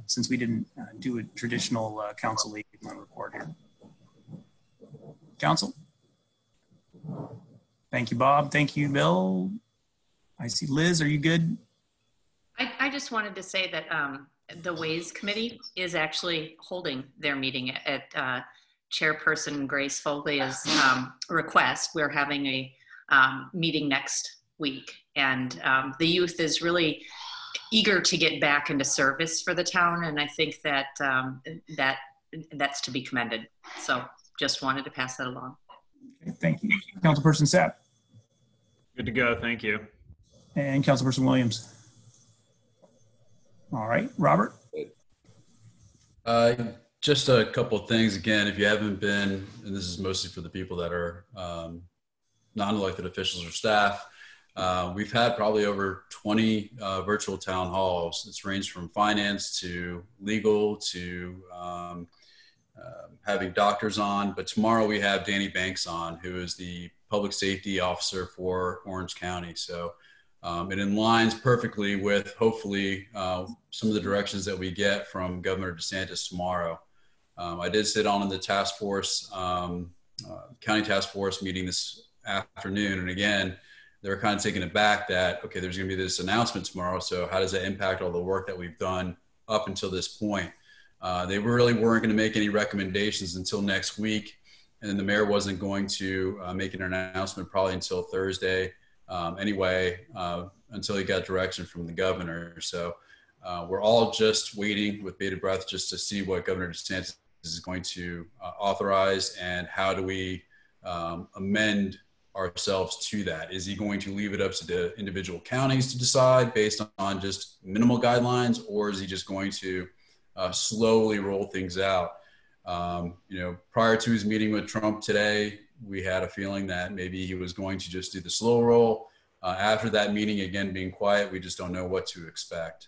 Since we didn't do a traditional council liaison report here. Council. Thank you, Bob. Thank you, Bill. I see Liz. Are you good? I just wanted to say that the Ways Committee is actually holding their meeting at Chairperson Grace Foglia's request. We're having a meeting next week, and the youth is really eager to get back into service for the town, and I think that that's to be commended. So just wanted to pass that along. Okay, thank you. Councilperson Sapp. Good to go, thank you. And Councilperson Williams. All right, Robert. Just a couple of things. Again, if you haven't been, and this is mostly for the people that are non-elected officials or staff, we've had probably over 20 virtual town halls. It's ranged from finance to legal to having doctors on. But tomorrow we have Danny Banks on, who is the public safety officer for Orange County. So it aligns perfectly with hopefully some of the directions that we get from Governor DeSantis tomorrow. I did sit on in the task force, county task force meeting this afternoon. And again, they're kind of taken aback that, okay, there's going to be this announcement tomorrow. So how does that impact all the work that we've done up until this point? They really weren't going to make any recommendations until next week. And then the mayor wasn't going to make an announcement probably until Thursday anyway, until he got direction from the governor. So we're all just waiting with bated breath just to see what Governor DeSantis is going to authorize and how do we amend ourselves to that. Is he going to leave it up to the individual counties to decide based on just minimal guidelines, or is he just going to slowly roll things out? Prior to his meeting with Trump today, we had a feeling that maybe he was going to just do the slow roll. After that meeting, again, being quiet, we just don't know what to expect.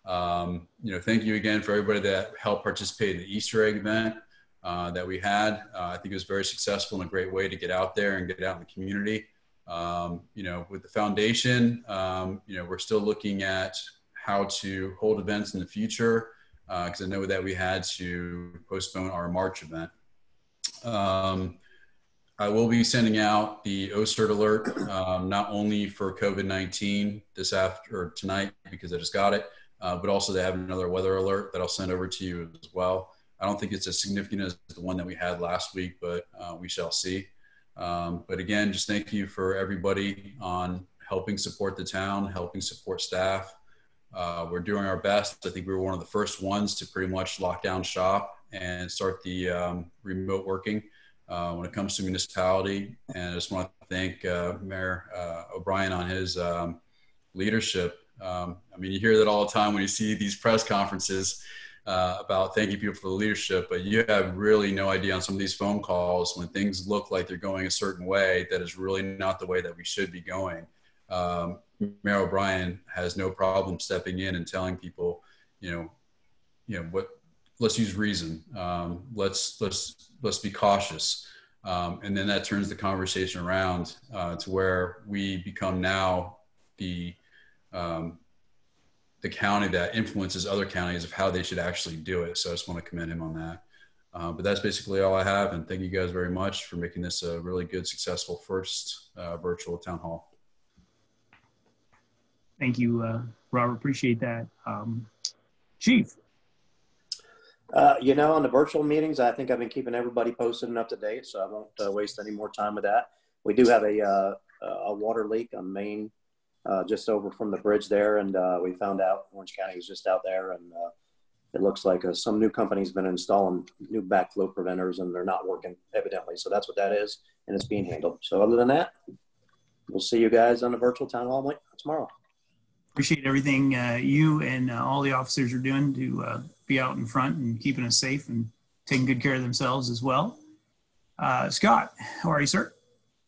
Thank you again for everybody that helped participate in the Easter egg event that we had. I think it was very successful and a great way to get out there and get out in the community. With the foundation, we're still looking at how to hold events in the future because I know that we had to postpone our March event. I will be sending out the OSTERT alert, not only for COVID-19 tonight because I just got it, but also they have another weather alert that I'll send over to you as well. I don't think it's as significant as the one that we had last week, but we shall see. But again, just thank you for everybody on helping support the town, helping support staff. We're doing our best. I think we were one of the first ones to pretty much lock down shop and start the remote working when it comes to municipality. And I just want to thank Mayor O'Brien on his leadership. You hear that all the time when you see these press conferences about thanking people for the leadership, but you have really no idea on some of these phone calls when things look like they're going a certain way that is really not the way that we should be going. Mayor O'Brien has no problem stepping in and telling people, let's use reason. Let's be cautious. And then that turns the conversation around to where we become now the county that influences other counties of how they should actually do it. So I just want to commend him on that. But that's basically all I have. And thank you guys very much for making this a really good, successful first virtual town hall. Thank you, Robert. Appreciate that. Chief. On the virtual meetings, I think I've been keeping everybody posted and up to date, so I won't waste any more time with that. We do have a water leak on Main, just over from the bridge there, and we found out Orange County was just out there, and it looks like some new company's been installing new backflow preventers, and they're not working evidently. So that's what that is, and it's being handled. So other than that, we'll see you guys on the virtual town hall tomorrow. Appreciate everything you and all the officers are doing to be out in front and keeping us safe and taking good care of themselves as well. Scott, how are you, sir?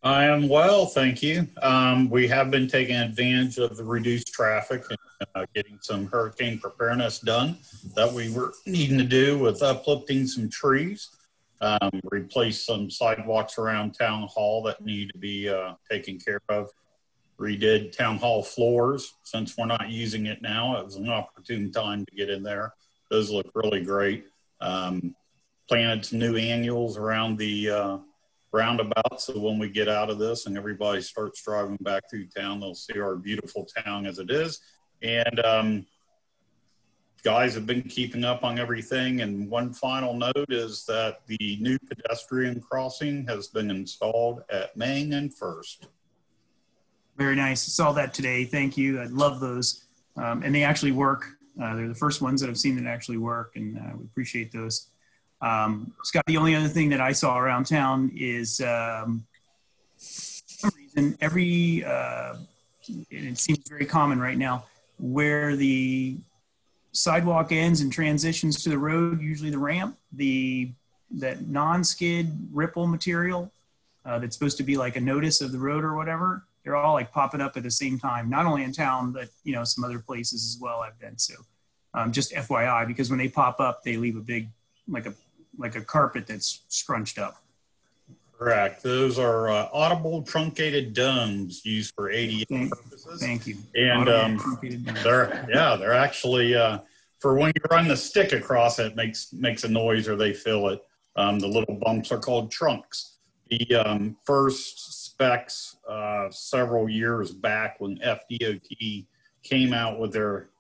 I am well, thank you. We have been taking advantage of the reduced traffic and getting some hurricane preparedness done that we were needing to do with uplifting some trees, replace some sidewalks around Town Hall that need to be taken care of. Redid Town Hall floors. Since we're not using it now, it was an opportune time to get in there. Those look really great. Planted some new annuals around the roundabout, so when we get out of this and everybody starts driving back through town, they'll see our beautiful town as it is. And guys have been keeping up on everything. And one final note is that the new pedestrian crossing has been installed at Main and First. Very nice. I saw that today. Thank you. I love those. And they actually work. They're the first ones that I've seen that actually work, and we appreciate those. Scott, the only other thing that I saw around town is for some reason, it seems very common right now, where the sidewalk ends and transitions to the road, usually the ramp, that non-skid ripple material that's supposed to be like a notice of the road or whatever, they're all like popping up at the same time, not only in town, but some other places as well I've been. So just FYI, because when they pop up, they leave a big, like a carpet that's scrunched up. Correct. Those are audible truncated domes used for ADA purposes. Thank you. And they're actually for when you run the stick across it, makes a noise or they feel it. The little bumps are called trunks. The first specs several years back when FDOT came out with their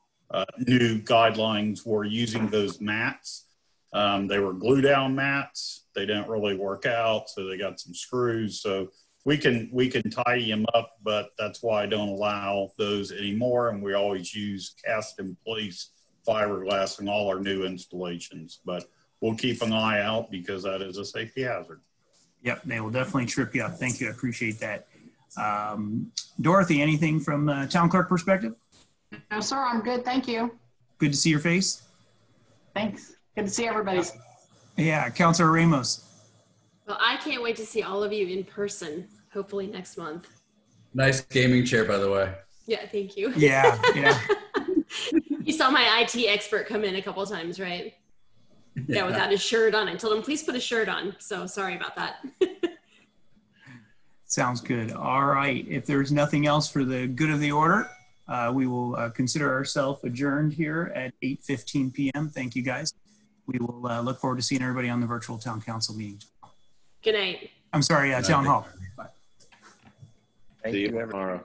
new guidelines were using those mats. They were glue down mats. They didn't really work out, so they got some screws. So we can tidy them up, but that's why I don't allow those anymore. And we always use cast in place fiberglass in all our new installations. But we'll keep an eye out because that is a safety hazard. Yep, they will definitely trip you up. Thank you, I appreciate that. Dorothy, anything from the town clerk perspective? No, sir, I'm good, thank you. Good to see your face. Thanks, good to see everybody's. Yeah, Councilor Ramos. Well, I can't wait to see all of you in person, hopefully next month. Nice gaming chair, by the way. Yeah, thank you. Yeah. You saw my IT expert come in a couple of times, right? Yeah, without his shirt on. I told him, please put a shirt on. So sorry about that. Sounds good. All right. If there's nothing else for the good of the order, we will consider ourselves adjourned here at 8:15 p.m. Thank you, guys. We will look forward to seeing everybody on the virtual town council meeting. Good night. I'm sorry, town hall. See you tomorrow.